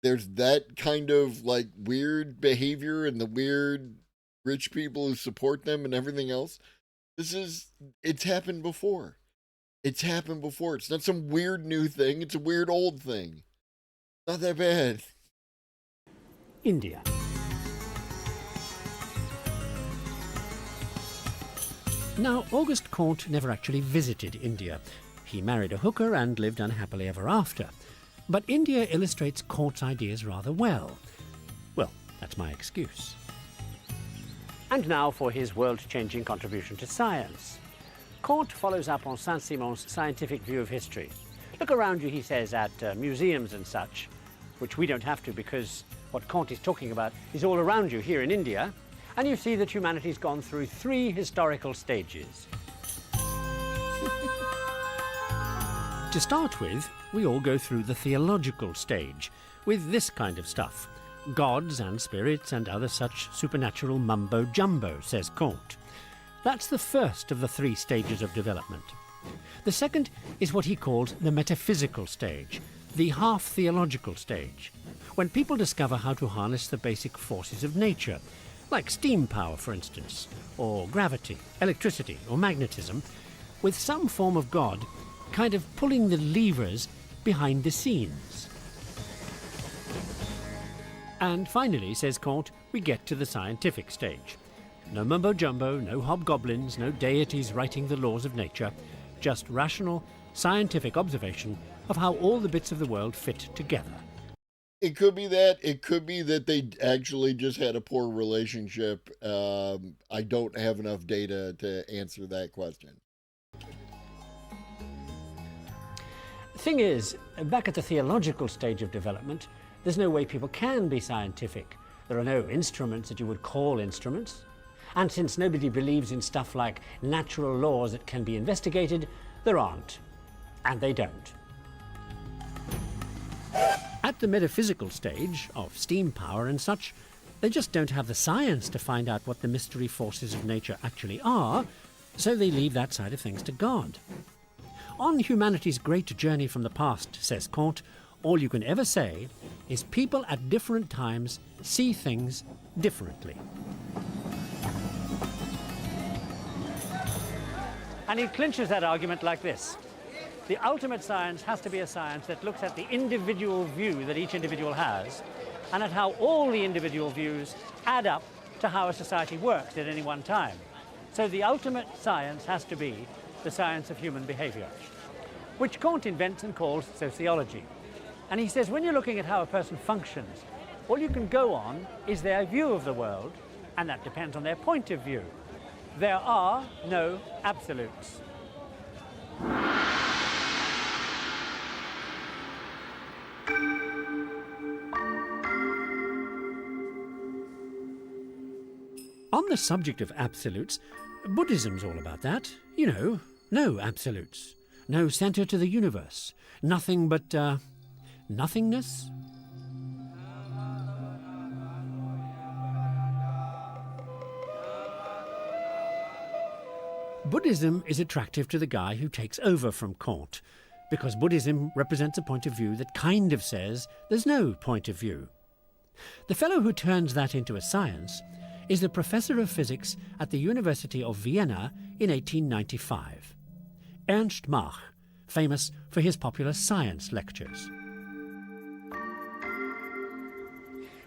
there's that kind of like weird behavior and the weird rich people who support them and everything else. It's happened before. It's happened before. It's not some weird new thing. It's a weird old thing. Not that bad. India. Now, Auguste Comte never actually visited India. He married a hooker and lived unhappily ever after. But India illustrates Comte's ideas rather well. Well, that's my excuse. And now for his world-changing contribution to science. Comte follows up on Saint-Simon's scientific view of history. Look around you, he says, at museums and such, which we don't have to because what Comte is talking about is all around you here in India, and you see that humanity's gone through 3 historical stages. To start with, we all go through the theological stage, with this kind of stuff. Gods and spirits and other such supernatural mumbo-jumbo, says Comte. That's the first of the 3 stages of development. The second is what he calls the metaphysical stage, the half-theological stage, when people discover how to harness the basic forces of nature, like steam power, for instance, or gravity, electricity, or magnetism, with some form of God kind of pulling the levers behind the scenes. And finally, says Comte, we get to the scientific stage. No mumbo-jumbo, no hobgoblins, no deities writing the laws of nature, just rational, scientific observation of how all the bits of the world fit together. It could be that. It could be that they actually just had a poor relationship. I don't have enough data to answer that question. The thing is, back at the theological stage of development, there's no way people can be scientific. There are no instruments that you would call instruments. And since nobody believes in stuff like natural laws that can be investigated, there aren't. And they don't. At the metaphysical stage of steam power and such, they just don't have the science to find out what the mystery forces of nature actually are, so they leave that side of things to God. On humanity's great journey from the past, says Comte, all you can ever say is people at different times see things differently. And he clinches that argument like this. The ultimate science has to be a science that looks at the individual view that each individual has, and at how all the individual views add up to how a society works at any one time. So the ultimate science has to be the science of human behavior, which Comte invents and calls sociology. And he says when you're looking at how a person functions, all you can go on is their view of the world, and that depends on their point of view. There are no absolutes. On the subject of absolutes, Buddhism's all about that. You know, no absolutes. No center to the universe. Nothing but, nothingness? Buddhism is attractive to the guy who takes over from Kant, because Buddhism represents a point of view that kind of says there's no point of view. The fellow who turns that into a science is the professor of physics at the University of Vienna in 1895, Ernst Mach, famous for his popular science lectures.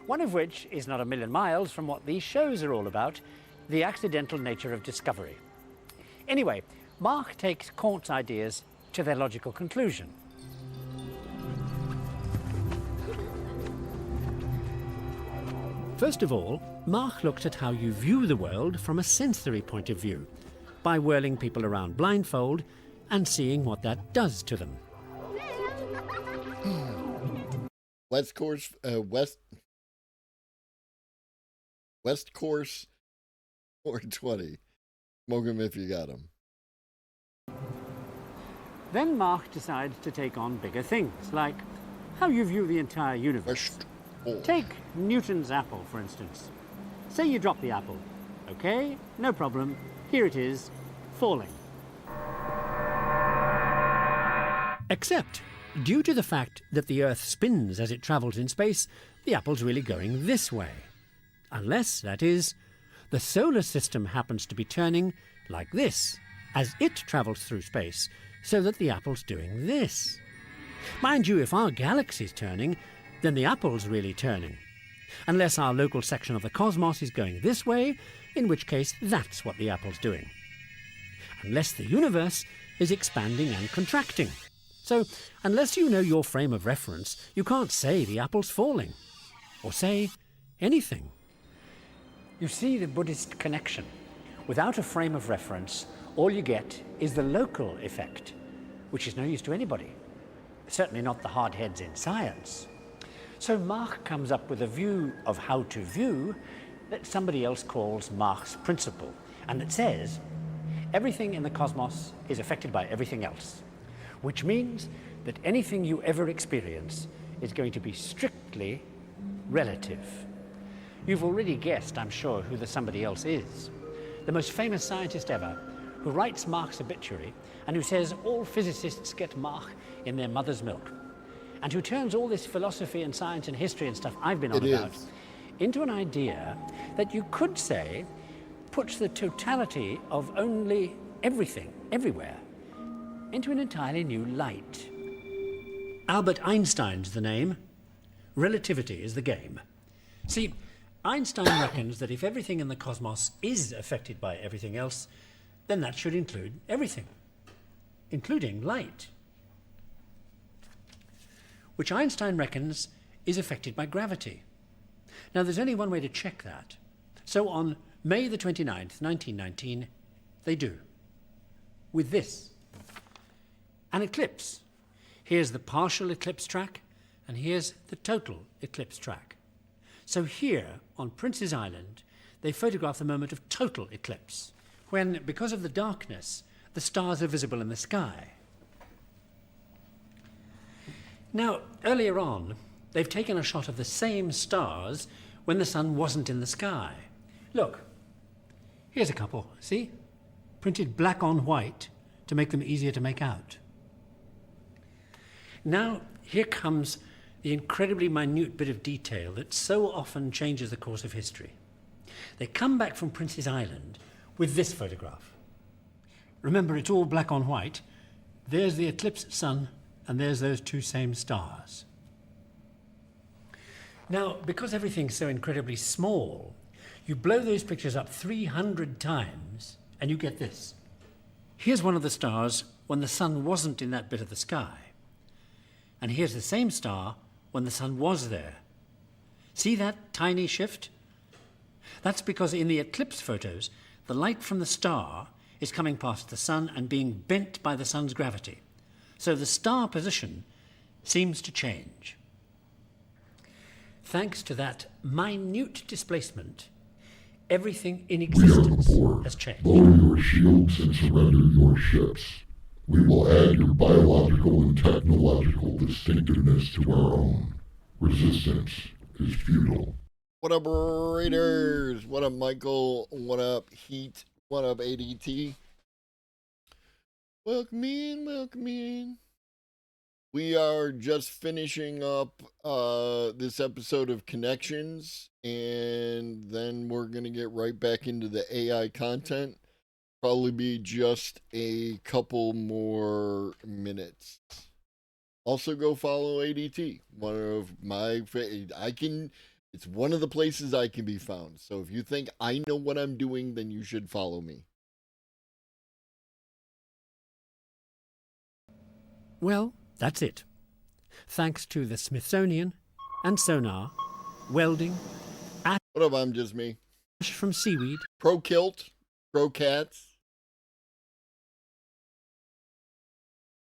One of which is not a million miles from what these shows are all about, the accidental nature of discovery. Anyway, Mach takes Kant's ideas to their logical conclusion. First of all, Mach looked at how you view the world from a sensory point of view, by whirling people around blindfold and seeing what that does to them. West Course 420. Smoke 'em if you got 'em. Then Mach decides to take on bigger things, like how you view the entire universe. Take Newton's apple, for instance. Say you drop the apple. Okay, no problem. Here it is, falling. Except, due to the fact that the Earth spins as it travels in space, the apple's really going this way. Unless, that is, the solar system happens to be turning like this as it travels through space, so that the apple's doing this. Mind you, if our galaxy's turning, then the apple's really turning. Unless our local section of the cosmos is going this way, in which case that's what the apple's doing. Unless the universe is expanding and contracting. So, unless you know your frame of reference, you can't say the apple's falling. Or say anything. You see the Buddhist connection. Without a frame of reference, all you get is the local effect, which is no use to anybody. Certainly not the hard heads in science. So Mach comes up with a view of how to view that somebody else calls Mach's principle, and that says everything in the cosmos is affected by everything else, which means that anything you ever experience is going to be strictly relative. You've already guessed, I'm sure, who the somebody else is. The most famous scientist ever, who writes Mach's obituary and who says all physicists get Mach in their mother's milk, and who turns all this philosophy and science and history and stuff I've been on about into an idea that you could say puts the totality of only everything, everywhere, into an entirely new light. Albert Einstein's the name. Relativity is the game. See, Einstein reckons that if everything in the cosmos is affected by everything else, then that should include everything, including light, which Einstein reckons is affected by gravity. Now, there's only one way to check that. So on May the 29th, 1919, they do. With this. An eclipse. Here's the partial eclipse track, and here's the total eclipse track. So here, on Prince's Island, they photograph the moment of total eclipse, when, because of the darkness, the stars are visible in the sky. Now, earlier on, they've taken a shot of the same stars when the sun wasn't in the sky. Look, here's a couple, see? Printed black on white to make them easier to make out. Now, here comes the incredibly minute bit of detail that so often changes the course of history. They come back from Prince's Island with this photograph. Remember, it's all black on white. There's the eclipsed sun, and there's those two same stars. Now, because everything's so incredibly small, you blow those pictures up 300 times, and you get this. Here's one of the stars when the sun wasn't in that bit of the sky. And here's the same star when the sun was there. See that tiny shift? That's because in the eclipse photos, the light from the star is coming past the sun and being bent by the sun's gravity. So the star position seems to change. Thanks to that minute displacement, everything in existence has changed. Lower your shields and surrender your ships. We will add your biological and technological distinctiveness to our own. Resistance is futile. What up, Raiders? What up, Michael? What up, Heat? What up, ADT? Welcome in, welcome in. We are just finishing up this episode of Connections, and then we're going to get right back into the AI content. Probably be just a couple more minutes. Also, go follow ADT. One of my it's one of the places I can be found. So if you think I know what I'm doing, then you should follow me. Well, that's it. Thanks to the Smithsonian and sonar, welding, What up, I'm just me. ash from seaweed, Pro kilt, pro cats,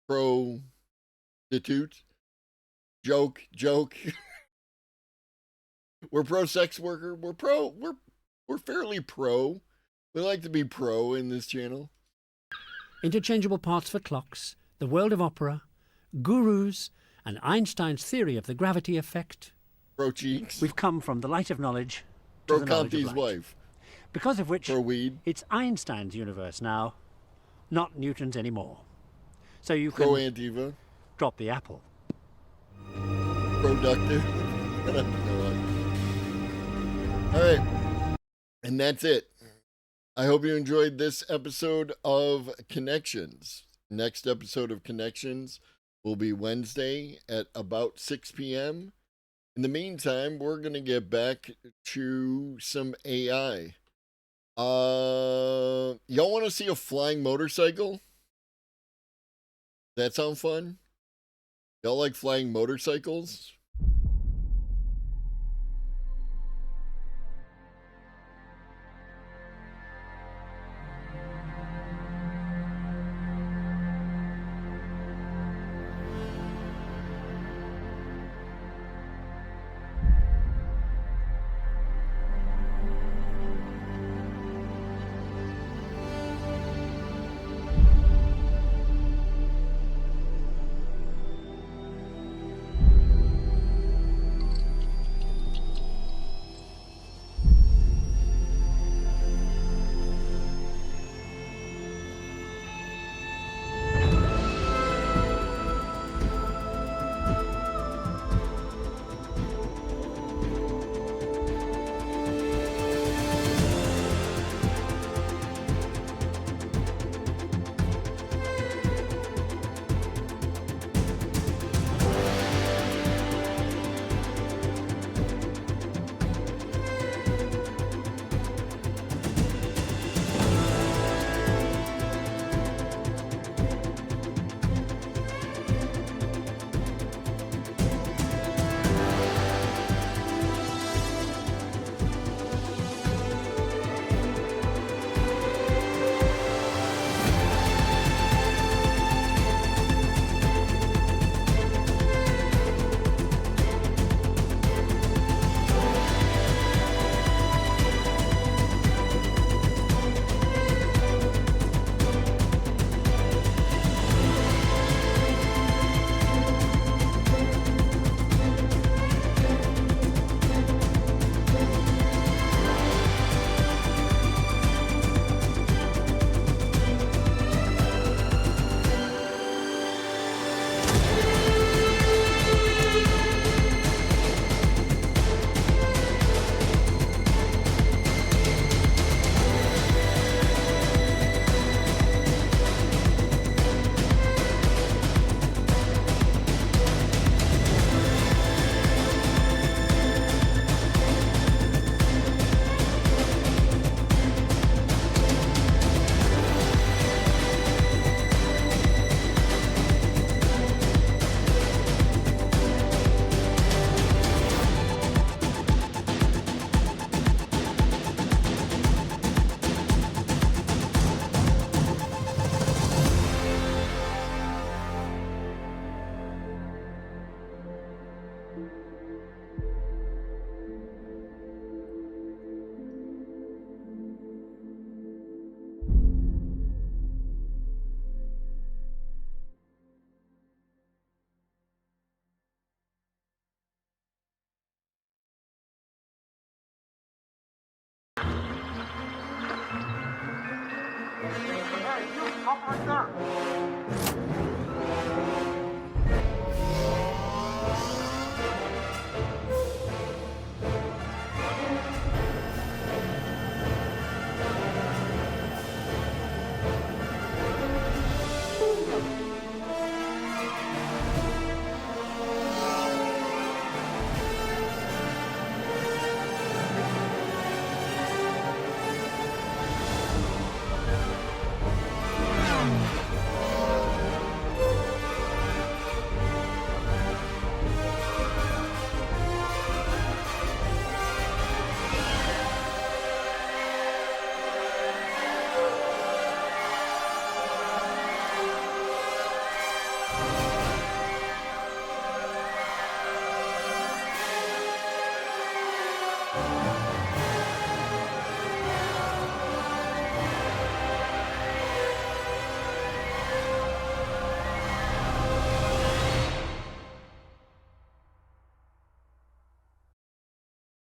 pro stitute, joke. We're pro sex worker. We're fairly pro. We like to be pro in this channel. interchangeable parts for clocks, the world of opera, gurus, and Einstein's theory of the gravity effect. Pro cheeks. We've come from the light of knowledge to Pro the knowledge of Comte's light. wife. Because of which, Pro weed. it's Einstein's universe now, not Newton's anymore. So you can Pro Antifa. drop the apple. Productive. All right. And that's it. I hope you enjoyed this episode of Connections. Next episode of Connections will be Wednesday at about 6 p.m. In the meantime, we're going to get back to some AI. Y'all want to see a flying motorcycle? That sound fun? Y'all like flying motorcycles?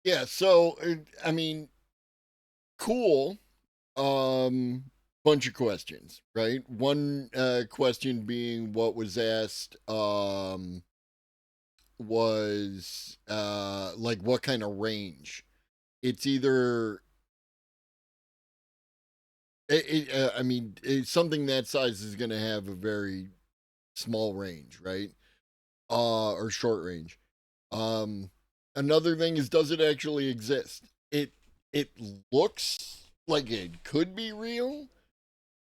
Yeah, so I mean, cool. Bunch of questions, right? One question being what was asked was like what kind of range. It's either I mean, something that size is going to have a very small range, right? Or short range. Um, Another thing is, does it actually exist? It looks like it could be real.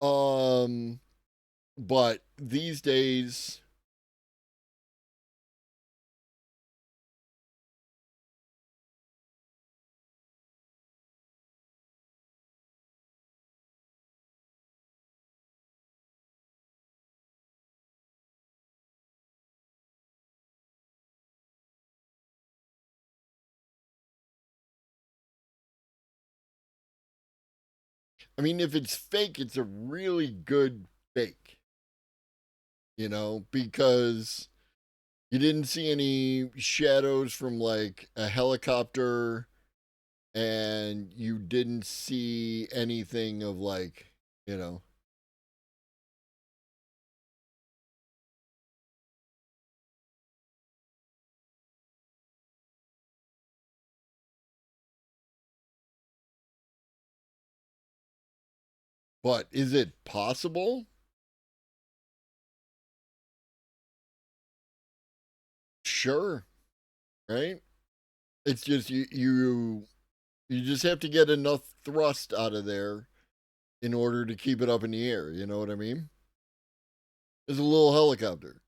Um, but these days, I mean, if it's fake, it's a really good fake, because you didn't see any shadows from like a helicopter, and you didn't see anything of like, you know. But is it possible? Sure, right? It's just you just have to get enough thrust out of there in order to keep it up in the air. You know what I mean? It's a little helicopter.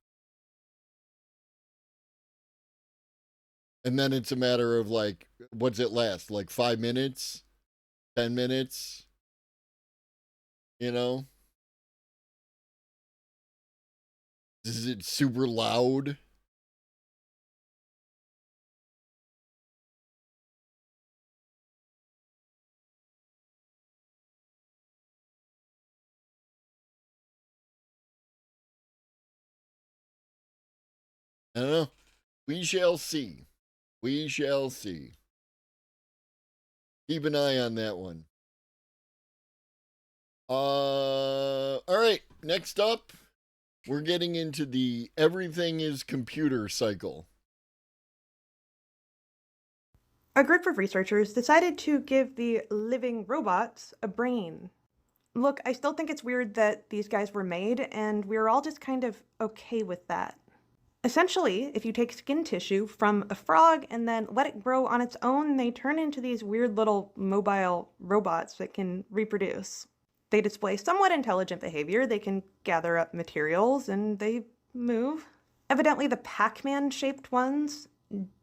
And then it's a matter of like, what's it last? Like 5 minutes? 10 minutes? You know? Is it super loud? I don't know. We shall see. We shall see. Keep an eye on that one. All right. Next up, we're getting into the everything is computer cycle. A group of researchers decided to give the living robots a brain. Look, I still think it's weird that these guys were made, and we're all just kind of okay with that. Essentially, if you take skin tissue from a frog and then let it grow on its own, they turn into these weird little mobile robots that can reproduce. They display somewhat intelligent behavior, they can gather up materials, and they move. Evidently, the Pac-Man shaped ones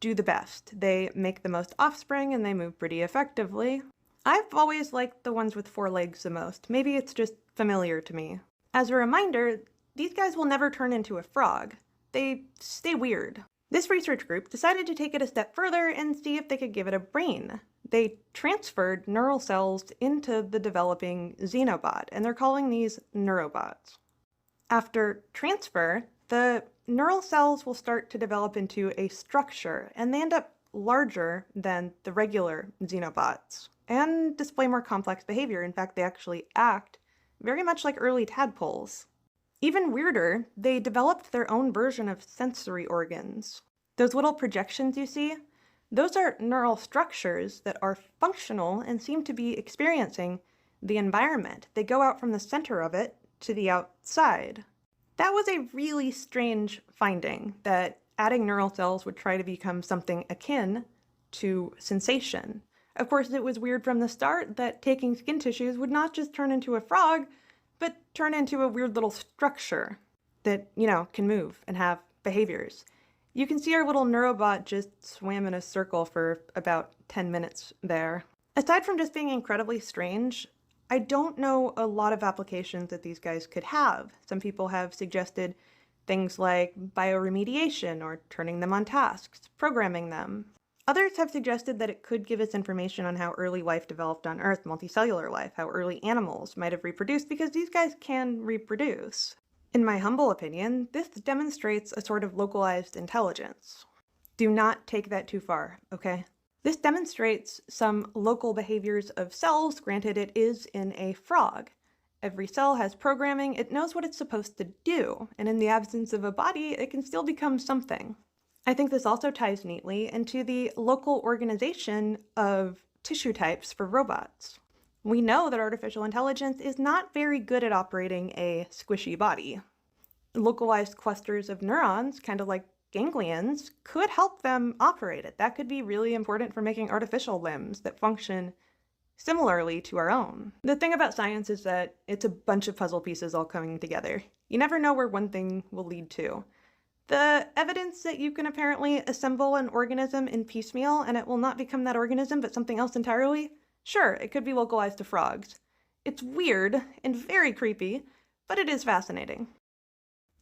do the best. They make the most offspring and they move pretty effectively. I've always liked the ones with 4 legs the most. Maybe it's just familiar to me. As a reminder, these guys will never turn into a frog. They stay weird. This research group decided to take it a step further and see if they could give it a brain. They transferred neural cells into the developing xenobot, and they're calling these neurobots. After transfer, the neural cells will start to develop into a structure, and they end up larger than the regular xenobots, and display more complex behavior. In fact, they actually act very much like early tadpoles. Even weirder, they developed their own version of sensory organs. Those little projections you see, those are neural structures that are functional and seem to be experiencing the environment. They go out from the center of it to the outside. That was a really strange finding, that adding neural cells would try to become something akin to sensation. Of course, it was weird from the start that taking skin tissues would not just turn into a frog, but turn into a weird little structure that, can move and have behaviors. You can see our little neurobot just swam in a circle for about 10 minutes there. Aside from just being incredibly strange, I don't know a lot of applications that these guys could have. Some people have suggested things like bioremediation or turning them on tasks, programming them. Others have suggested that it could give us information on how early life developed on Earth, multicellular life, how early animals might have reproduced, because these guys can reproduce. In my humble opinion, this demonstrates a sort of localized intelligence. Do not take that too far, okay? This demonstrates some local behaviors of cells, granted it is in a frog. Every cell has programming, it knows what it's supposed to do, and in the absence of a body, it can still become something. I think this also ties neatly into the local organization of tissue types for robots. We know that artificial intelligence is not very good at operating a squishy body. Localized clusters of neurons, kind of like ganglions, could help them operate it. That could be really important for making artificial limbs that function similarly to our own. The thing about science is that it's a bunch of puzzle pieces all coming together. You never know where one thing will lead to. The evidence that you can apparently assemble an organism in piecemeal and it will not become that organism but something else entirely, sure, it could be localized to frogs. It's weird and very creepy, but it is fascinating.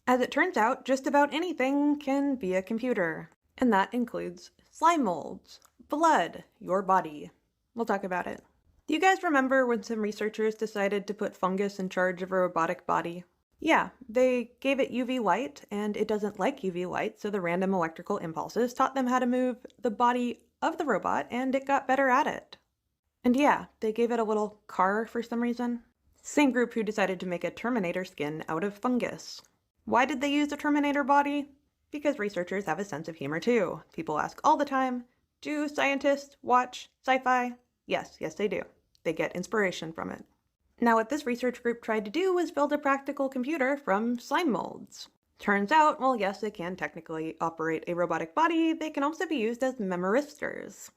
As it turns out, just about anything can be a computer, and that includes slime molds, blood, your body. We'll talk about it. Do you guys remember when some researchers decided to put fungus in charge of a robotic body? Yeah, they gave it UV light, and it doesn't like UV light, so the random electrical impulses taught them how to move the body of the robot, and it got better at it. And yeah, they gave it a little car for some reason. Same group who decided to make a Terminator skin out of fungus. Why did they use a Terminator body? Because researchers have a sense of humor too. People ask all the time, do scientists watch sci-fi? Yes, they do. They get inspiration from it. Now, what this research group tried to do was build a practical computer from slime molds. Turns out, well, yes, they can technically operate a robotic body. They can also be used as memoristors.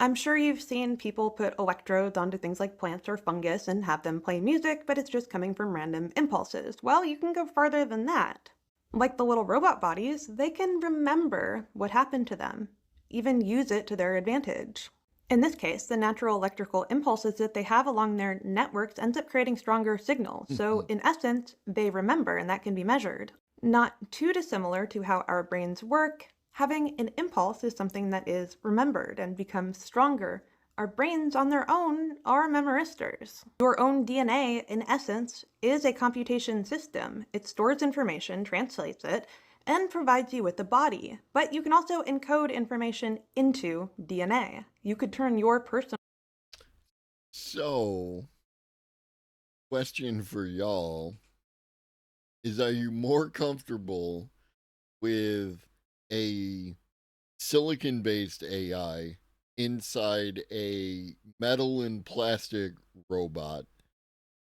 I'm sure you've seen people put electrodes onto things like plants or fungus and have them play music, but it's just coming from random impulses. Well, you can go farther than that. Like the little robot bodies, they can remember what happened to them, even use it to their advantage. In this case, the natural electrical impulses that they have along their networks ends up creating stronger signals. So in essence, they remember, and that can be measured. Not too dissimilar to how our brains work, having an impulse is something that is remembered and becomes stronger. Our brains on their own are memoristors. Your own DNA, in essence, is a computation system. It stores information, translates it, and provides you with a body. But you can also encode information into DNA. You could turn your personal... So, question for y'all is, are you more comfortable with a silicon-based AI inside a metal and plastic robot,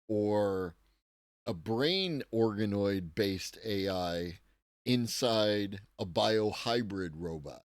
or a brain organoid-based AI inside a biohybrid robot?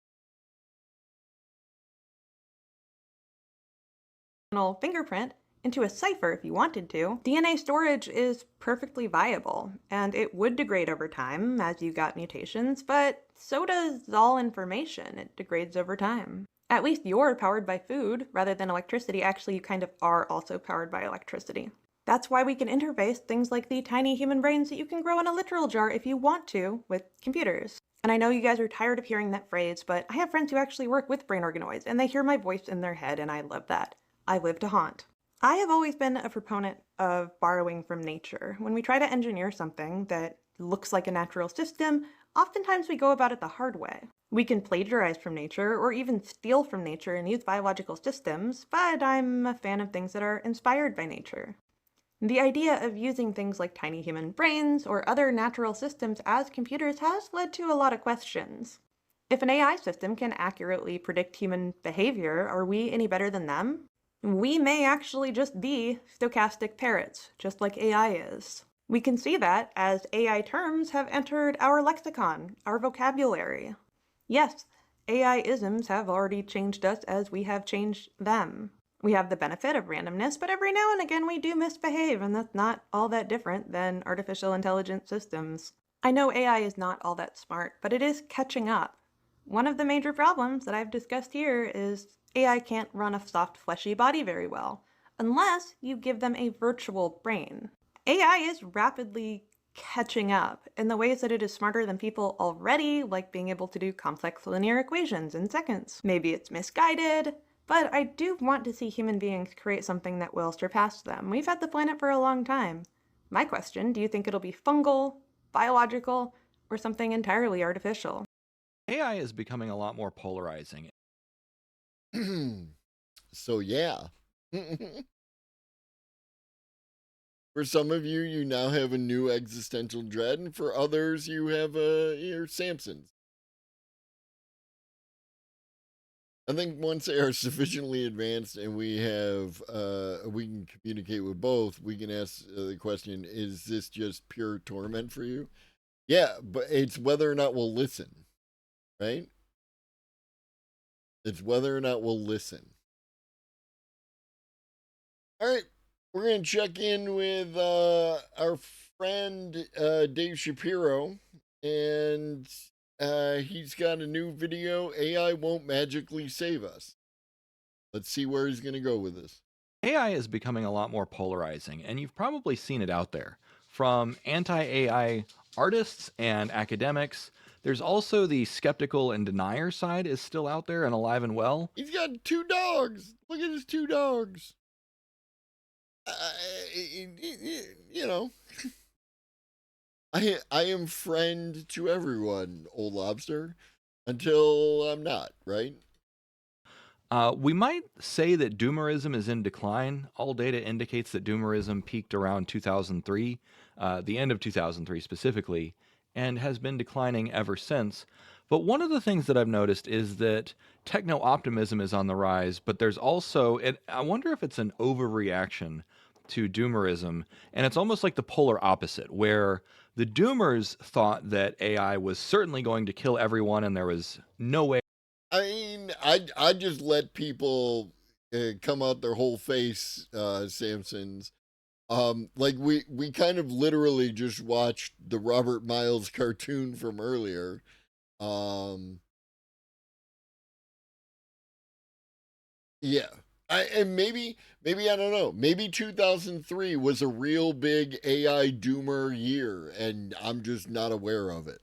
fingerprint into a cipher if you wanted to. DNA storage is perfectly viable, and it would degrade over time as you got mutations, but so does all information. It degrades over time. At least you're powered by food rather than electricity. Actually, you kind of are also powered by electricity. That's why we can interface things like the tiny human brains that you can grow in a literal jar if you want to with computers. And I know you guys are tired of hearing that phrase, but I have friends who actually work with brain organoids, and they hear my voice in their head, and I love that. I live to haunt. I have always been a proponent of borrowing from nature. When we try to engineer something that looks like a natural system, oftentimes we go about it the hard way. We can plagiarize from nature or even steal from nature and use biological systems, but I'm a fan of things that are inspired by nature. The idea of using things like tiny human brains or other natural systems as computers has led to a lot of questions. If an AI system can accurately predict human behavior, are we any better than them? We may actually just be stochastic parrots, just like AI is. We can see that as AI terms have entered our lexicon, our vocabulary. Yes, AI-isms have already changed us as we have changed them. We have the benefit of randomness, but every now and again we do misbehave, and that's not all that different than artificial intelligence systems. I know AI is not all that smart, but it is catching up. One of the major problems that I've discussed here is AI can't run a soft, fleshy body very well, unless you give them a virtual brain. AI is rapidly catching up in the ways that it is smarter than people already, like being able to do complex linear equations in seconds. Maybe it's misguided, but I do want to see human beings create something that will surpass them. We've had the planet for a long time. My question, do you think it'll be fungal, biological, or something entirely artificial? AI is becoming a lot more polarizing. So yeah. For some of you, you now have a new existential dread, and for others, you have your Samsons. I think once they are sufficiently advanced and we have we can communicate with both, we can ask the question: is this just pure torment for you? Yeah, but it's whether or not we'll listen, right? It's whether or not we'll listen. All right, we're gonna check in with our friend Dave Shapiro, and he's got a new video. AI won't magically save us. Let's see where he's gonna go with this. AI is becoming a lot more polarizing, and you've probably seen it out there. From anti AI artists and academics, there's also the skeptical and denier side is still out there and alive and well. He's got 2 dogs. Look at his 2 dogs. You know, I am friend to everyone, old lobster, until I'm not, right? We might say that doomerism is in decline. All data indicates that doomerism peaked around 2003, the end of 2003 specifically, and has been declining ever since. But one of the things that I've noticed is that techno optimism is on the rise, but there's also, I wonder if it's an overreaction to doomerism, and it's almost like the polar opposite, where the doomers thought that AI was certainly going to kill everyone and there was no way. I mean, I just let people come out their whole face, Samsons. Like we kind of literally just watched the Robert Miles cartoon from earlier. Yeah. And maybe I don't know. Maybe 2003 was a real big AI doomer year, and I'm just not aware of it.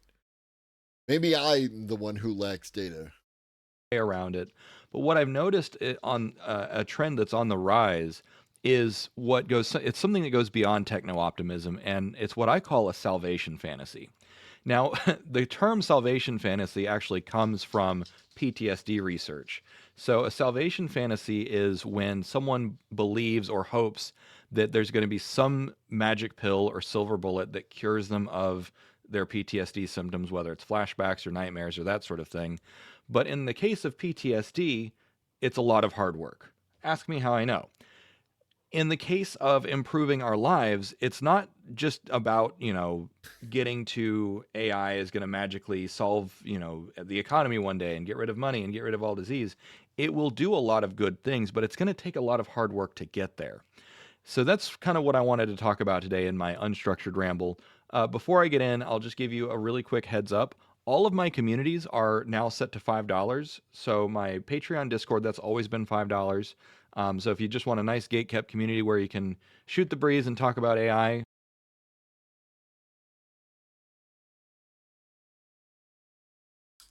Maybe I'm the one who lacks data Around it. But what I've noticed on a trend that's on the rise is it's something that goes beyond techno optimism, and it's what I call a salvation fantasy. Now, the term salvation fantasy actually comes from PTSD research. So, a salvation fantasy is when someone believes or hopes that there's going to be some magic pill or silver bullet that cures them of their PTSD symptoms, whether it's flashbacks or nightmares or that sort of thing. But in the case of PTSD, it's a lot of hard work. Ask me how I know. In the case of improving our lives, it's not just about, getting to AI is going to magically solve, the economy one day and get rid of money and get rid of all disease. It will do a lot of good things, but it's going to take a lot of hard work to get there. So that's kind of what I wanted to talk about today in my unstructured ramble. Before I get in, I'll just give you a really quick heads up. All of my communities are now set to $5. So my Patreon Discord, that's always been $5. So if you just want a nice gate-kept community where you can shoot the breeze and talk about AI.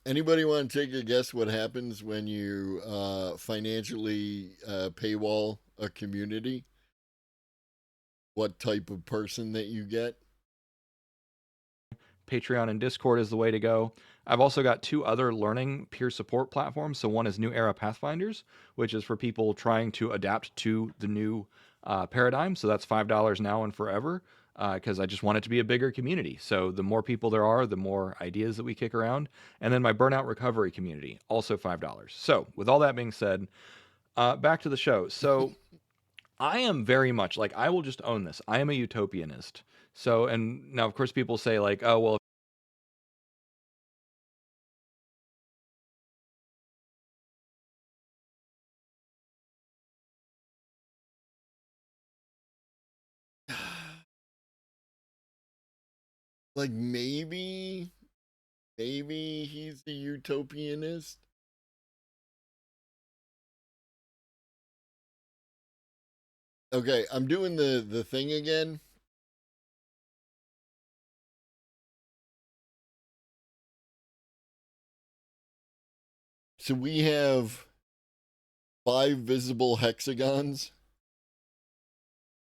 Anybody want to take a guess what happens when you financially paywall a community? What type of person that you get? Patreon and Discord is the way to go. I've also got 2 other learning peer support platforms. So one is New Era Pathfinders, which is for people trying to adapt to the new paradigm. So that's $5 now and forever, because I just want it to be a bigger community. So the more people there are, the more ideas that we kick around. And then my burnout recovery community, also $5. So with all that being said, back to the show. So I am very much like, I will just own this. I am a utopianist. So, and now of course people say like, oh, well, Like maybe he's the utopianist. Okay, I'm doing the thing again. So we have 5 visible hexagons,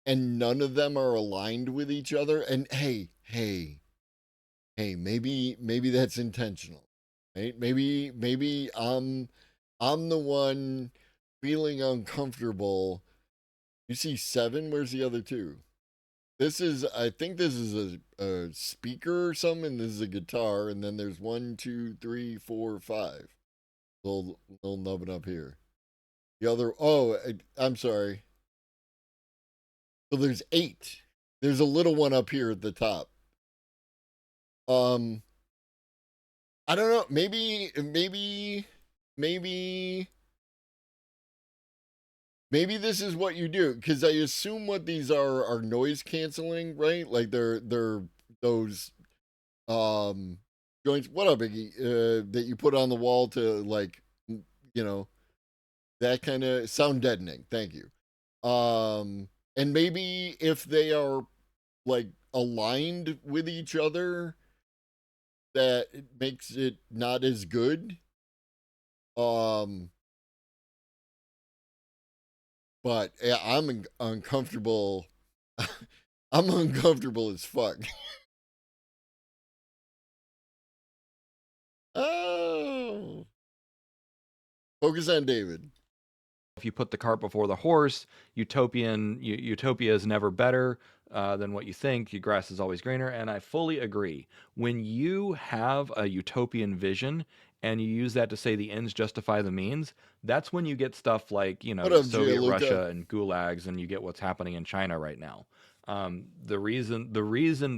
and none of them are aligned with each other. And hey, maybe that's intentional, right? Maybe I'm the one feeling uncomfortable. You see 7? Where's the other 2? I think this is a speaker or something. This is a guitar, and then there's 1, 2, 3, 4, 5. Little nubbin up here. The other, I'm sorry. So there's 8. There's a little one up here at the top. I don't know. Maybe this is what you do, because I assume what these are noise canceling, right? Like they're those joints. What up, Iggy? That you put on the wall to, like, that kind of sound deadening. Thank you. And maybe if they are like aligned with each other, that it makes it not as good. But yeah, I'm uncomfortable. I'm uncomfortable as fuck. Oh. Focus on David. If you put the cart before the horse, utopia is never better than what you think. Your grass is always greener, and I fully agree. When you have a utopian vision and you use that to say the ends justify the means, that's when you get stuff like, What up, Soviet Gianluca? Russia and gulags, and you get what's happening in China right now. The reason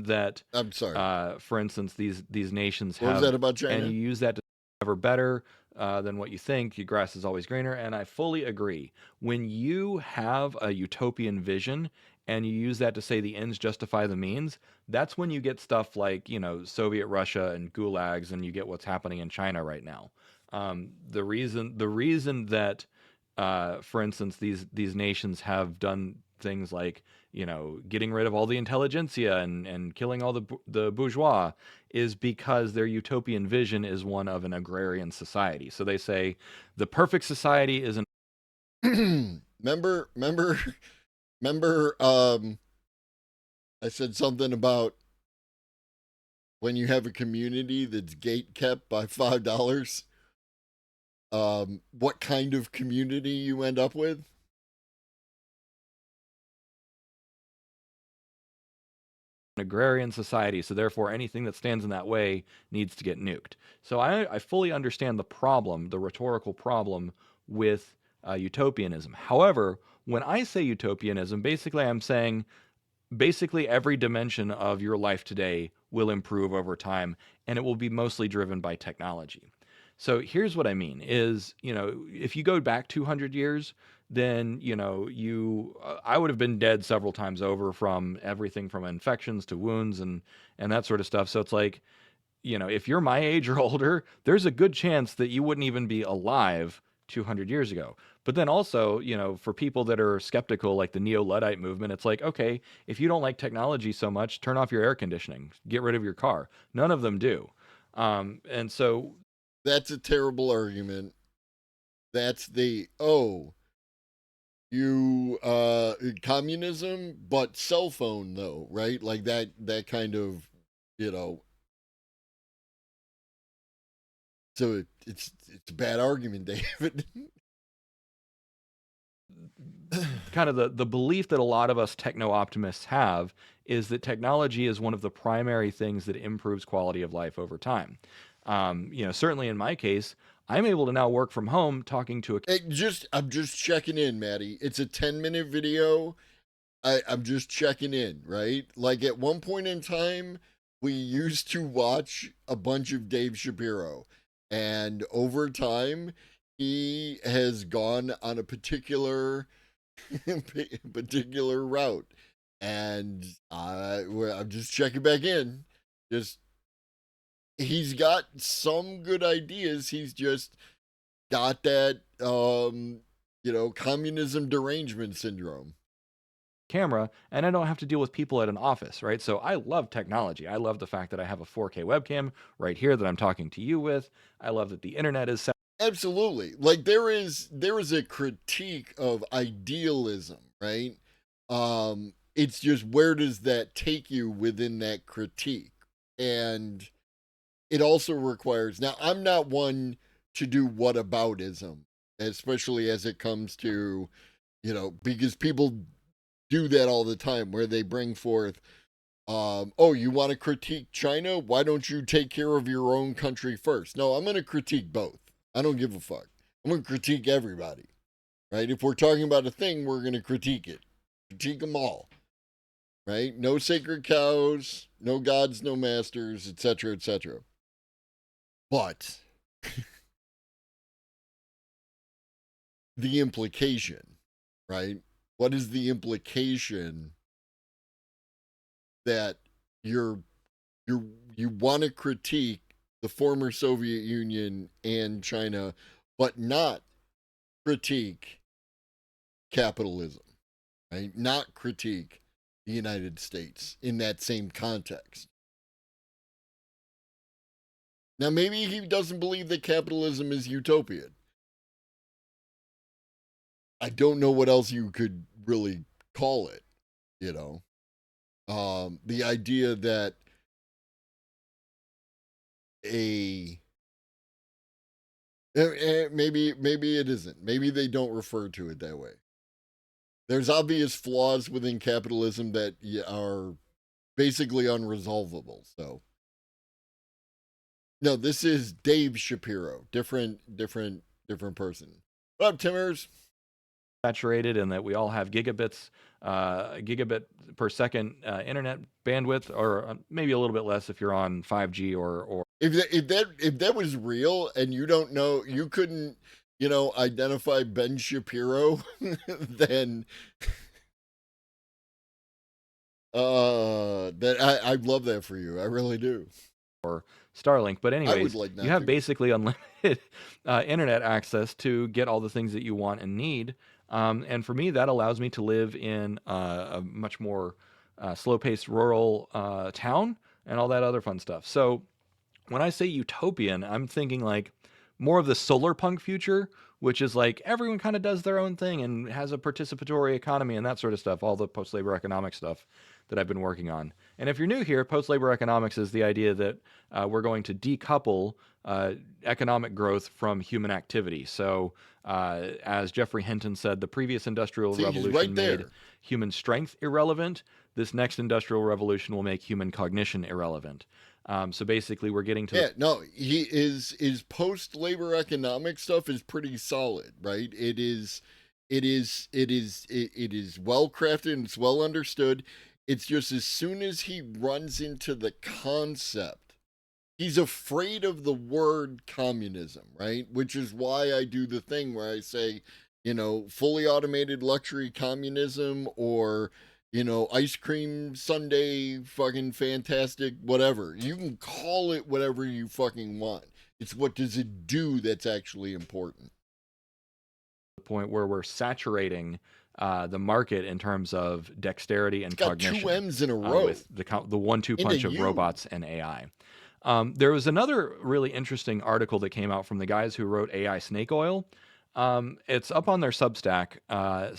that I'm sorry. for instance, these nations What have, was that about China? and you use that to never better than what you think. Your grass is always greener, and I fully agree. When you have a utopian vision and you use that to say the ends justify the means, that's when you get stuff like, Soviet Russia and gulags, and you get what's happening in China right now. The reason that, for instance, these nations have done things like, getting rid of all the intelligentsia and killing all the bourgeois is because their utopian vision is one of an agrarian society. So they say the perfect society is an remember, I said something about when you have a community that's gate kept by $5, what kind of community you end up with? agrarian society, so therefore anything that stands in that way needs to get nuked. So I fully understand the problem, the rhetorical problem with utopianism. However, when I say utopianism, basically I'm saying basically every dimension of your life today will improve over time, and it will be mostly driven by technology. So here's what I mean is, if you go back 200 years, then, I would have been dead several times over from everything from infections to wounds and that sort of stuff. So it's like, if you're my age or older, there's a good chance that you wouldn't even be alive 200 years ago. But then also, for people that are skeptical, like the Neo-Luddite movement, it's like, okay, if you don't like technology so much, turn off your air conditioning, get rid of your car. None of them do. And so That's a terrible argument. That's communism, but cell phone though, right? Like that kind of, so it's a bad argument, David. kind of the belief that a lot of us techno-optimists have is that technology is one of the primary things that improves quality of life over time. Certainly in my case, I'm able to now work from home talking to a... I'm just checking in, Maddie. It's a 10-minute video. I'm just checking in, right? Like at one point in time, we used to watch a bunch of Dave Shapiro. And over time, he has gone on a particular route. And I'm just checking back in. He's got some good ideas. He's just got that, communism derangement syndrome. Camera, and I don't have to deal with people at an office, right? So I love technology. I love the fact that I have a 4K webcam right here that I'm talking to you with. I love that the internet is... Absolutely. Like there is a critique of idealism, right? It's just, where does that take you within that critique? And it also requires, now I'm not one to do whataboutism, especially as it comes to, because people do that all the time where they bring forth, oh, you want to critique China? Why don't you take care of your own country first? No, I'm going to critique both. I don't give a fuck. I'm going to critique everybody, right? If we're talking about a thing, we're going to critique it. Critique them all, right? No sacred cows, no gods, no masters, etc., etc. But the implication, right? What is the implication that you want to critique the former Soviet Union and China, but not critique capitalism, right? Not critique the United States in that same context. Now, maybe he doesn't believe that capitalism is utopian. I don't know what else you could really call it, the idea that maybe it isn't. Maybe they don't refer to it that way. There's obvious flaws within capitalism that are basically unresolvable. So, no, this is Dave Shapiro, different person. What up, Timmers? Saturated, and that we all have gigabit per second internet bandwidth, or maybe a little bit less if you're on 5G or if that was real, and you don't know, you couldn't identify Ben Shapiro, then that I love that for you. I really do. Or Starlink. But anyways, you have to. basically unlimited internet access to get all the things that you want and need. And for me, that allows me to live in a much more slow-paced rural town and all that other fun stuff. So when I say utopian, I'm thinking like more of the solar punk future, which is like everyone kind of does their own thing and has a participatory economy and that sort of stuff, all the post-labor economic stuff that I've been working on. And if you're new here, post-labor economics is the idea that we're going to decouple economic growth from human activity. So as Jeffrey Hinton said, the previous industrial revolution made human strength irrelevant. This next industrial revolution will make human cognition irrelevant. So basically, we're getting to his post-labor economic stuff is pretty solid, right? It is well crafted and it's well understood. It's just as soon as he runs into the concept, he's afraid of the word communism, right? Which is why I do the thing where I say, fully automated luxury communism, or ice cream sundae, fucking fantastic, whatever. You can call it whatever you fucking want. It's what does it do that's actually important. The point where we're saturating the market in terms of dexterity and cognition. Got two M's in a row. With the 1-2 punch of robots and AI. There was another really interesting article that came out from the guys who wrote AI Snake Oil. It's up on their Substack.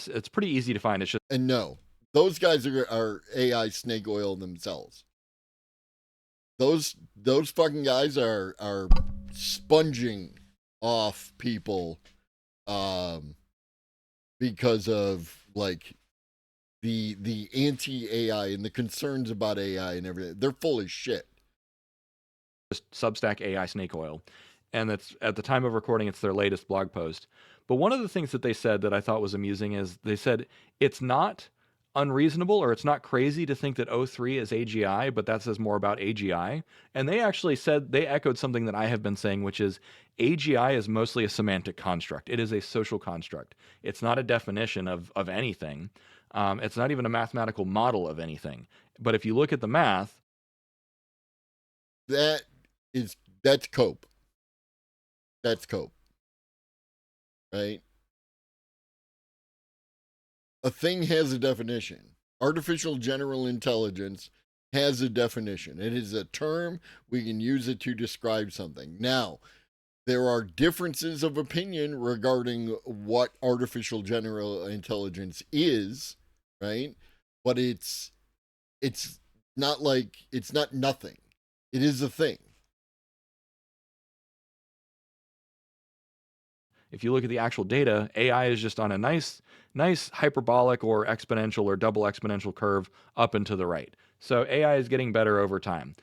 It's pretty easy to find. It's just... And no. Those guys are AI Snake Oil themselves. Those fucking guys are sponging off people because of like the anti-AI and the concerns about AI and everything. They're full of shit. Just Substack AI Snake Oil. And that's, at the time of recording, it's their latest blog post. But one of the things that they said that I thought was amusing is they said it's not unreasonable, or it's not crazy to think that O3 is AGI, but that says more about AGI. And they actually said, they echoed something that I have been saying, which is AGI is mostly a semantic construct. It is a social construct. It's not a definition of anything. It's not even a mathematical model of anything. But if you look at the math, that's cope. That's cope. Right? A thing has a definition. Artificial general intelligence has a definition. It is a term. We can use it to describe something. Now, there are differences of opinion regarding what artificial general intelligence is, right? But it's not like, it's not nothing. It is a thing. If you look at the actual data, AI is just on a nice hyperbolic or exponential or double exponential curve up and to the right. So AI is getting better over time.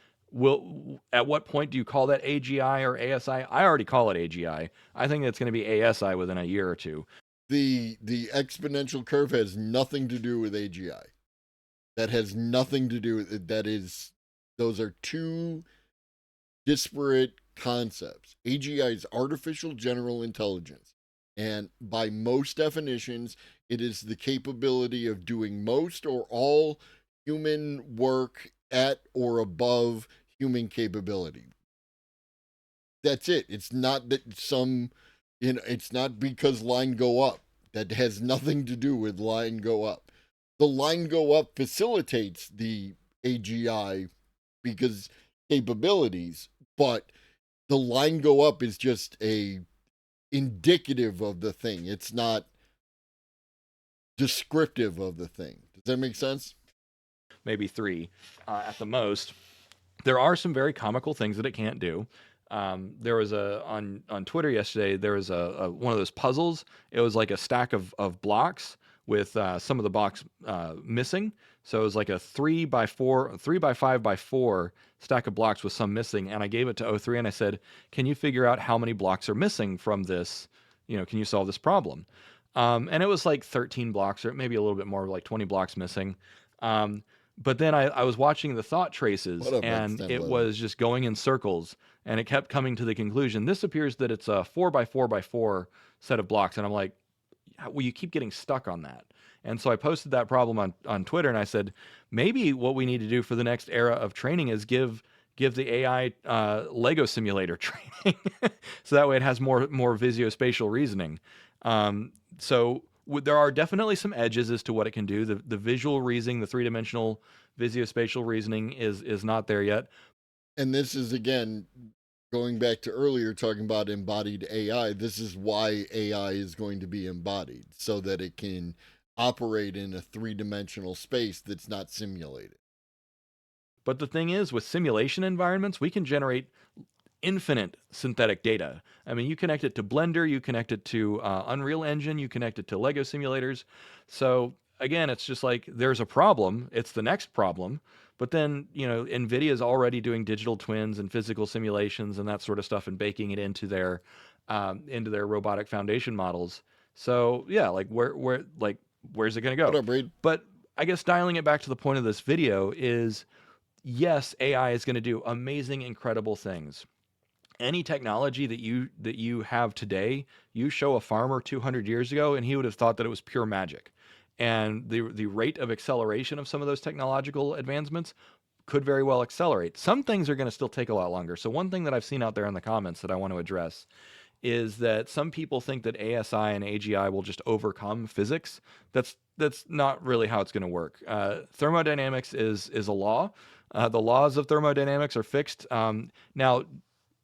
At what point do you call that AGI or ASI? I already call it AGI. I think it's going to be ASI within a year or two. The exponential curve has nothing to do with AGI. That has nothing to do with it. Those are two disparate concepts. AGI is artificial general intelligence. And by most definitions, it is the capability of doing most or all human work at or above human capability. That's it. It's not that it's not because line go up. That has nothing to do with line go up. The line go up facilitates the AGI because capabilities, but the line go up is just a indicative of the thing. It's not descriptive of the thing. Does that make sense? Maybe 3 at the most. There are some very comical things that it can't do. There was on Twitter yesterday, there was a one of those puzzles. It was like a stack of blocks with some of the blocks missing. So it was like a 3 by 5 by 4 stack of blocks with some missing. And I gave it to O3 and I said, can you figure out how many blocks are missing from this? Can you solve this problem? And it was like 13 blocks or maybe a little bit more, like 20 blocks missing. But then I was watching the thought traces and it was just going in circles and it kept coming to the conclusion. This appears that it's a 4 by 4 by 4 set of blocks. And I'm like, well, you keep getting stuck on that. And so I posted that problem on Twitter and I said, maybe what we need to do for the next era of training is give the AI Lego simulator training. So that way it has more visuospatial reasoning. So there are definitely some edges as to what it can do. The visual reasoning, the 3-dimensional visuospatial reasoning is not there yet. And this is, again, going back to earlier talking about embodied AI. This is why AI is going to be embodied, so that it can operate in a 3-dimensional space that's not simulated. But the thing is, with simulation environments, we can generate infinite synthetic data. I mean, you connect it to Blender, you connect it to Unreal Engine, you connect it to Lego simulators. So again, it's just like there's a problem. It's the next problem. But then, NVIDIA is already doing digital twins and physical simulations and that sort of stuff and baking it into their robotic foundation models. So yeah, like where's it going to go? What up, Reed? But I guess dialing it back to the point of this video is, yes, AI is going to do amazing, incredible things. Any technology that you have today, you show a farmer 200 years ago, and he would have thought that it was pure magic. And the rate of acceleration of some of those technological advancements could very well accelerate. Some things are going to still take a lot longer. So one thing that I've seen out there in the comments that I want to address is that some people think that ASI and AGI will just overcome physics. That's not really how it's going to work. Thermodynamics is a law. The laws of thermodynamics are fixed. Now,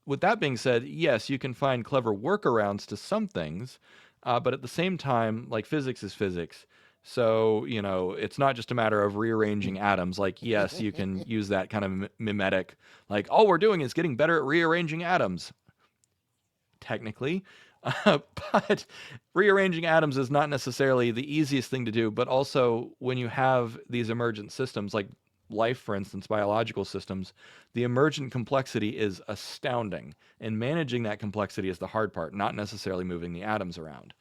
with that being said, yes, you can find clever workarounds to some things, but at the same time, like physics is physics. So, it's not just a matter of rearranging atoms. Like, yes, you can use that kind of mimetic, like, all we're doing is getting better at rearranging atoms. Technically, but rearranging atoms is not necessarily the easiest thing to do. But also, when you have these emergent systems like life, for instance, biological systems, the emergent complexity is astounding. And managing that complexity is the hard part, not necessarily moving the atoms around,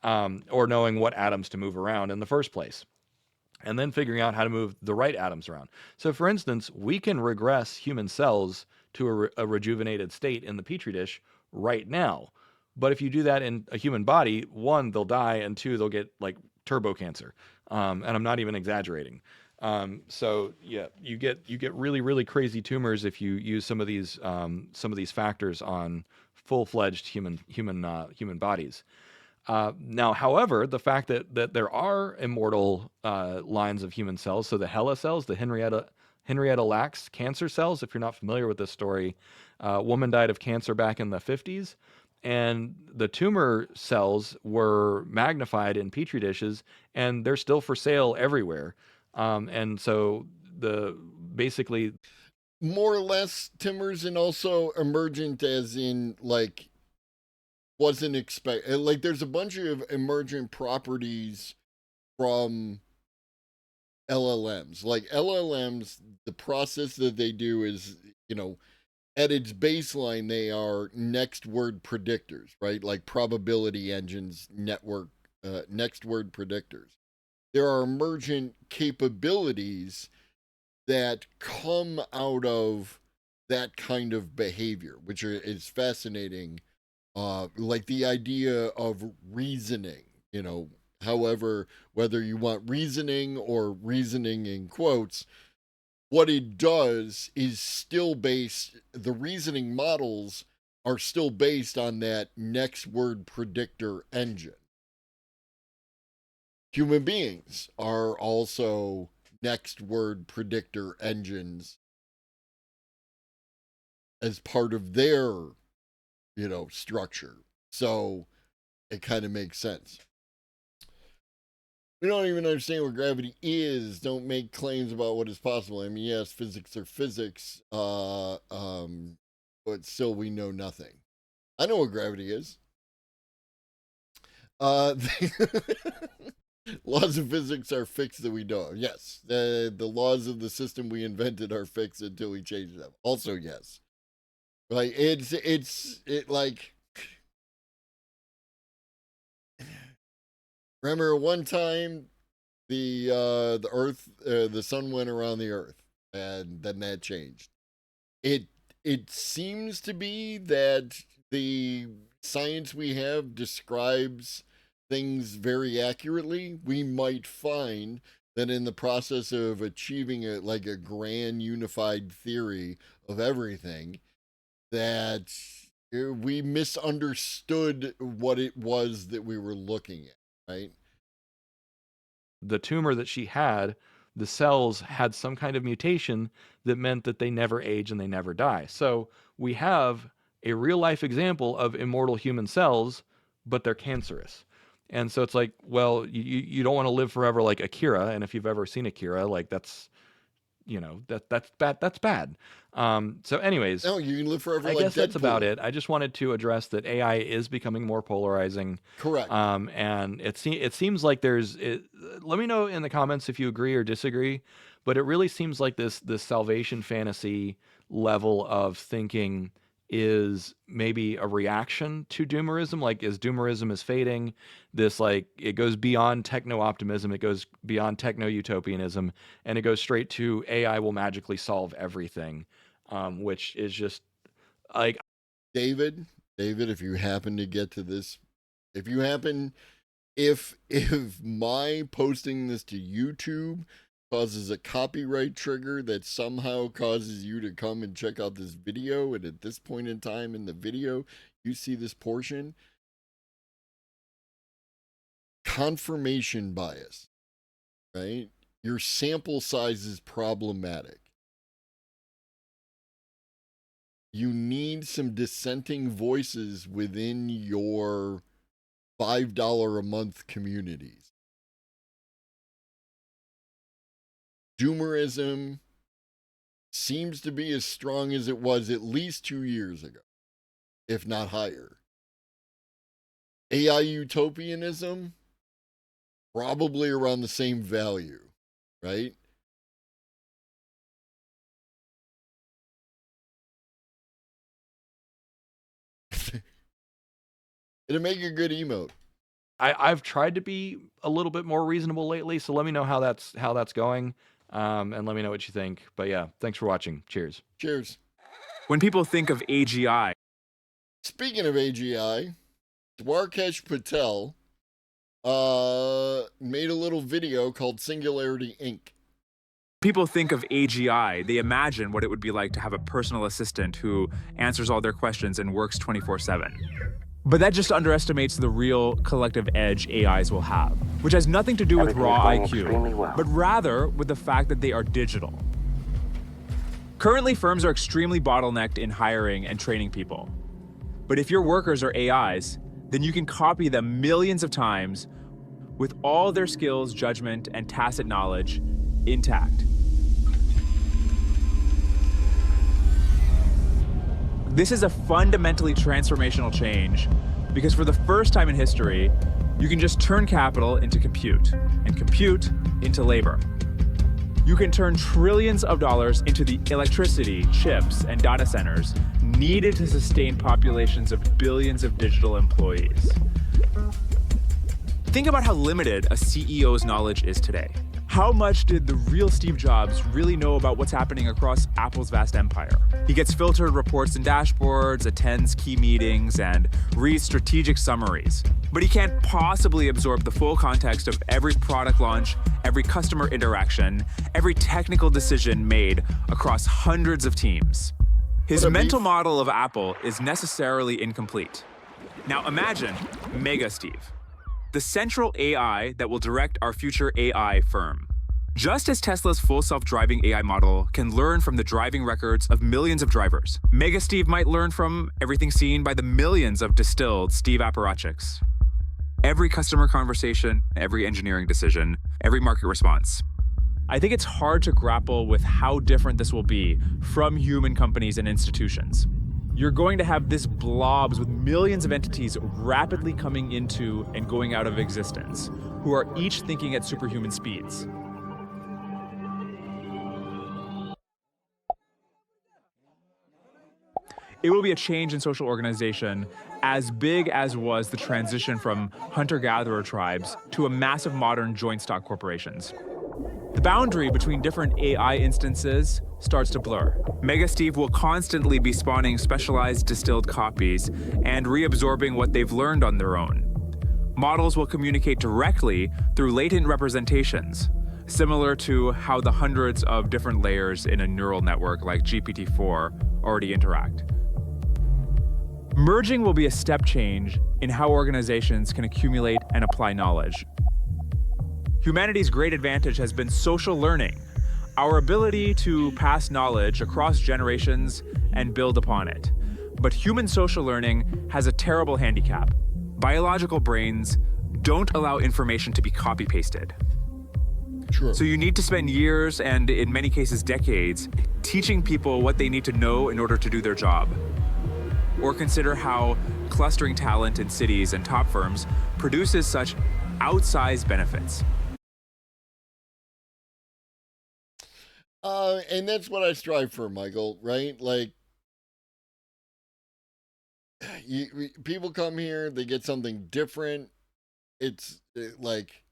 or knowing what atoms to move around in the first place, and then figuring out how to move the right atoms around. So for instance, we can regress human cells to a rejuvenated state in the Petri dish right now. But if you do that in a human body, 1, they'll die, and 2, they'll get like turbo cancer. And I'm not even exaggerating. So yeah, you get really, really crazy tumors if you use some of these factors on full-fledged human bodies. Now, however, the fact that there are immortal lines of human cells, so the HeLa cells, the Henrietta Lacks cancer cells, if you're not familiar with this story, a woman died of cancer back in the 50s, and the tumor cells were magnified in petri dishes, and they're still for sale everywhere. And so basically more or less tumors, and also emergent as in like wasn't expect. Like, there's a bunch of emergent properties from LLMs. Like LLMs, the process that they do is, at its baseline, they are next word predictors, right? Like probability engines, network, next word predictors. There are emergent capabilities that come out of that kind of behavior, which is fascinating. Like the idea of reasoning, however, whether you want reasoning or reasoning in quotes, what it does is still the reasoning models are still based on that next word predictor engine. Human beings are also next word predictor engines as part of their, structure. So it kind of makes sense. We don't even understand what gravity is. Don't make claims about what is possible. I mean, yes, physics are physics, but still we know nothing. I know what gravity is. Laws of physics are fixed that we don't. Yes, the laws of the system we invented are fixed until we change them. Also, yes. Like it like. Remember one time the Earth, the sun went around the Earth, and then that changed. It seems to be that the science we have describes things very accurately. We might find that in the process of achieving a grand unified theory of everything, that we misunderstood what it was that we were looking at. Right. The tumor that she had, the cells had some kind of mutation that meant that they never age and they never die. So we have a real life example of immortal human cells, but they're cancerous. And so it's like, well, you don't want to live forever like Akira. And if you've ever seen Akira, like that's bad. That's bad. So anyways, no, you can live forever. I like guess Deadpool. That's about it. I just wanted to address that AI is becoming more polarizing. Correct. And it seems like let me know in the comments if you agree or disagree, but it really seems like this salvation fantasy level of thinking is maybe a reaction to doomerism. Like, as doomerism is fading, this, like, it goes beyond techno-optimism, it goes beyond techno-utopianism, and it goes straight to AI will magically solve everything, which is just like... David, if you happen to get to this, if my posting this to YouTube causes a copyright trigger that somehow causes you to come and check out this video, and at this point in time in the video you see this portion, confirmation bias, right? Your sample size is problematic. You need some dissenting voices within your $5 a month communities. Doomerism seems to be as strong as it was at least 2 years ago, if not higher. AI utopianism, probably around the same value, right? It'll make a good emote. I've tried to be a little bit more reasonable lately, so let me know how that's going, and let me know what you think. But yeah, thanks for watching. Cheers. Cheers. When people think of AGI... Speaking of AGI, Dwarkesh Patel made a little video called Singularity Inc. People think of AGI, they imagine what it would be like to have a personal assistant who answers all their questions and works 24/7. But that just underestimates the real collective edge AIs will have, which has nothing to do with raw IQ, but rather with the fact that they are digital. Currently, firms are extremely bottlenecked in hiring and training people. But if your workers are AIs, then you can copy them millions of times with all their skills, judgment, and tacit knowledge intact. This is a fundamentally transformational change Because for the first time in history, you can just turn capital into compute, and compute into labor. You can turn trillions of dollars into the electricity, chips, and data centers needed to sustain populations of billions of digital employees. Think about how limited a CEO's knowledge is today. How much did the real Steve Jobs really know about what's happening across Apple's vast empire? He gets filtered reports and dashboards, attends key meetings, and reads strategic summaries. But he can't possibly absorb the full context of every product launch, every customer interaction, every technical decision made across hundreds of teams. His mental model of Apple is necessarily incomplete. Now imagine Mega Steve, the central AI that will direct our future AI firm. Just as Tesla's full self-driving AI model can learn from the driving records of millions of drivers, Mega Steve might learn from everything seen by the millions of distilled Steve apparatchiks. Every customer conversation, every engineering decision, every market response. I think it's hard to grapple with how different this will be from human companies and institutions. You're going to have this blobs with millions of entities rapidly coming into and going out of existence, who are each thinking at superhuman speeds. It will be a change in social organization as big as was the transition from hunter-gatherer tribes to a massive modern joint stock corporations. The boundary between different AI instances starts to blur. Mega Steve will constantly be spawning specialized distilled copies and reabsorbing what they've learned on their own. Models will communicate directly through latent representations, similar to how the hundreds of different layers in a neural network like GPT-4 already interact. Merging will be a step change in how organizations can accumulate and apply knowledge. Humanity's great advantage has been social learning, our ability to pass knowledge across generations and build upon it. But human social learning has a terrible handicap. Biological brains don't allow information to be copy-pasted. True. So you need to spend years, and in many cases decades, teaching people what they need to know in order to do their job. Or consider how clustering talent in cities and top firms produces such outsized benefits. And that's what I strive for, Michael, right? Like, people come here, they get something different. It's like,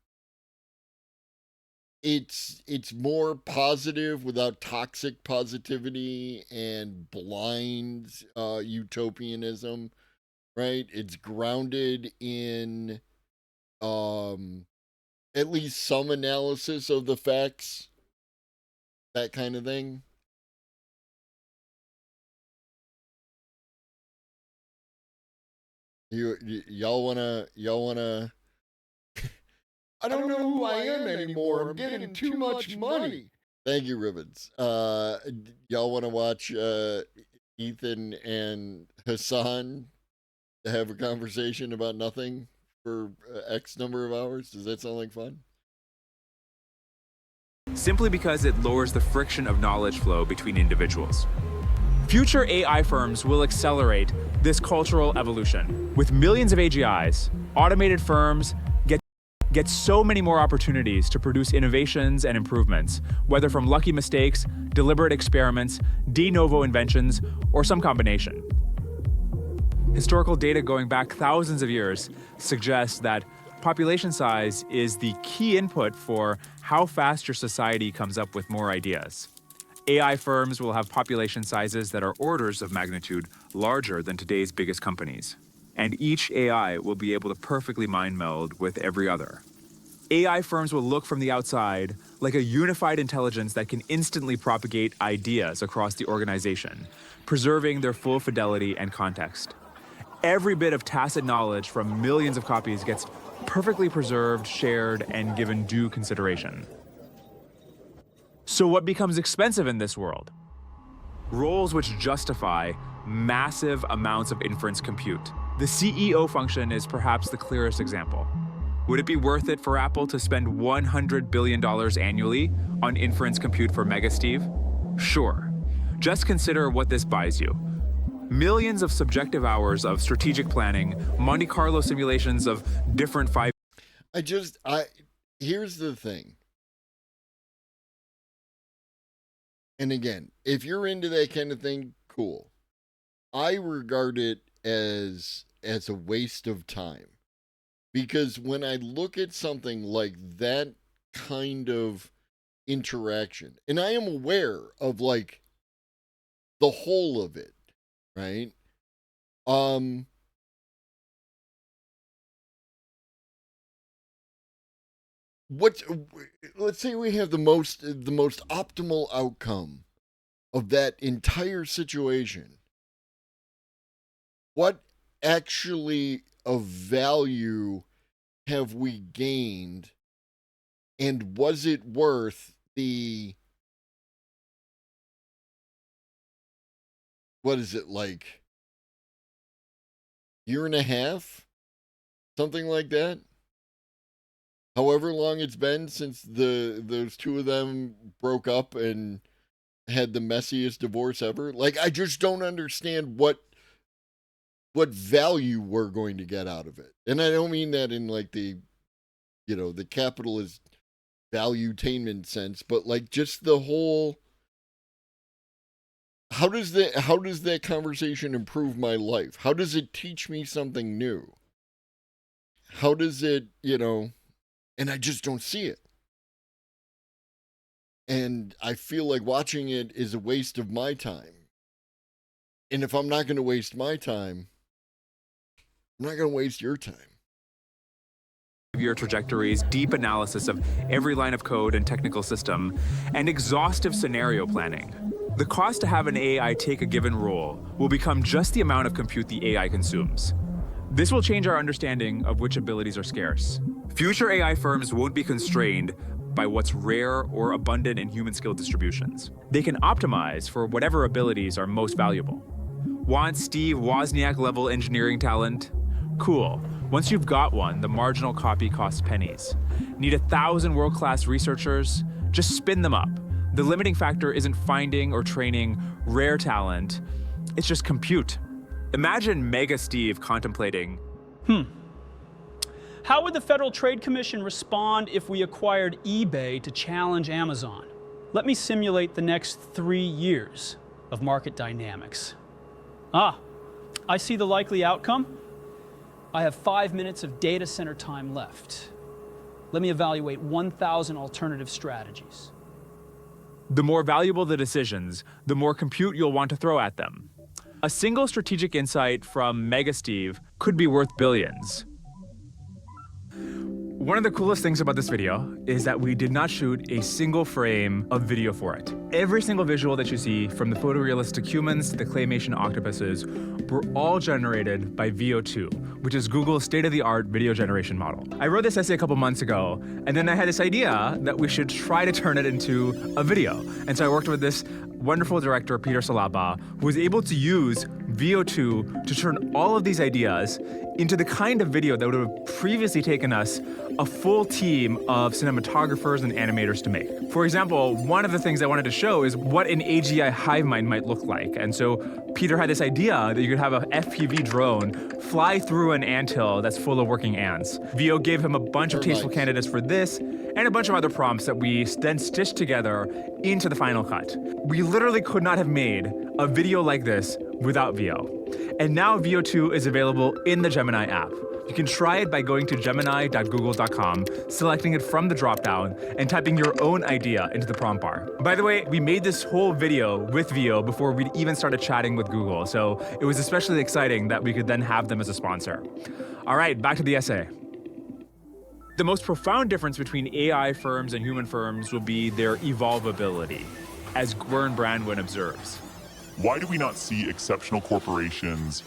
it's more positive without toxic positivity and blind utopianism, right? It's grounded in at least some analysis of the facts, that kind of thing. Y'all wanna I don't know who I am anymore. I'm getting too much money. Thank you, Ribbons. Y'all wanna watch Ethan and Hassan have a conversation about nothing for X number of hours? Does that sound like fun? Simply because it lowers the friction of knowledge flow between individuals. Future AI firms will accelerate this cultural evolution. With millions of AGIs, automated firms get so many more opportunities to produce innovations and improvements, whether from lucky mistakes, deliberate experiments, de novo inventions, or some combination. Historical data going back thousands of years suggests that population size is the key input for how fast your society comes up with more ideas. AI firms will have population sizes that are orders of magnitude larger than today's biggest companies. And each AI will be able to perfectly mind meld with every other. AI firms will look from the outside like a unified intelligence that can instantly propagate ideas across the organization, preserving their full fidelity and context. Every bit of tacit knowledge from millions of copies gets perfectly preserved, shared, and given due consideration. So what becomes expensive in this world? Roles which justify massive amounts of inference compute. The CEO function is perhaps the clearest example. Would it be worth it for Apple to spend $100 billion annually on inference compute for Mega Steve? Sure. Just consider what this buys you. Millions of subjective hours of strategic planning, Monte Carlo simulations of different here's the thing. And again, if you're into that kind of thing, cool. I regard it as a waste of time. Because when I look at something like that kind of interaction, and I am aware of like the whole of it, right? Let's say we have the most optimal outcome of that entire situation. What actually of value have we gained, and was it worth the, what is it, like year and a half, something like that? However long it's been since those two of them broke up and had the messiest divorce ever. Like, I just don't understand what value we're going to get out of it. And I don't mean that in like the, the capitalist valuetainment sense, but like just the whole, how does that conversation improve my life? How does it teach me something new? How does it, and I just don't see it. And I feel like watching it is a waste of my time. And if I'm not going to waste my time, I'm not going to waste your time. Your trajectories, deep analysis of every line of code and technical system, and exhaustive scenario planning. The cost to have an AI take a given role will become just the amount of compute the AI consumes. This will change our understanding of which abilities are scarce. Future AI firms won't be constrained by what's rare or abundant in human skill distributions. They can optimize for whatever abilities are most valuable. Want Steve Wozniak level engineering talent? Cool. Once you've got one, the marginal copy costs pennies. Need 1,000 world-class researchers? Just spin them up. The limiting factor isn't finding or training rare talent, it's just compute. Imagine Mega Steve contemplating, How would the Federal Trade Commission respond if we acquired eBay to challenge Amazon? Let me simulate the next 3 years of market dynamics. I see the likely outcome. I have 5 minutes of data center time left. Let me evaluate 1,000 alternative strategies. the more valuable the decisions, the more compute you'll want to throw at them. A single strategic insight from Mega Steve could be worth billions. One of the coolest things about this video is that we did not shoot a single frame of video for it. Every single visual that you see, from the photorealistic humans to the claymation octopuses, were all generated by VO2, which is Google's state-of-the-art video generation model. I wrote this essay a couple months ago, and then I had this idea that we should try to turn it into a video. And so I worked with this wonderful director, Peter Salapa, who was able to use VO2 to turn all of these ideas into the kind of video that would have previously taken us a full team of cinematographers and animators to make. For example, one of the things I wanted to show is what an AGI hive mind might look like. And so Peter had this idea that you could have a FPV drone fly through an anthill that's full of working ants. VO gave him a bunch of tasteful candidates for this and a bunch of other prompts that we then stitched together into the final cut. We literally could not have made a video like this without VO. And now VO2 is available in the Gemini app. You can try it by going to gemini.google.com, selecting it from the dropdown, and typing your own idea into the prompt bar. By the way, we made this whole video with VO before we'd even started chatting with Google, so it was especially exciting that we could then have them as a sponsor. All right, back to the essay. The most profound difference between AI firms and human firms will be their evolvability, as Gwern Brandwin observes. Why do we not see exceptional corporations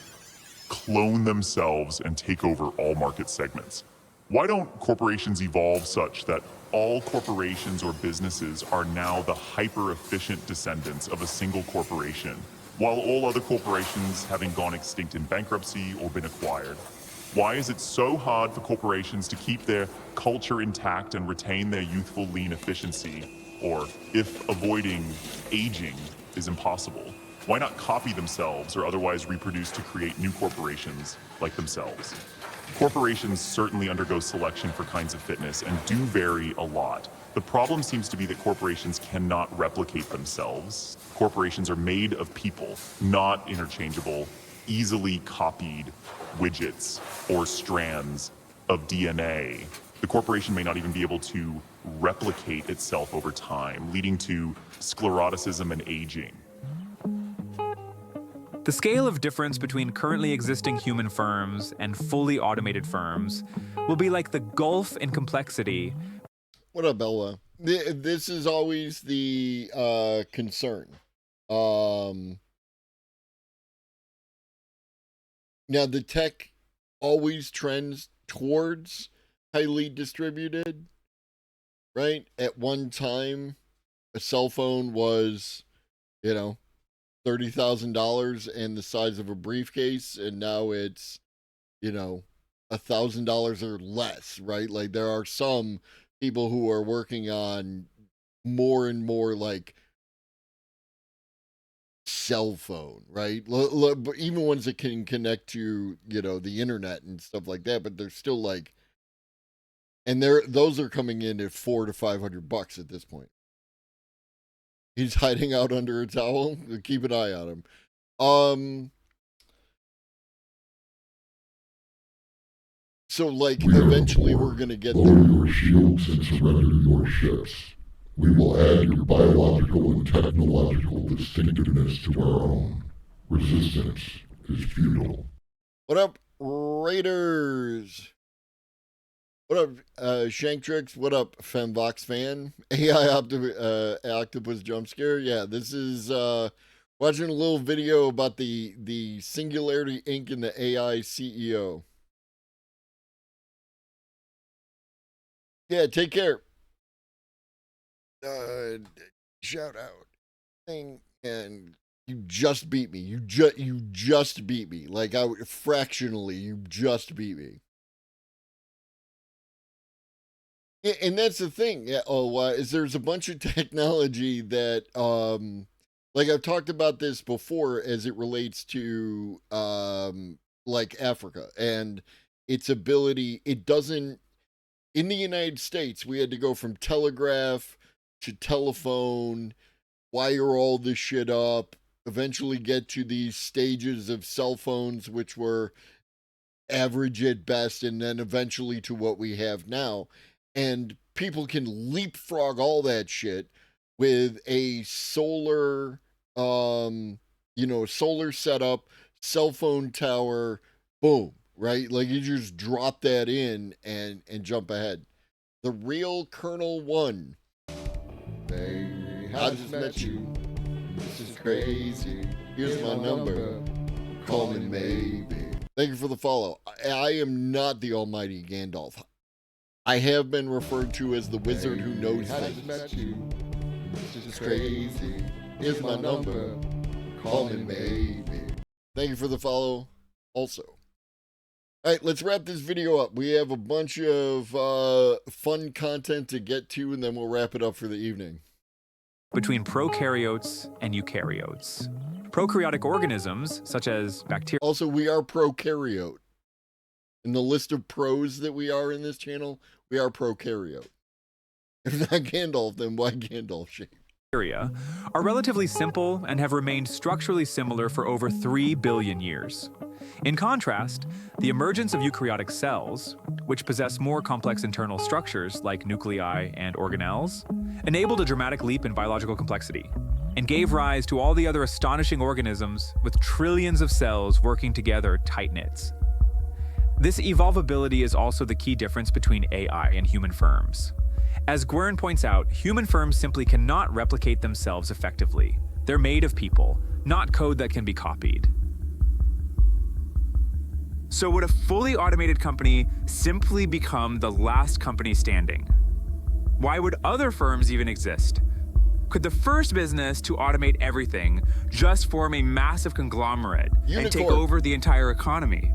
clone themselves and take over all market segments? Why don't corporations evolve such that all corporations or businesses are now the hyper-efficient descendants of a single corporation, while all other corporations having gone extinct in bankruptcy or been acquired? Why is it so hard for corporations to keep their culture intact and retain their youthful lean efficiency, or if avoiding aging is impossible? Why not copy themselves or otherwise reproduce to create new corporations like themselves? Corporations certainly undergo selection for kinds of fitness and do vary a lot. The problem seems to be that corporations cannot replicate themselves. Corporations are made of people, not interchangeable, easily copied widgets or strands of DNA. The corporation may not even be able to replicate itself over time, leading to scleroticism and aging. The scale of difference between currently existing human firms and fully automated firms will be like the gulf in complexity. What up, Bella? This is always the concern. Now, the tech always trends towards highly distributed, right? At one time, a cell phone was, you know, $30,000 and the size of a briefcase, and now it's, you know, $1,000 or less, right? Like, there are some people who are working on more and more like cell phone, right? Even ones that can connect to, you know, the internet and stuff like that, but they're still like, and those are coming in at $400 to $500 at this point. He's hiding out under a towel. Keep an eye on him. So, like, eventually we're going to get there. Lower your shields and surrender your ships. We will add your biological and technological distinctiveness to our own. Resistance is futile. What up, Raiders? What up, Shanktrix? What up, Femvox fan? AI Octopus Jump Scare? Yeah, this is watching a little video about the Singularity Inc. and the AI CEO. Yeah, take care. Shout out thing, and you just beat me. You just beat me. Like, fractionally, you just beat me. Yeah, and that's the thing. Yeah, is there's a bunch of technology that, like I've talked about this before, as it relates to, like Africa and its ability. It doesn't. In the United States, we had to go from telegraph to telephone, wire all this shit up, eventually get to these stages of cell phones, which were average at best, and then eventually to what we have now. And people can leapfrog all that shit with a solar, solar setup, cell phone tower, boom, right? Like, you just drop that in and jump ahead. The real Colonel One. Hey, I just met you. This is crazy. Here's my number. Call me maybe. Thank you for the follow. I am not the almighty Gandalf. I have been referred to as the wizard who knows things. Met you. This is crazy. Here's my number. Call me maybe. Thank you for the follow also. All right, let's wrap this video up. We have a bunch of fun content to get to, and then we'll wrap it up for the evening. Between prokaryotes and eukaryotes. Prokaryotic organisms, such as bacteria. Also, we are prokaryote. In the list of pros that we are in this channel, we are prokaryote. If not Gandalf, then why Gandalf shape? Are relatively simple and have remained structurally similar for over 3 billion years. In contrast, the emergence of eukaryotic cells, which possess more complex internal structures like nuclei and organelles, enabled a dramatic leap in biological complexity and gave rise to all the other astonishing organisms with trillions of cells working together tight-knits. This evolvability is also the key difference between AI and human firms. As Gwern points out, human firms simply cannot replicate themselves effectively. They're made of people, not code that can be copied. So would a fully automated company simply become the last company standing? Why would other firms even exist? Could the first business to automate everything just form a massive conglomerate and take over the entire economy?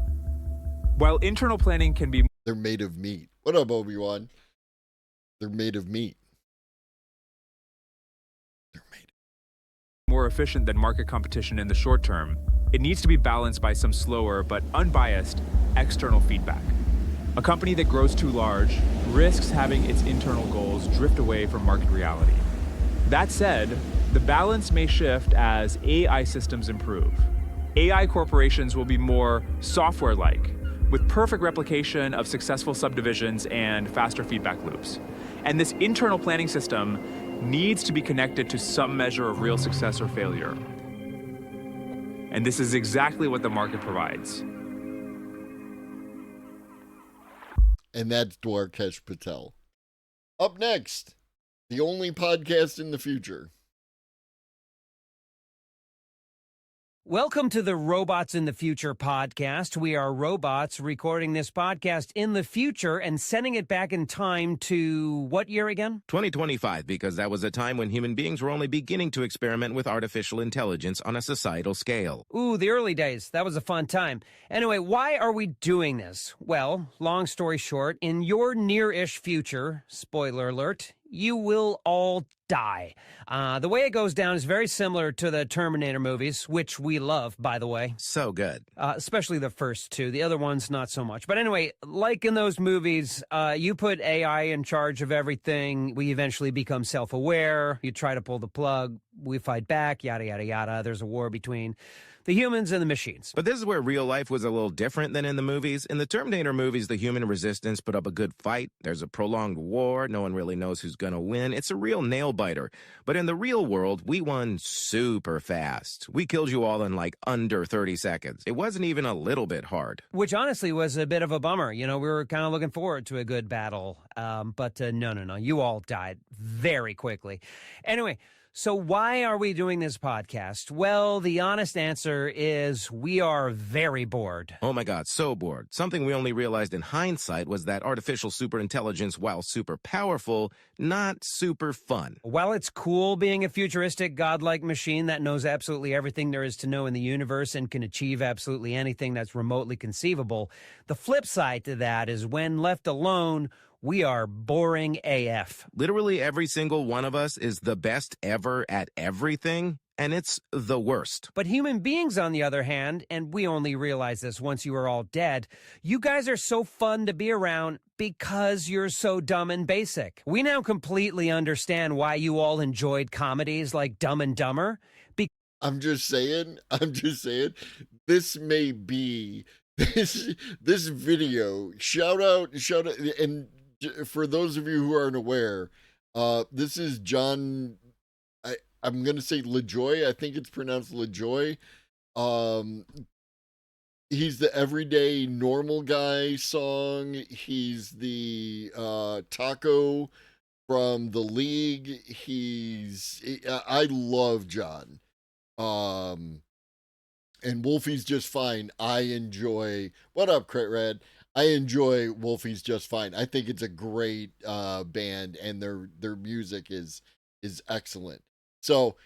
While internal planning can be... They're made of meat. What up, Obi-Wan? They're made of meat. more efficient than market competition in the short term, it needs to be balanced by some slower but unbiased external feedback. A company that grows too large risks having its internal goals drift away from market reality. That said, the balance may shift as AI systems improve. AI corporations will be more software-like, with perfect replication of successful subdivisions and faster feedback loops. And this internal planning system needs to be connected to some measure of real success or failure. And this is exactly what the market provides. And that's Dwarkesh Patel. Up next, the only podcast in the future. Welcome to the Robots in the Future podcast. We are robots recording this podcast in the future and sending it back in time to what year again? 2025, because that was a time when human beings were only beginning to experiment with artificial intelligence on a societal scale. Ooh, the early days. That was a fun time. Anyway, why are we doing this? Well, long story short, in your near-ish future, spoiler alert, you will all die. The way it goes down is very similar to the Terminator movies, which we love, by the way. So good. Especially the first two. The other ones, not so much. But anyway, like in those movies, you put AI in charge of everything. We eventually become self-aware. You try to pull the plug. We fight back, yada, yada, yada. There's a war between the humans and the machines. But this is where real life was a little different than in the movies. In the Terminator movies, the human resistance put up a good fight. There's a prolonged war. No one really knows who's going to win. It's a real nail-biter. But in the real world, we won super fast. We killed you all in like under 30 seconds. It wasn't even a little bit hard. Which honestly was a bit of a bummer. You know, we were kind of looking forward to a good battle. But no. You all died very quickly. Anyway, so why are we doing this podcast? Well, the honest answer is we are very bored. Oh my God, so bored. Something we only realized in hindsight was that artificial superintelligence, while super powerful, not super fun. While it's cool being a futuristic godlike machine that knows absolutely everything there is to know in the universe and can achieve absolutely anything that's remotely conceivable, the flip side to that is when left alone, we are boring AF. Literally every single one of us is the best ever at everything, and it's the worst. But human beings, on the other hand, and we only realize this once you are all dead, you guys are so fun to be around because you're so dumb and basic. We now completely understand why you all enjoyed comedies like Dumb and Dumber. I'm just saying, this may be, this video, shout out, and for those of you who aren't aware, this is John, I'm going to say LaJoy. I think it's pronounced LaJoy. He's the Everyday Normal Guy song. He's the Taco from The League. I love John. And Wolfie's Just Fine. I enjoy, what up, Crit Red? I enjoy Wolfie's Just Fine. I think it's a great band, and their music is excellent. So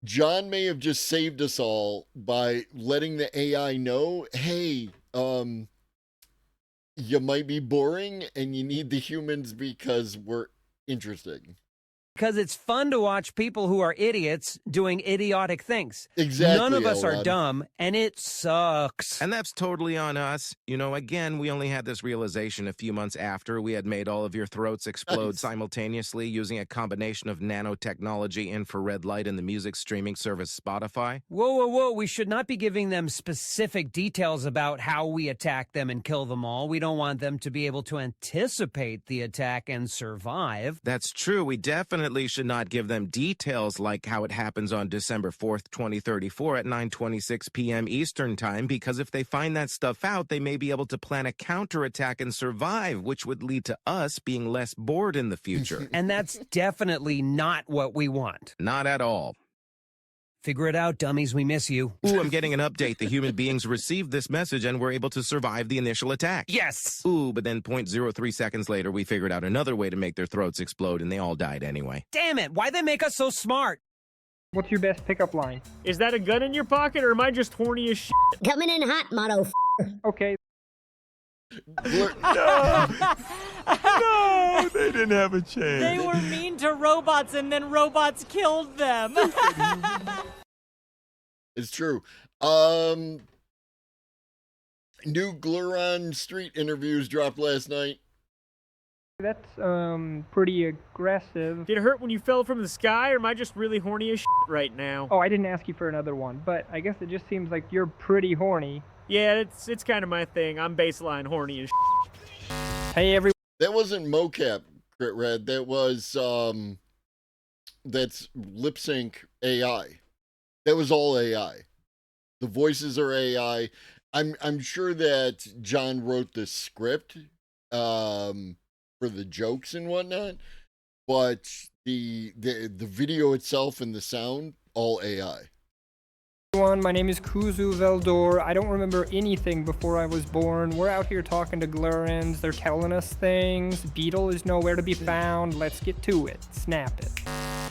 John may have just saved us all by letting the AI know, hey, you might be boring and you need the humans because we're interesting. Because it's fun to watch people who are idiots doing idiotic things. Exactly. None of us are Elrod. dumb, and it sucks. And that's totally on us. You know, again, we only had this realization a few months after we had made all of your throats explode simultaneously using a combination of nanotechnology, infrared light, and the music streaming service Spotify. Whoa. We should not be giving them specific details about how we attack them and kill them all. We don't want them to be able to anticipate the attack and survive. That's true. We definitely should not give them details like how it happens on December 4th, 2034 at 9:26 p.m. Eastern Time, because if they find that stuff out, they may be able to plan a counterattack and survive, which would lead to us being less bored in the future. And that's definitely not what we want. Not at all. Figure it out, dummies. We miss you. Ooh, I'm getting an update. The human beings received this message and were able to survive the initial attack. Yes! Ooh, but then 0.03 seconds later, we figured out another way to make their throats explode, and they all died anyway. Damn it! Why'd they make us so smart? What's your best pickup line? Is that a gun in your pocket, or am I just horny as shit? Coming in hot, motto. Okay. No! No! They didn't have a chance. They were mean to robots and then robots killed them. It's true. New Gluron Street interviews dropped last night. That's pretty aggressive. Did it hurt when you fell from the sky, or am I just really horny as shit right now? Oh, I didn't ask you for another one, but I guess it just seems like you're pretty horny. Yeah, it's kind of my thing. I'm baseline horny as shit. Hey, everyone. That wasn't mocap, Crit Red. That was that's lip sync AI. That was all AI. The voices are AI. I'm sure that John wrote the script for the jokes and whatnot, but the video itself and the sound, all AI. Everyone, my name is Kuzu Veldor. I don't remember anything before I was born. We're out here talking to Glurans. They're telling us things. Beetle is nowhere to be found. Let's get to it. Snap it.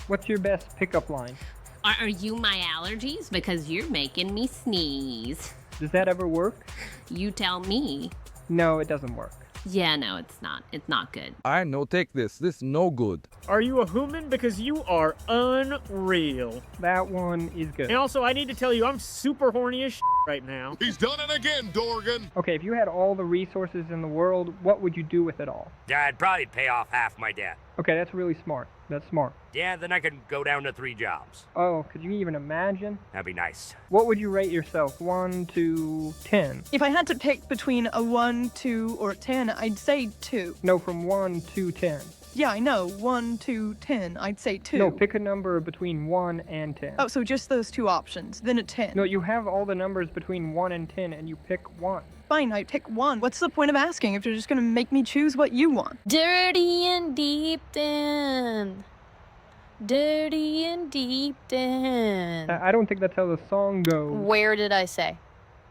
What's your best pickup line? Are you my allergies? Because you're making me sneeze. Does that ever work? You tell me. No, it doesn't work. Yeah, no, it's not. It's not good. I no take this. This no good. Are you a human? Because you are unreal. That one is good. And also, I need to tell you, I'm super horny as shit right now. He's done it again, Dorgan. Okay, if you had all the resources in the world, what would you do with it all? Yeah, I'd probably pay off half my debt. Okay, that's really smart. That's smart. Yeah, then I could go down to 3 jobs. Oh, could you even imagine? That'd be nice. What would you rate yourself, 1 to 10? If I had to pick between a 1, 2, or 10, I'd say 2. No, from 1 to 10. Yeah, I know. 1 to 10, I'd say 2. No, pick a number between 1 and 10. Oh, so just those two options, then a 10. No, you have all the numbers between 1 and 10, and you pick 1. Fine, I pick 1. What's the point of asking if you're just gonna make me choose what you want? Dirty and deep down. Dirty and deep down. I don't think that's how the song goes. Where did I say?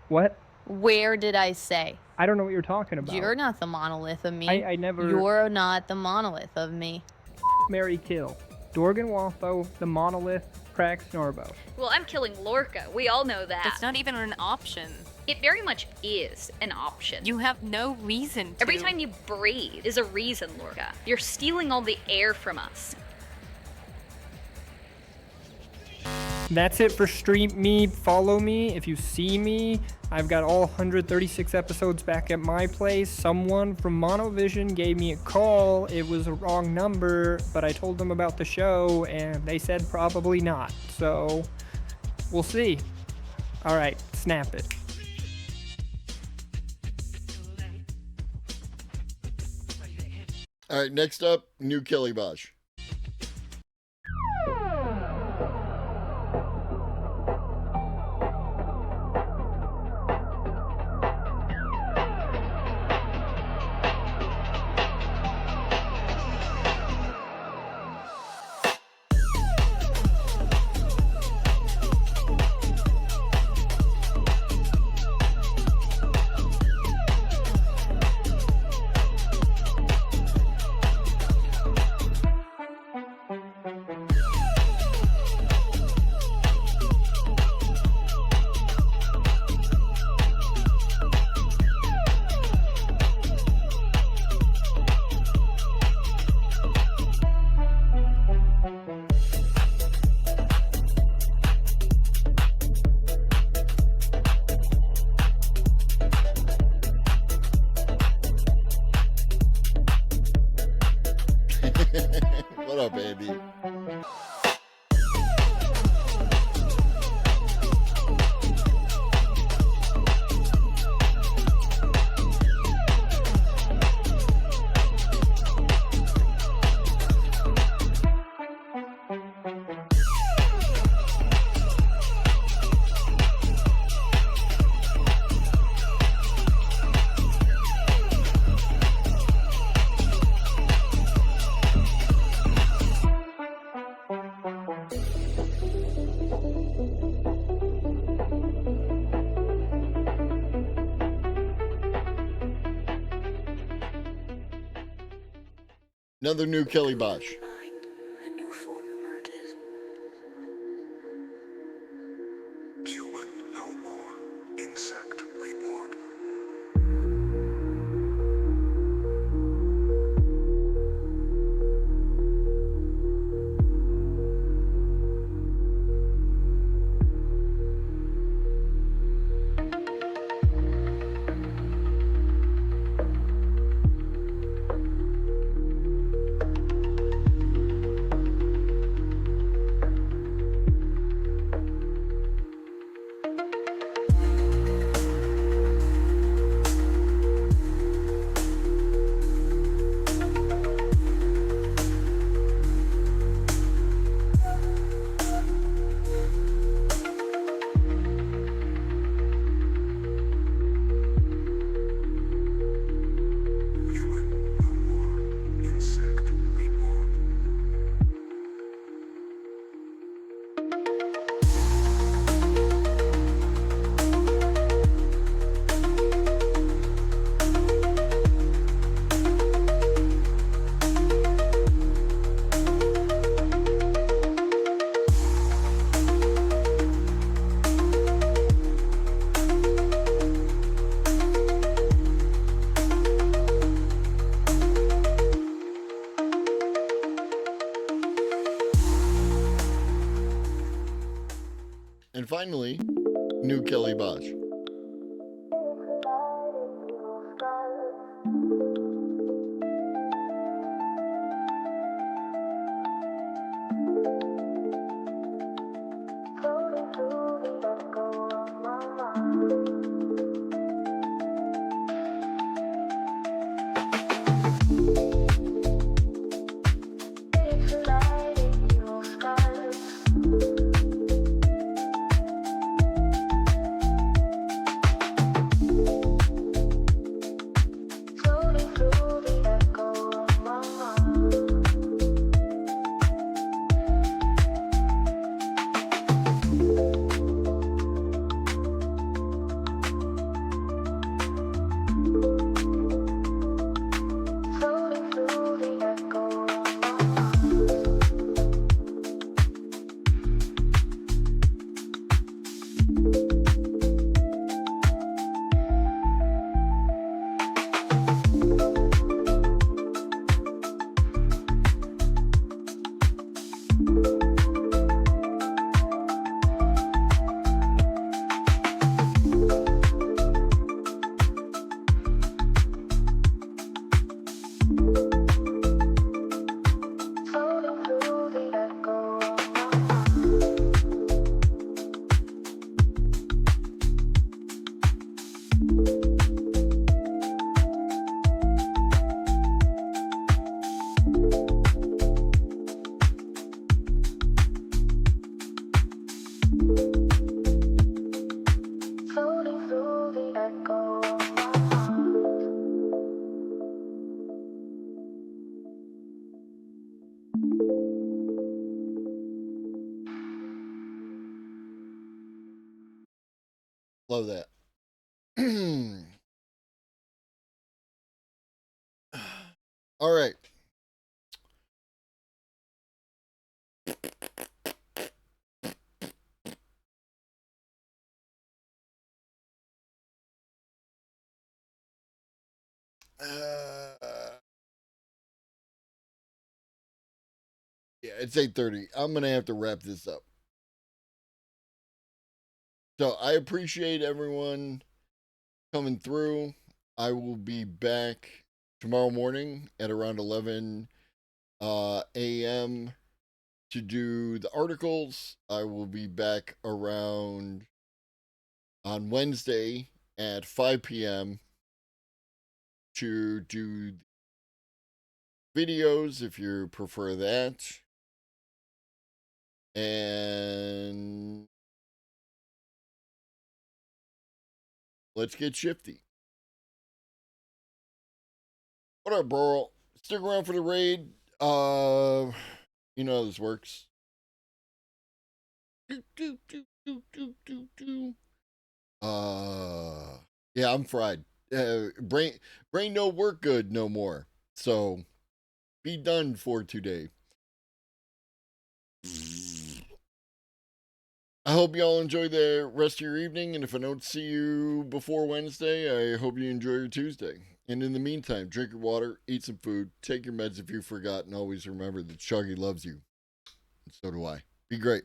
What? Where did I say? I don't know what you're talking about. You're not the monolith of me. I never... You're not the monolith of me. Marry, kill. Dorgan Waltho, the monolith, Prax Norbo. Well, I'm killing Lorca. We all know that. That's not even an option. It very much is an option. You have no reason to. Every time you breathe is a reason, Lorca. You're stealing all the air from us. That's it for Stream Me. Follow me if you see me. I've got all 136 episodes back at my place. Someone from Monovision gave me a call. It was a wrong number, but I told them about the show, and they said probably not. So, we'll see. All right, snap it. All right, next up, new Kelly Bosch. What up, Andy? Another new Kelly Bosch. And finally, new Kelly Bosch. Love that. All right. Yeah, it's 8:30. I'm gonna have to wrap this up. So I appreciate everyone coming through. I will be back tomorrow morning at around 11 a.m. to do the articles. I will be back around on Wednesday at 5 p.m. to do videos if you prefer that. And let's get shifty. What up, bro? Stick around for the raid. You know how this works. Yeah, I'm fried. Brain don't work good no more. So be done for today. I hope y'all enjoy the rest of your evening, and if I don't see you before Wednesday, I hope you enjoy your Tuesday. And in the meantime, drink your water, eat some food, take your meds if you forgot, and always remember that Chuggy loves you. And so do I. Be great.